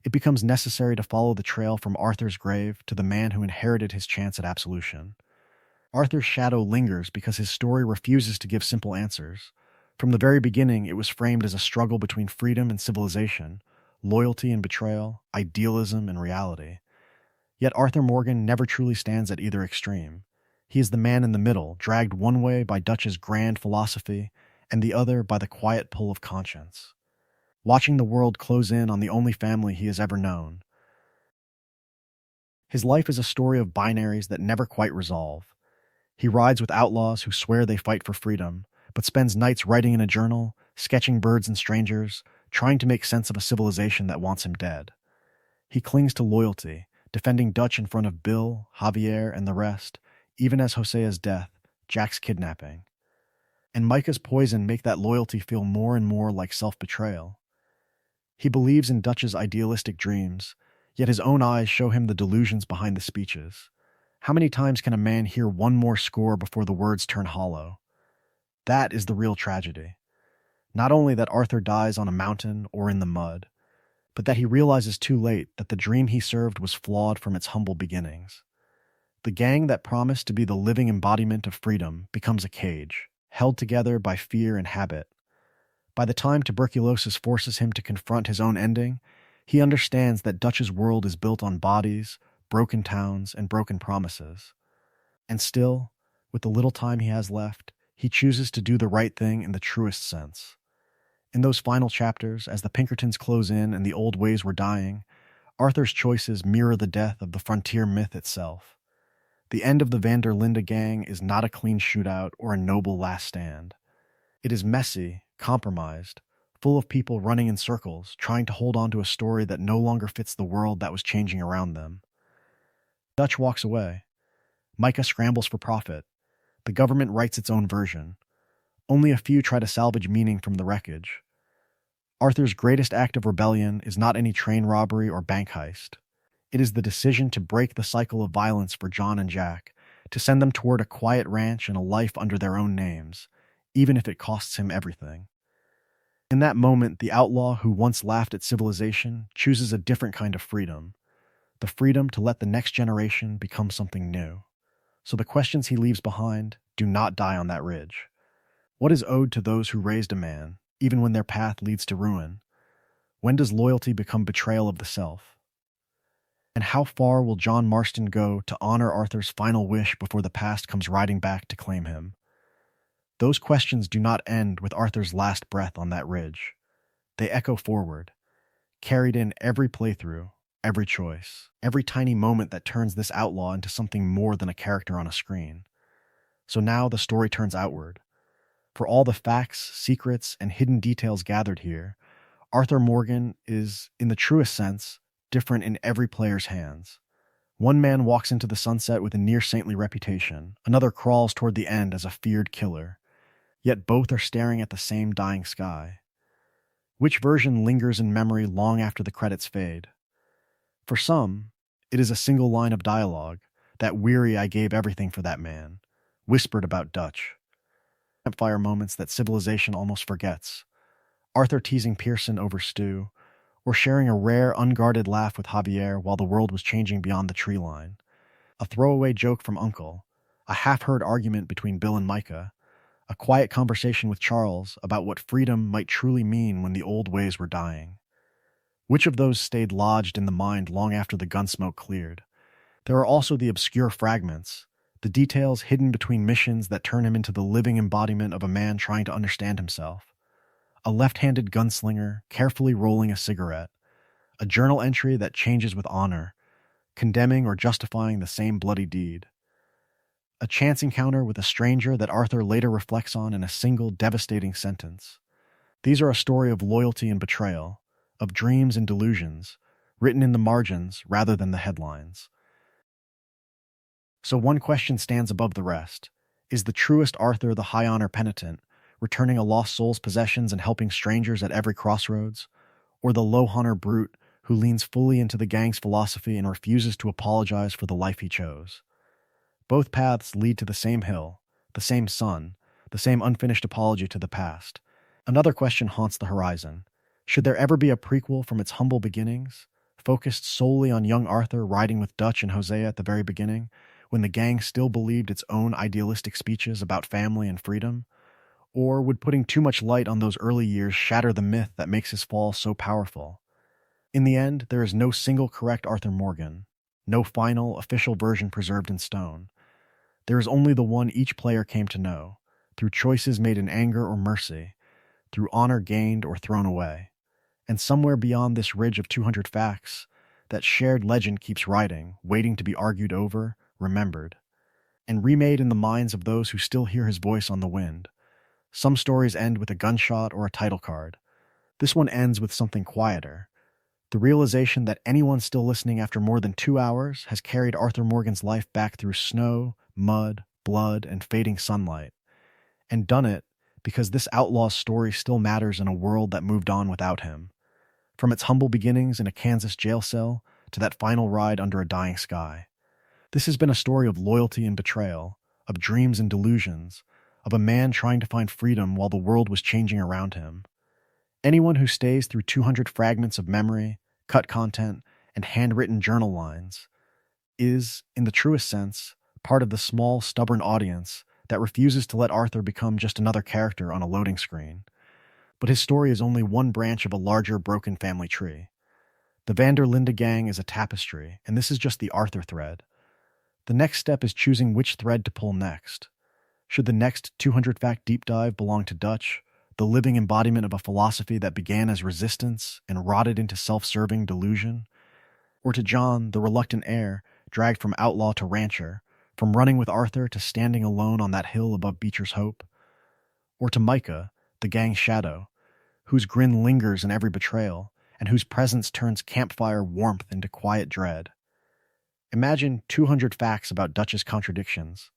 it becomes necessary to follow the trail from Arthur's grave to the man who inherited his chance at absolution. Arthur's shadow lingers because his story refuses to give simple answers. From the very beginning, it was framed as a struggle between freedom and civilization, loyalty and betrayal, idealism and reality. Yet Arthur Morgan never truly stands at either extreme. He is the man in the middle, dragged one way by Dutch's grand philosophy and the other by the quiet pull of conscience. Watching the world close in on the only family he has ever known. His life is a story of binaries that never quite resolve. He rides with outlaws who swear they fight for freedom, but spends nights writing in a journal, sketching birds and strangers, trying to make sense of a civilization that wants him dead. He clings to loyalty, defending Dutch in front of Bill, Javier, and the rest, even as Hosea's death, Jack's kidnapping. And Micah's poison make that loyalty feel more and more like self-betrayal. He believes in Dutch's idealistic dreams, yet his own eyes show him the delusions behind the speeches. How many times can a man hear one more score before the words turn hollow? That is the real tragedy. Not only that Arthur dies on a mountain or in the mud, but that he realizes too late that the dream he served was flawed from its humble beginnings. The gang that promised to be the living embodiment of freedom becomes a cage, held together by fear and habit. By the time tuberculosis forces him to confront his own ending, he understands that Dutch's world is built on bodies, broken towns, and broken promises. And still, with the little time he has left, he chooses to do the right thing in the truest sense. In those final chapters, as the Pinkertons close in and the old ways were dying, Arthur's choices mirror the death of the frontier myth itself. The end of the Van der Linde gang is not a clean shootout or a noble last stand. It is messy, compromised, full of people running in circles, trying to hold on to a story that no longer fits the world that was changing around them. Dutch walks away. Micah scrambles for profit. The government writes its own version. Only a few try to salvage meaning from the wreckage. Arthur's greatest act of rebellion is not any train robbery or bank heist. It is the decision to break the cycle of violence for John and Jack, to send them toward a quiet ranch and a life under their own names, even if it costs him everything. In that moment, the outlaw who once laughed at civilization chooses a different kind of freedom, the freedom to let the next generation become something new. So the questions he leaves behind do not die on that ridge. What is owed to those who raised a man, even when their path leads to ruin? When does loyalty become betrayal of the self? And how far will John Marston go to honor Arthur's final wish before the past comes riding back to claim him? Those questions do not end with Arthur's last breath on that ridge. They echo forward, carried in every playthrough, every choice, every tiny moment that turns this outlaw into something more than a character on a screen. So now the story turns outward. For all the facts, secrets, and hidden details gathered here, Arthur Morgan is, in the truest sense, different in every player's hands. One man walks into the sunset with a near-saintly reputation, another crawls toward the end as a feared killer. Yet both are staring at the same dying sky. Which version lingers in memory long after the credits fade? For some, it is a single line of dialogue, that weary "I gave everything for that man," whispered about Dutch. Campfire moments that civilization almost forgets. Arthur teasing Pearson over stew, or sharing a rare, unguarded laugh with Javier while the world was changing beyond the tree line. A throwaway joke from Uncle, a half-heard argument between Bill and Micah, a quiet conversation with Charles about what freedom might truly mean when the old ways were dying. Which of those stayed lodged in the mind long after the gunsmoke cleared? There are also the obscure fragments, the details hidden between missions that turn him into the living embodiment of a man trying to understand himself. A left-handed gunslinger carefully rolling a cigarette, a journal entry that changes with honor, condemning or justifying the same bloody deed. A chance encounter with a stranger that Arthur later reflects on in a single devastating sentence. These are a story of loyalty and betrayal, of dreams and delusions, written in the margins rather than the headlines. So one question stands above the rest. Is the truest Arthur the high-honor penitent, returning a lost soul's possessions and helping strangers at every crossroads? Or the low-honor brute who leans fully into the gang's philosophy and refuses to apologize for the life he chose? Both paths lead to the same hill, the same sun, the same unfinished apology to the past. Another question haunts the horizon. Should there ever be a prequel from its humble beginnings, focused solely on young Arthur riding with Dutch and Hosea at the very beginning, when the gang still believed its own idealistic speeches about family and freedom? Or would putting too much light on those early years shatter the myth that makes his fall so powerful? In the end, there is no single correct Arthur Morgan, no final, official version preserved in stone. There is only the one each player came to know, through choices made in anger or mercy, through honor gained or thrown away. And somewhere beyond this ridge of 200 facts, that shared legend keeps writing, waiting to be argued over, remembered, and remade in the minds of those who still hear his voice on the wind. Some stories end with a gunshot or a title card. This one ends with something quieter. The realization that anyone still listening after more than 2 hours has carried Arthur Morgan's life back through snow, mud, blood, and fading sunlight. And done it because this outlaw's story still matters in a world that moved on without him. From its humble beginnings in a Kansas jail cell to that final ride under a dying sky. This has been a story of loyalty and betrayal, of dreams and delusions, of a man trying to find freedom while the world was changing around him. Anyone who stays through 200 fragments of memory, cut content, and handwritten journal lines is, in the truest sense, part of the small, stubborn audience that refuses to let Arthur become just another character on a loading screen. But his story is only one branch of a larger broken family tree. The van der Linde gang is a tapestry, and this is just the Arthur thread. The next step is choosing which thread to pull next. Should the next 200 fact deep dive belong to Dutch, the living embodiment of a philosophy that began as resistance and rotted into self-serving delusion? Or to John, the reluctant heir, dragged from outlaw to rancher, from running with Arthur to standing alone on that hill above Beecher's Hope? Or to Micah, the gang's shadow, whose grin lingers in every betrayal, and whose presence turns campfire warmth into quiet dread? Imagine 200 facts about Dutch's contradictions.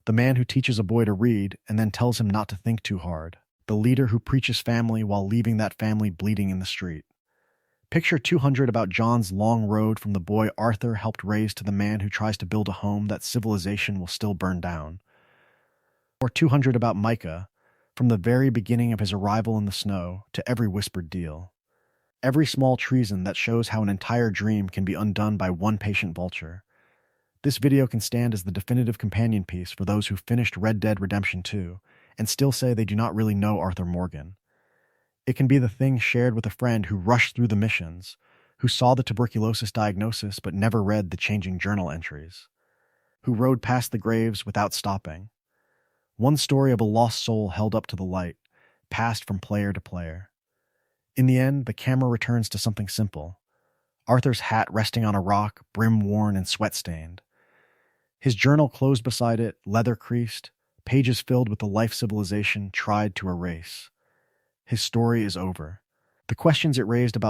The man who teaches a boy to read and then tells him not to think too hard. The leader who preaches family while leaving that family bleeding in the street. Picture 200 about John's long road from the boy Arthur helped raise to the man who tries to build a home that civilization will still burn down. Or 200 about Micah, from the very beginning of his arrival in the snow to every whispered deal. Every small treason that shows how an entire dream can be undone by one patient vulture. This video can stand as the definitive companion piece for those who finished Red Dead Redemption 2 and still say they do not really know Arthur Morgan. It can be the thing shared with a friend who rushed through the missions, who saw the tuberculosis diagnosis but never read the changing journal entries, who rode past the graves without stopping. One story of a lost soul held up to the light, passed from player to player. In the end, the camera returns to something simple. Arthur's hat resting on a rock, brim worn and sweat-stained. His journal closed beside it, leather creased, pages filled with the life civilization tried to erase. His story is over. The questions it raised about